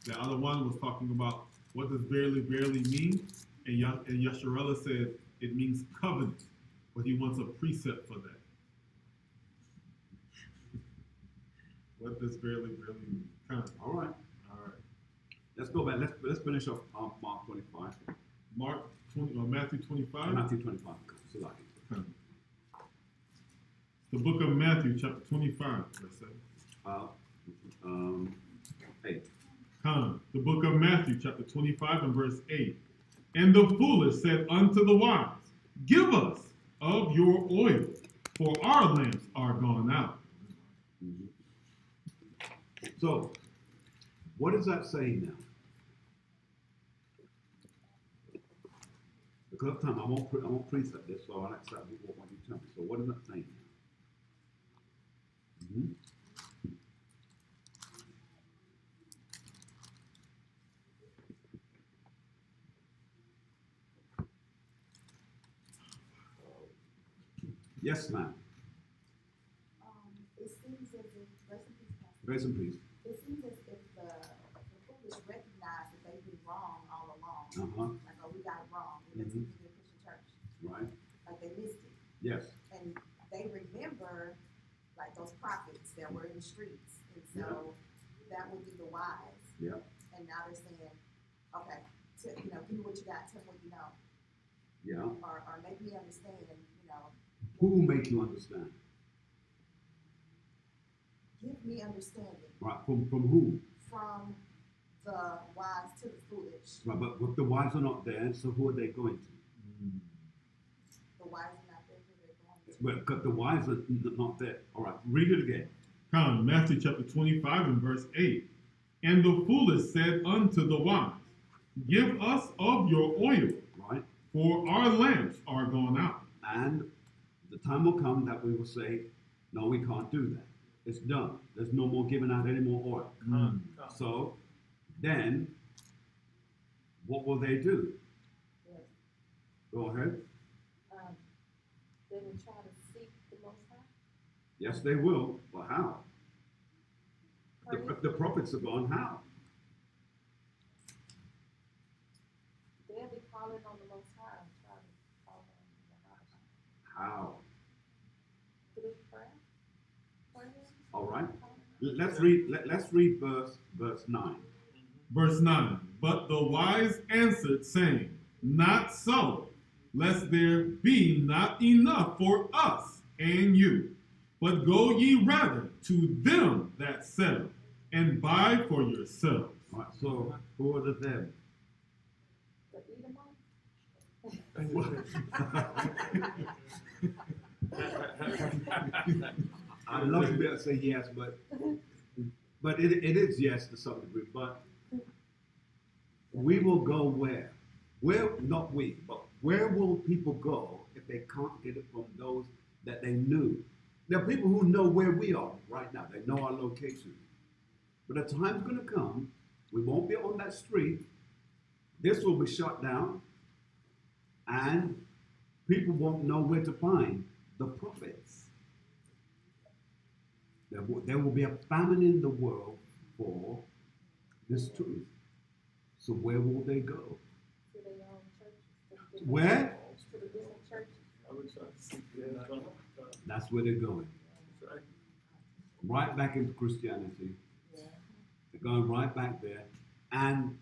The other one was talking about what does verily, verily mean? And Yasharala said it means covenant. But he wants a precept for that. What does verily, verily mean? All right. All right. Let's go back. Let's finish up Mark 25. Matthew 25. Matthew 25. Salaki. The book of Matthew, chapter 25, verse 7. 8. The book of Matthew, chapter 25, and verse 8. And the foolish said unto the wise, Give us of your oil, for our lamps are gone out. So, what is that saying now? Because of time, I won't precept this, so I'll accept what you tell me. So, what is that saying now? Mhm. Yes, ma'am. It seems as if, rest in peace, Pastor. Grace and peace. It seems as if the foolish recognize that they've been wrong all along. Uh-huh. Like, oh, we got it wrong. It makes Mhm. it be a Christian church. Right. Like, they missed it. Yes. And they remember, like, those prophets that were in the streets. And so that would be the wise. Yeah. And now they're saying, okay, give me what you got, tell me what you know. Yeah. Or make me understand, Who will make you understand? give me understanding Right. From who? from the wise to the foolish. Right. But the wise are not there, so who are they going to? The wise are not there, who they're going to. Well, because the wise are not there. All right. Read it again. Come, Matthew chapter 25 and verse 8. And the foolish said unto the wise, give us of your oil, Right. for our lamps are gone out. And the time will come that we will say, no, we can't do that. It's done. There's no more giving out any more oil. So then, what will they do? Yes. Go ahead. They will try to seek the Most High. Yes, they will. But how? Pardon? The prophets are gone. How? They'll be calling on the Most High and trying to call on the High. How? Through prayer. Prayer. All right. Let's read verse 9. Verse 9. But the wise answered, saying, not so, lest there be not enough for us and you. But go ye rather to them that sell, and buy for yourselves. All right. So who are the them? The Edomites. I'd love to be able to say yes, but it is yes to some degree. But we will go where? Where, not we, but where will people go if they can't get it from those that they knew? There are people who know where we are right now. They know our location. But a time's going to come, we won't be on that street. This will be shut down, and people won't know where to find the prophets. There will be a famine in the world for this truth. So where will they go? To their own churches. Where? To the different churches. I would try to seek the That's where they're going. Right back into Christianity. They're going right back there. And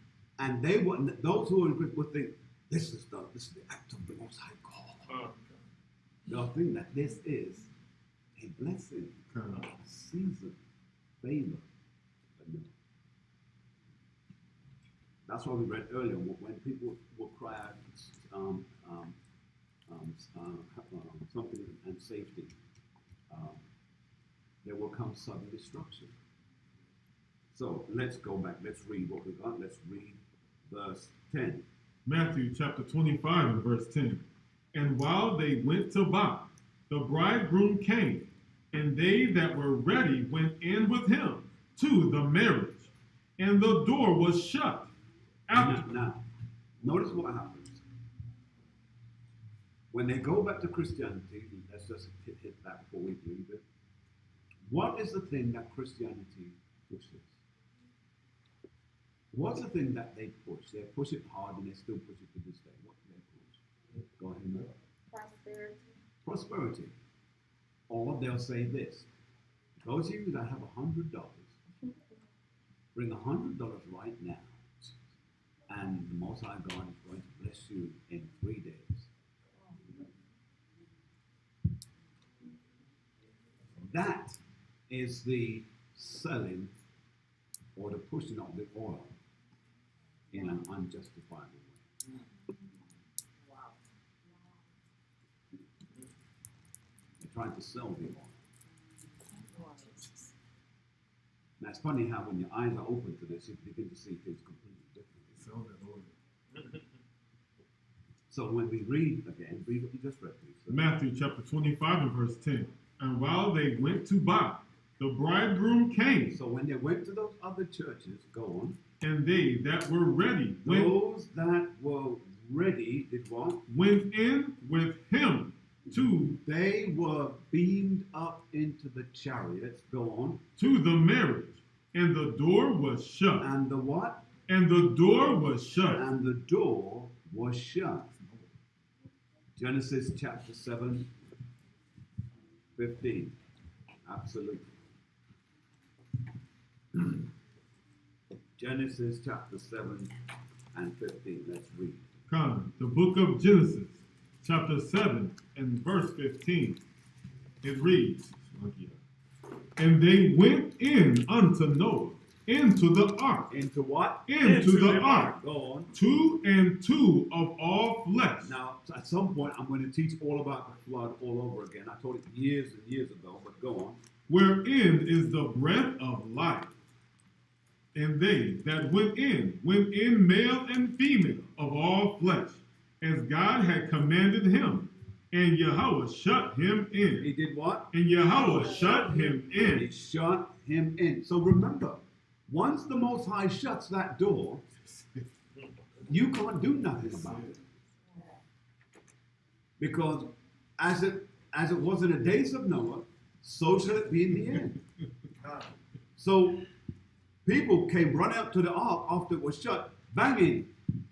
they wouldn't, those who are in Christ would think, this is the act of the Most High God. They'll think that this is a blessing, a season, favor. But no. That's why we read earlier, when people will cry out something and safety, there will come sudden destruction. So let's go back. Let's read what we got. Let's read verse 10. Matthew chapter 25 and verse 10. And while they went to buy, the bridegroom came, and they that were ready went in with him to the marriage, and the door was shut. Now, notice what happens. When they go back to Christianity, let's just hit that before we leave it. What is the thing that Christianity pushes? What's the thing that they push? They push it hard and they still push it to this day. What do they push? Go ahead, Mel. Prosperity. Prosperity. Or they'll say this. Those of you that have $100, bring $100 right now, and the Most High God is going to bless you in 3 days. That is the selling or the pushing of the oil in an unjustifiable way. Wow. They're trying to sell the oil. it's funny how when your eyes are open to this, you begin to see things completely different. It sounds that order. So when we read again, read what you just read, please. Sir. Matthew chapter 25 and verse 10. And while they went to buy, the bridegroom came, So when they went to those other churches, go on. and they that were ready Those that were ready did what? went in with him to They were beamed up into the chariots. Go on. the marriage, and the door was shut. And the what? And the door was shut. And the door was shut. Genesis chapter 7, 15. Absolutely. Genesis chapter 7 and 15. Let's read. Come, the book of Genesis, chapter 7 and verse 15. It reads, and they went in unto Noah into the ark. Into what? Into the ark. Go on. 2 and 2 of all flesh. Now, at some point, I'm going to teach all about the flood all over again. I taught it years and years ago, but go on. Wherein is the breath of life. And they that went in male and female of all flesh, as God had commanded him. And Yahweh shut him in. He did what? And Yahweh shut him He in. shut him in. So remember, once the Most High shuts that door, you can't do nothing about it. Because as it was in the days of Noah, so shall it be in the end. So people came running up to the ark after it was shut, banging,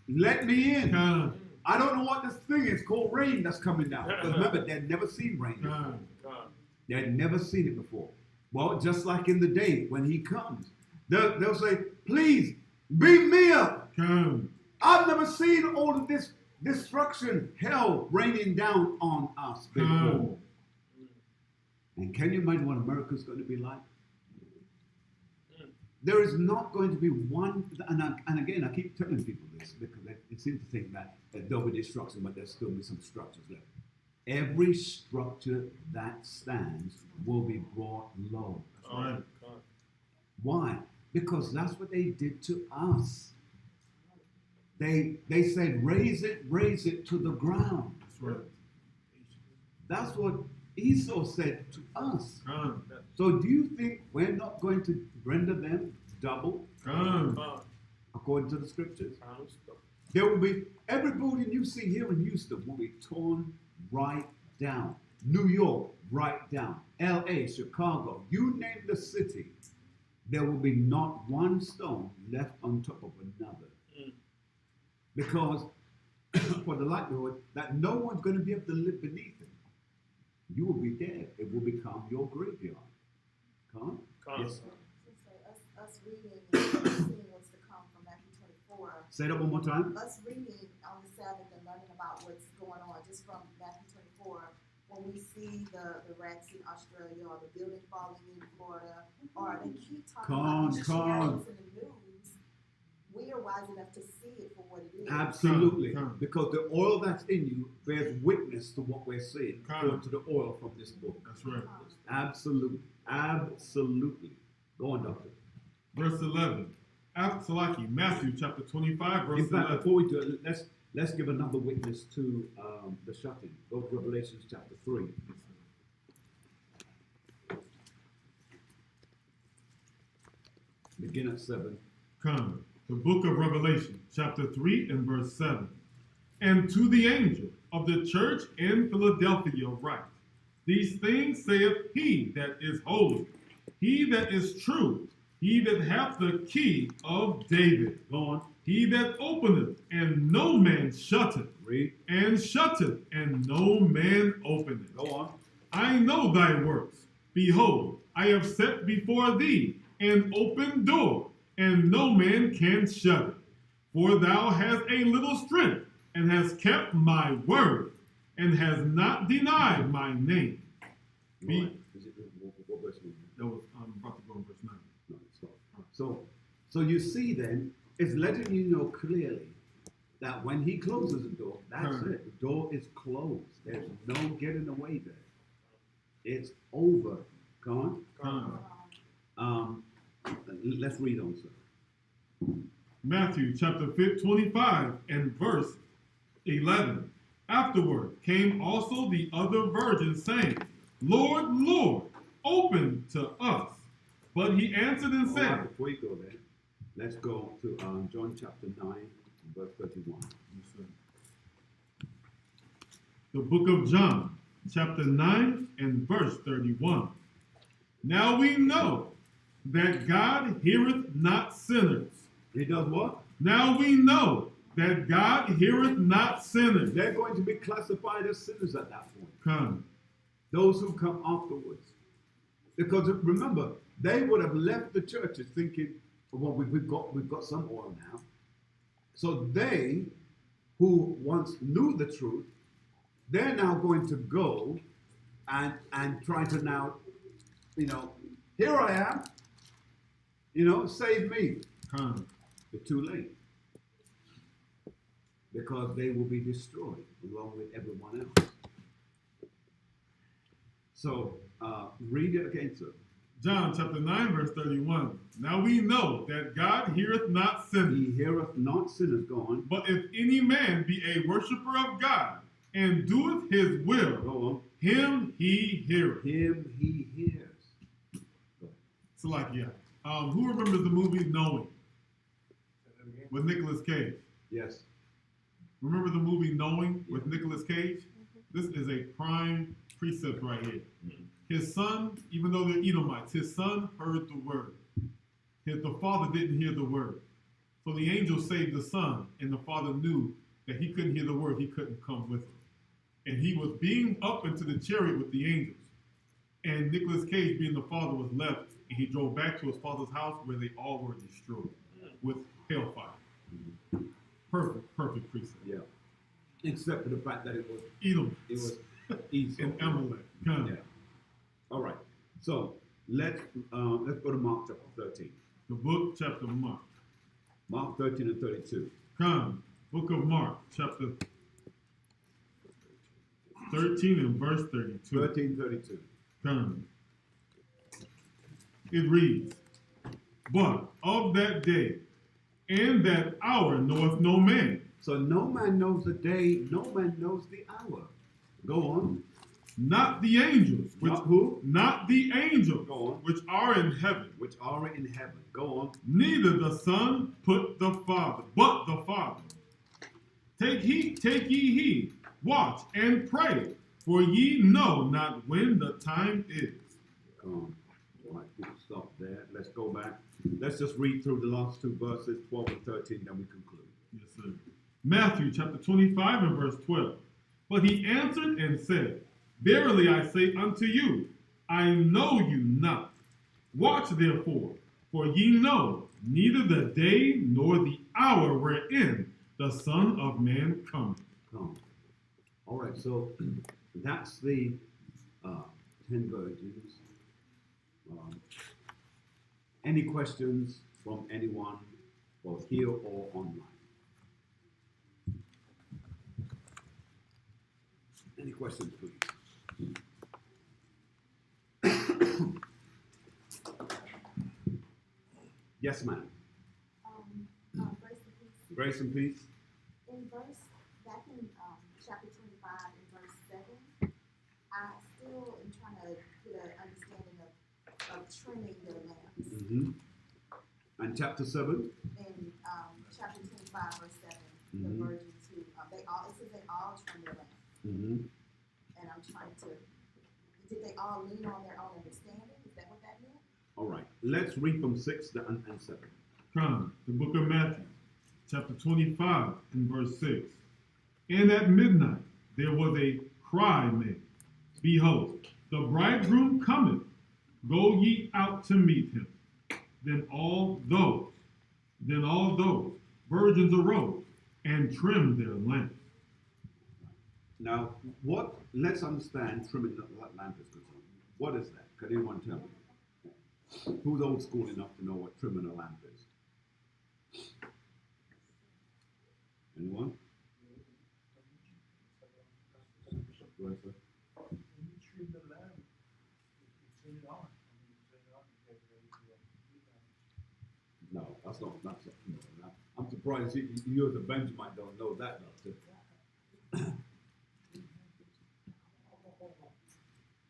let me in. Come, I don't know what this thing is called rain that's coming down. Because remember, they'd never seen rain before. come, They had never seen it before. Well, just like in the day when he comes, they'll say, please, beam me up. come. I've never seen all of this destruction, hell raining down on us before. Come. And can you imagine what America's going to be like? There is not going to be one, and again, I keep telling people this because they seem to think that there'll be destruction, but there'll still be some structures left. Every structure that stands will be brought low. That's right. Why? Because that's what they did to us. They said, raise it to the ground. That's right. That's what Esau said to us. Come, So do you think we're not going to render them double come. according to the scriptures? There will be, every building you see here in Houston will be torn right down. New York, right down. LA, Chicago, you name the city, there will be not one stone left on top of another. Because for the likelihood that no one's going to be able to live beneath it. You will be dead. It will become your graveyard. Come? Yes. Us reading and seeing what's to come from Matthew 24. Say that one more time. Us reading on the Sabbath and learning about what's going on just from Matthew 24, when we see the wrecks in Australia or the building falling in Florida, or they keep talking about these chariots in the news, we are wise enough to see it for what it is. Absolutely. Come. Because the oil that's in you bears witness to what we're seeing Come. according to the oil from this book. That's right. Absolutely. Absolutely. Go on, Doctor. Verse 11. Salaki, Matthew chapter 25, verse In fact, 11. before we do it, let's give another witness to the shutting. Go to Revelation chapter 3. Begin at 7. Come. The book of Revelation, chapter 3 and verse 7. And to the angel of the church in Philadelphia write, these things saith he that is holy, he that is true, he that hath the key of David. Go on. He that openeth, and no man shutteth, Read. and shutteth, and no man openeth. Go on. I know thy works. Behold, I have set before thee an open door, and no man can shut it. For thou hast a little strength, and hast kept my word, and hast not denied my name. Go Be- on. Is it, what verse is it? That was, I'm about to go on verse 9. No, it's not. So you see then, it's letting you know clearly that when he closes the door, that's it. The door is closed. There's no getting away there. It's over. Go on. Come. Let's read on, sir. Matthew chapter 25 and verse 11. Afterward came also the other virgins, saying, Lord, Lord, open to us. But he answered and All said, right, before you go there, let's go to John chapter 9, verse 31. The book of John, chapter 9 and verse 31. Now we know that God heareth not sinners. He does what? Now we know that God heareth not sinners. They're going to be classified as sinners at that point. Come. Those who come afterwards. Because remember, they would have left the churches thinking, well, we've got some oil now. So they who once knew the truth, they're now going to go and try to now, here I am, save me. Come. But too late. Because they will be destroyed along with everyone else. So read it again, sir. John chapter 9 verse 31. Now we know that God heareth not sinners. He heareth not sinners, go on. But if any man be a worshiper of God and doeth his will, Go on. him he heareth. Him he hears. Go. So like, yeah. Who remembers the movie Knowing Say that again. with Nicolas Cage? Yes. Remember the movie Knowing with Nicolas Cage? This is a prime precept right here. His son, even though they're Edomites, his son heard the word. The father didn't hear the word. So the angel saved the son, and the father knew that he couldn't hear the word, he couldn't come with him. And he was being up into the chariot with the angels. And Nicolas Cage, being the father, was left, and he drove back to his father's house where they all were destroyed with hellfire. Perfect precept. Yeah. Except for the fact that it was Edom. it was Esau. And Amalek. Come. Yeah. All right. So let's go to Mark chapter 13. The book, chapter Mark. Mark 13 and 32. Come. Book of Mark, chapter 13 and verse 32. 13:32. Come. It reads, But of that day and that hour knoweth no man. So no man knows the day, no man knows the hour. Go on. Not the angels. Not who? Not the angels. Go on. Which are in heaven. Which are in heaven. Go on. Neither the Son but the Father. Take ye heed, watch and pray, for ye know not when the time is. All right, we'll stop there. Let's go back. Let's just read through the last two verses, 12 and 13, then we conclude. Yes, sir. Matthew chapter 25 and verse 12. But he answered and said, Verily I say unto you, I know you not. Watch therefore, for ye know neither the day nor the hour wherein the Son of Man cometh. Come. All right, so that's the 10 virgins. Any questions from anyone, both here or online? Any questions, please? Yes, ma'am. Grace and peace. Grace and peace. In back in chapter 25 in verse 7, I still am trying to get an understanding of trimming the lamps. Mm-hmm. And chapter 7. In chapter 25 verse 7, the Mhm. virgins who, it says they all trim their lamps. Mm-hmm. And I'm trying to, did they all lean on their own understanding? Is that what that meant? All right. Let's read from 6 and 7. Come, the book of Matthew, chapter 25 and verse 6. And at midnight there was a cry made, Behold, the bridegroom cometh, go ye out to meet him. Then all those virgins arose and trimmed their lamps. Now, let's understand trimming the lamp is concerned. What is that? Can anyone tell me? Who's old school enough to know what trimming a lamp is? Anyone? Go ahead, sir. When you trim the lamp, you turn it on. And when you turn it on, you get ready to that's not, no, I'm surprised you as a Benjamite don't know that, Doctor.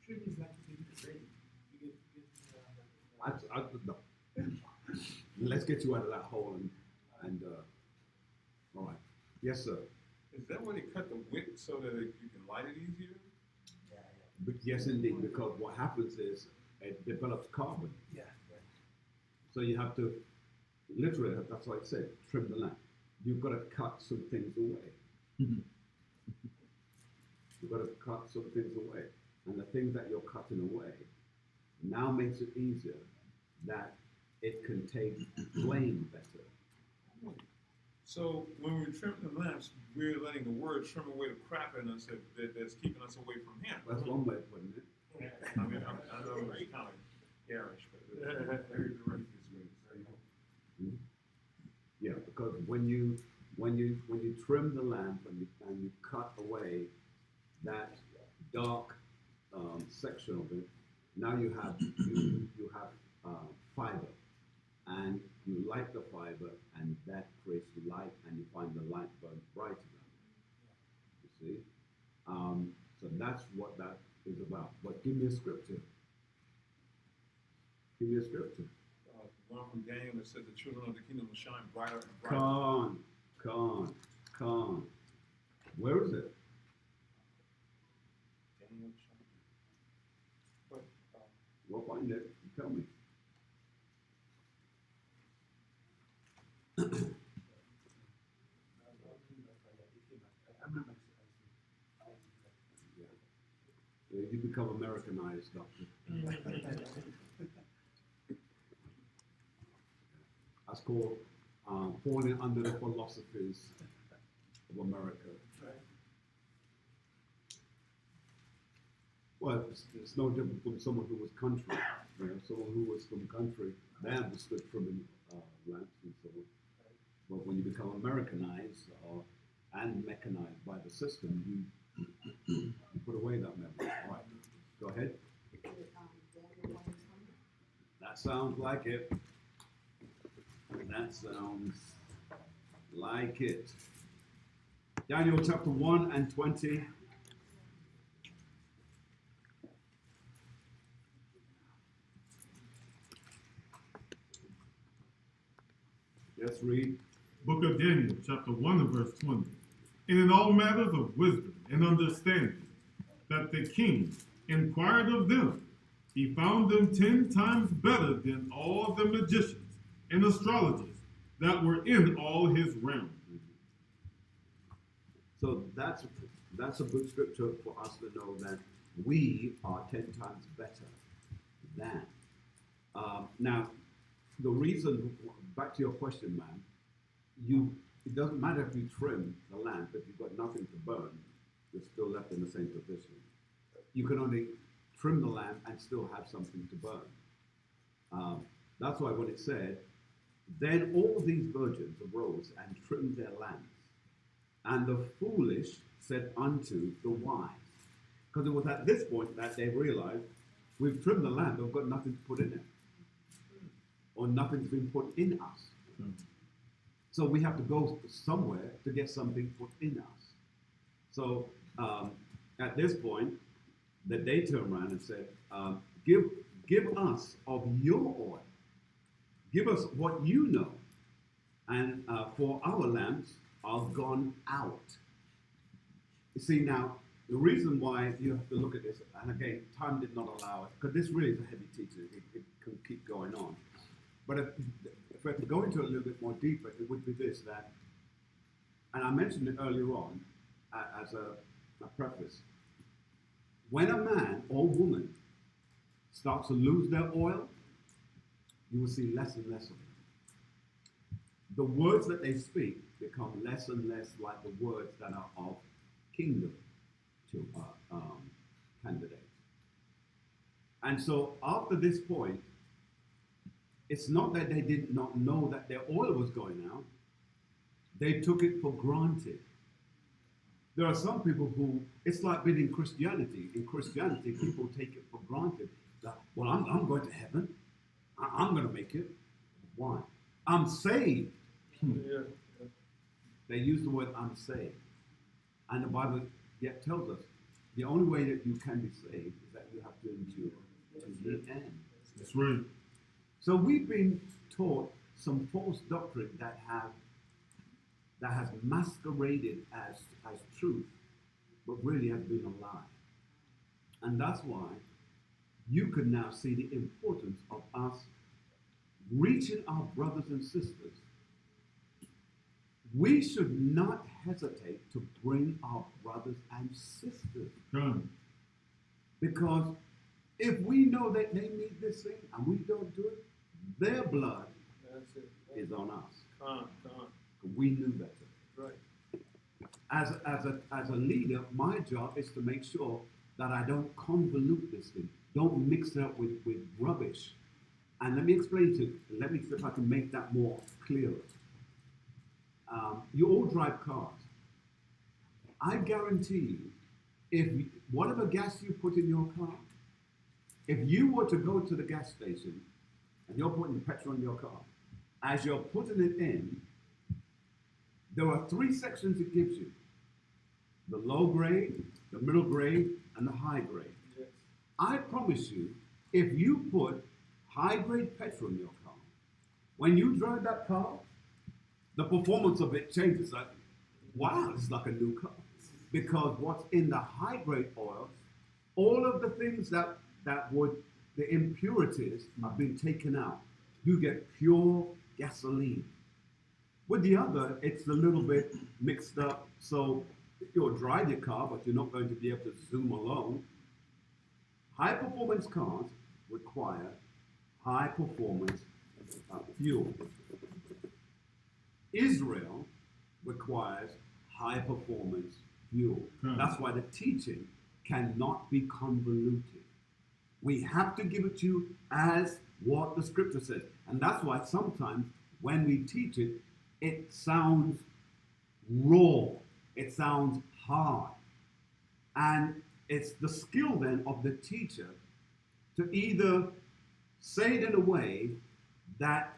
Trim is like you get ready. You get No. Let's get you out of that hole and all right. Yes, sir. Is that why they cut the wick so that you can light it easier? But yes, indeed, because what happens is it develops carbon. yeah. So you have to, literally, that's why I said, trim the lamp. You've got to cut some things away. You've got to cut some things away. And the things that you're cutting away now makes it easier that it can take flame better. So when we're trimming the lamps, we're letting the word trim away the crap in us that's keeping us away from Him. That's one way of putting it. I mean, I know it's kind of garish, but very direct this way. Yeah, because when you trim the lamp and you cut away that dark section of it, now you have fiber, and you light the fiber, and that creates light, and you find the light burns brighter. You see, so that's what that is about. But give me a scripture. Give me a scripture. One from Daniel that said the children of the kingdom will shine brighter and brighter. Con. Where is it? Daniel chapter. But We'll find it. You tell me. Yeah, you become Americanized, Doctor. That's called falling under the philosophies of America. Well, it's no different from someone who was country. You know, someone who was from country, they understood trimming lamps and so on. But when you become Americanized and mechanized by the system, you put away that memory. All right, go ahead. That sounds like it. That sounds like it. Daniel chapter 1 and 20. Let's read. Book of Daniel, chapter 1 and verse 20. And in all matters of wisdom and understanding, that the king inquired of them, he found them 10 times better than all the magicians and astrologers that were in all his realm. So that's a good scripture for us to know that we are 10 times better than. Now, the reason, back to your question, man, it doesn't matter if you trim the lamp, if you've got nothing to burn, you're still left in the same position. You can only trim the lamp and still have something to burn. That's why when it said, then all these virgins arose and trimmed their lamps, and the foolish said unto the wise. Because it was at this point that they realized, we've trimmed the lamp, we've got nothing to put in it. Or nothing's been put in us. So we have to go somewhere to get something put in us. So at this point, they turned around and said, give us of your oil. Give us what you know. And for our lamps are gone out. You see, now, the reason why you have to look at this, and again, time did not allow it, because this really is a heavy teaching. It can keep going on. But if I could go into it a little bit more deeper, it would be this, that, and I mentioned it earlier on as a preface, when a man or woman starts to lose their oil, you will see less and less of it. The words that they speak become less and less like the words that are of kingdom to candidates. And so after this point, it's not that they did not know that their oil was going out. They took it for granted. There are some people who, it's like being in Christianity. In Christianity, people take it for granted. That, well, I'm going to heaven. I'm going to make it. Why? I'm saved. Yeah. They use the word I'm saved. And the Bible yet tells us the only way that you can be saved is that you have to endure to the end. That's right. So we've been taught some false doctrine that has masqueraded as truth, but really has been a lie. And that's why you can now see the importance of us reaching our brothers and sisters. We should not hesitate to bring our brothers and sisters. Come. Because if we know that they need this thing and we don't do it, their blood That's it. is on us. Come. We knew better. Right. As a leader, my job is to make sure that I don't convolute this thing, don't mix it up with rubbish. And let me explain let me see if I can make that more clearer. You all drive cars. I guarantee you, if whatever gas you put in your car, if you were to go to the gas station and you're putting petrol in your car, as you're putting it in, there are 3 sections it gives you: the low grade, the middle grade, and the high grade. Yes. I promise you, if you put high grade petrol in your car, when you drive that car, the performance of it changes. Like, wow, it's like a new car. Because what's in the high grade oil, all of the things the impurities have been taken out. You get pure gasoline. With the other, it's a little bit mixed up. So you'll drive your car, but you're not going to be able to zoom along. High performance cars require high performance fuel. Israel requires high performance fuel. That's why the teaching cannot be convoluted. We have to give it to you as what the scripture says. And that's why sometimes when we teach it, it sounds raw. It sounds hard. And it's the skill then of the teacher to either say it in a way that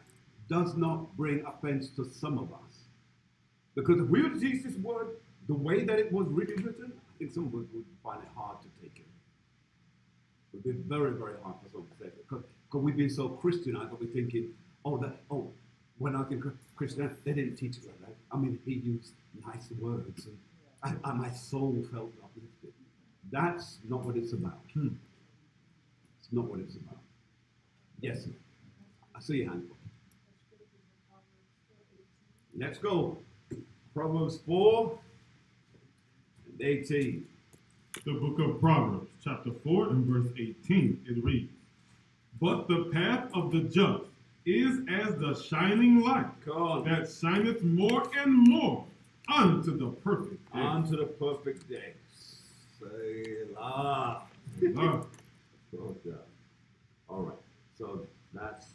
does not bring offense to some of us. Because if we were to teach this word the way that it was really written, I think some of us would find it hard to take it. It would be very, very hard for some to take it. Because we've been so Christianized that we're thinking, when I think Christian, they didn't teach it like that. I mean, he used nice words and my soul felt uplifted. That's not what it's about. It's not what it's about. Yes, sir. I see your hand. Let's go. Proverbs 4 and 18. The book of Proverbs, chapter 4 and verse 18. It reads, "But the path of the just is as the shining light that shineth more and more unto the perfect day." Unto the perfect day. Selah. Good job. All right. So that's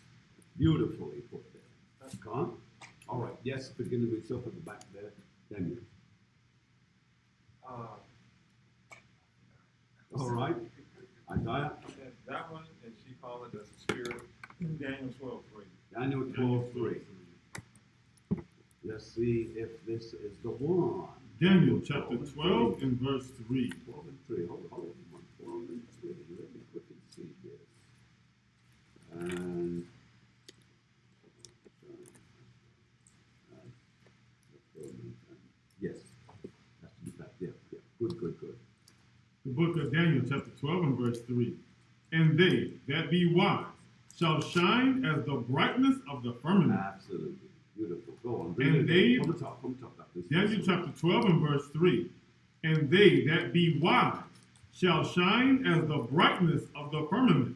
beautifully put there. Come on. All right. Yes, beginning with yourself at the back there. Daniel. All right. Isaiah. That one, and she called it the spirit. Daniel 12:3. Daniel 12:3. Let's see if this is the one. Daniel chapter 12 and verse 3. 12 and 3. Hold on. 12 and 3. Let me quickly see this. And yes, has to be back there. Yeah. Good. The book of Daniel chapter 12 and verse 3. "And they that be wise shall shine as the brightness of the firmament." Absolutely. Beautiful. Go on. And they, from the top. Daniel chapter 12 and verse 3. "And they that be wise shall shine as the brightness of the firmament,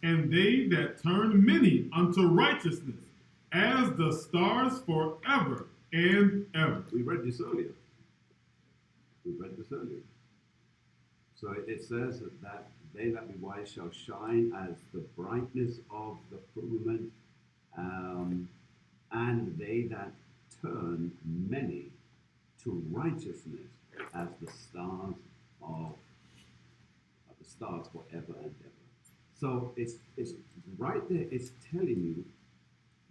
and they that turn many unto righteousness as the stars forever and ever." We read this earlier. So it says that they that be wise shall shine as the brightness of the firmament, and they that turn many to righteousness as the stars forever and ever. So it's right there. It's telling you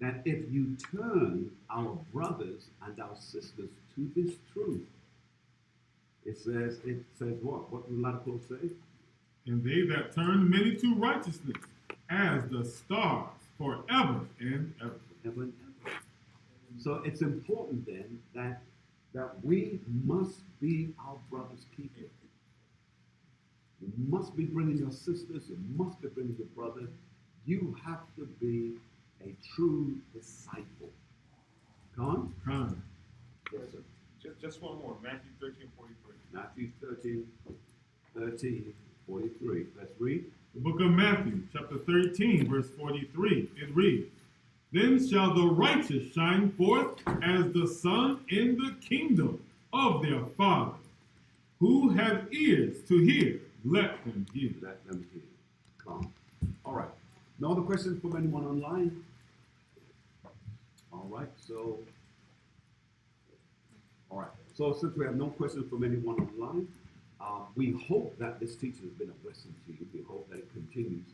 that if you turn our brothers and our sisters to this truth, it says what? What did Paul say? And they that turn many to righteousness, as the stars, forever and ever. Ever and ever. So it's important then that we must be our brother's keeper. You must be bringing your sisters. You must be bringing your brothers. You have to be a true disciple. Come on? Come. Yes, sir. Just one more, Matthew 13:43. Matthew 13:43. Let's read. The book of Matthew, chapter 13, verse 43. It reads, Then shall the righteous shine forth as the sun in the kingdom of their Father. Who have ears to hear, let them hear. Let them hear. Come. All right. No other questions from anyone online? All right. So since we have no questions from anyone online, we hope that this teaching has been a blessing to you. We hope that it continues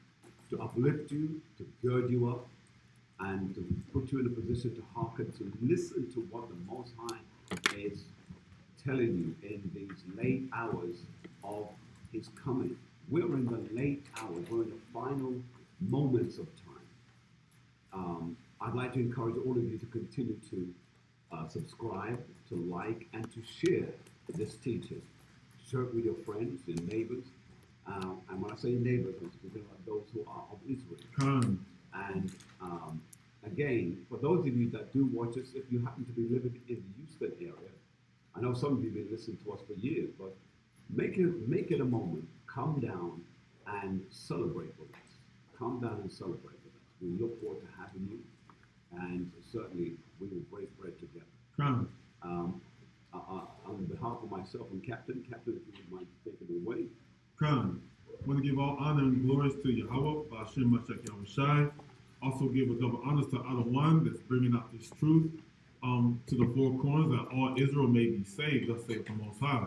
to uplift you, to gird you up, and to put you in a position to hearken, to listen to what the Most High is telling you in these late hours of His coming. We're in the late hours. We're in the final moments of time. I'd like to encourage all of you to continue to subscribe, to like, and to share this teaching. Share it with your friends, your neighbors. And when I say neighbors, I'm speaking about those who are of Israel. Come. And again, for those of you that do watch us, if you happen to be living in the Houston area, I know some of you have been listening to us for years, but make it a moment. Come down and celebrate with us. Come down and celebrate with us. We look forward to having you, and certainly we will break bread together. Come. On behalf of myself and Captain, if you would mind taking it away. Come. I want to give all honor and glories to Yahweh, Ba'ashem Mashiach Yahushai. Also give a double honors to Other One that's bringing out this truth to the four corners, that all Israel may be saved, thus saith the Most High.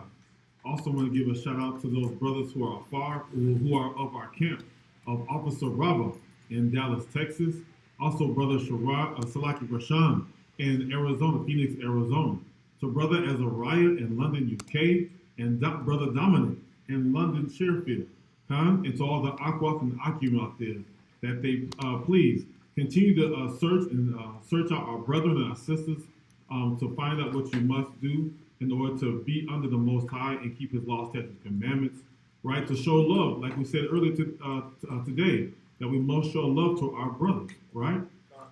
Also want to give a shout out to those brothers who are afar, who are of our camp, of Officer Rabba in Dallas, Texas. Also Brother Salaki Rashan in Arizona, Phoenix, Arizona. So Brother Azariah in London, UK, and Brother Dominic in London, Sherfield. And to all the Aquaf and Akim out there, that they please continue to search out our brethren and our sisters to find out what you must do in order to be under the Most High and keep His laws, statutes, and commandments, right? To show love, like we said earlier today, that we must show love to our brothers, right?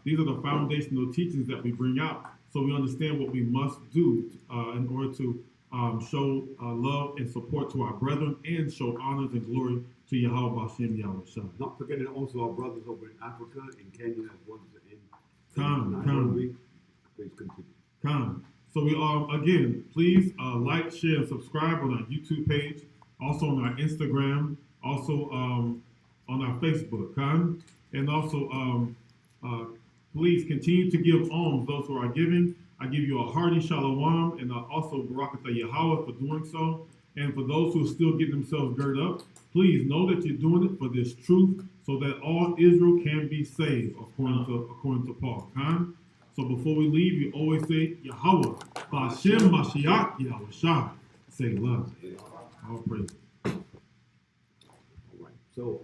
These are the foundational teachings that we bring out, so we understand what we must do in order to show love and support to our brethren and show honors and glory to Yahweh Hashem Yahushua. Not forgetting also our brothers over in Africa, in Kenya, as well as in Come. Nairobi. Please continue. Come. So we again, please like, share, and subscribe on our YouTube page, also on our Instagram, also on our Facebook. Come. And also please continue to give alms, those who are giving. I give you a hearty shalom, and also barakatah Yahweh for doing so. And for those who are still getting themselves girded up, please know that you're doing it for this truth, so that all Israel can be saved, according to Paul. So before we leave, you always say Yahweh, Ba'ashem Mashiach Yahushua. Say love. All praise. All right. So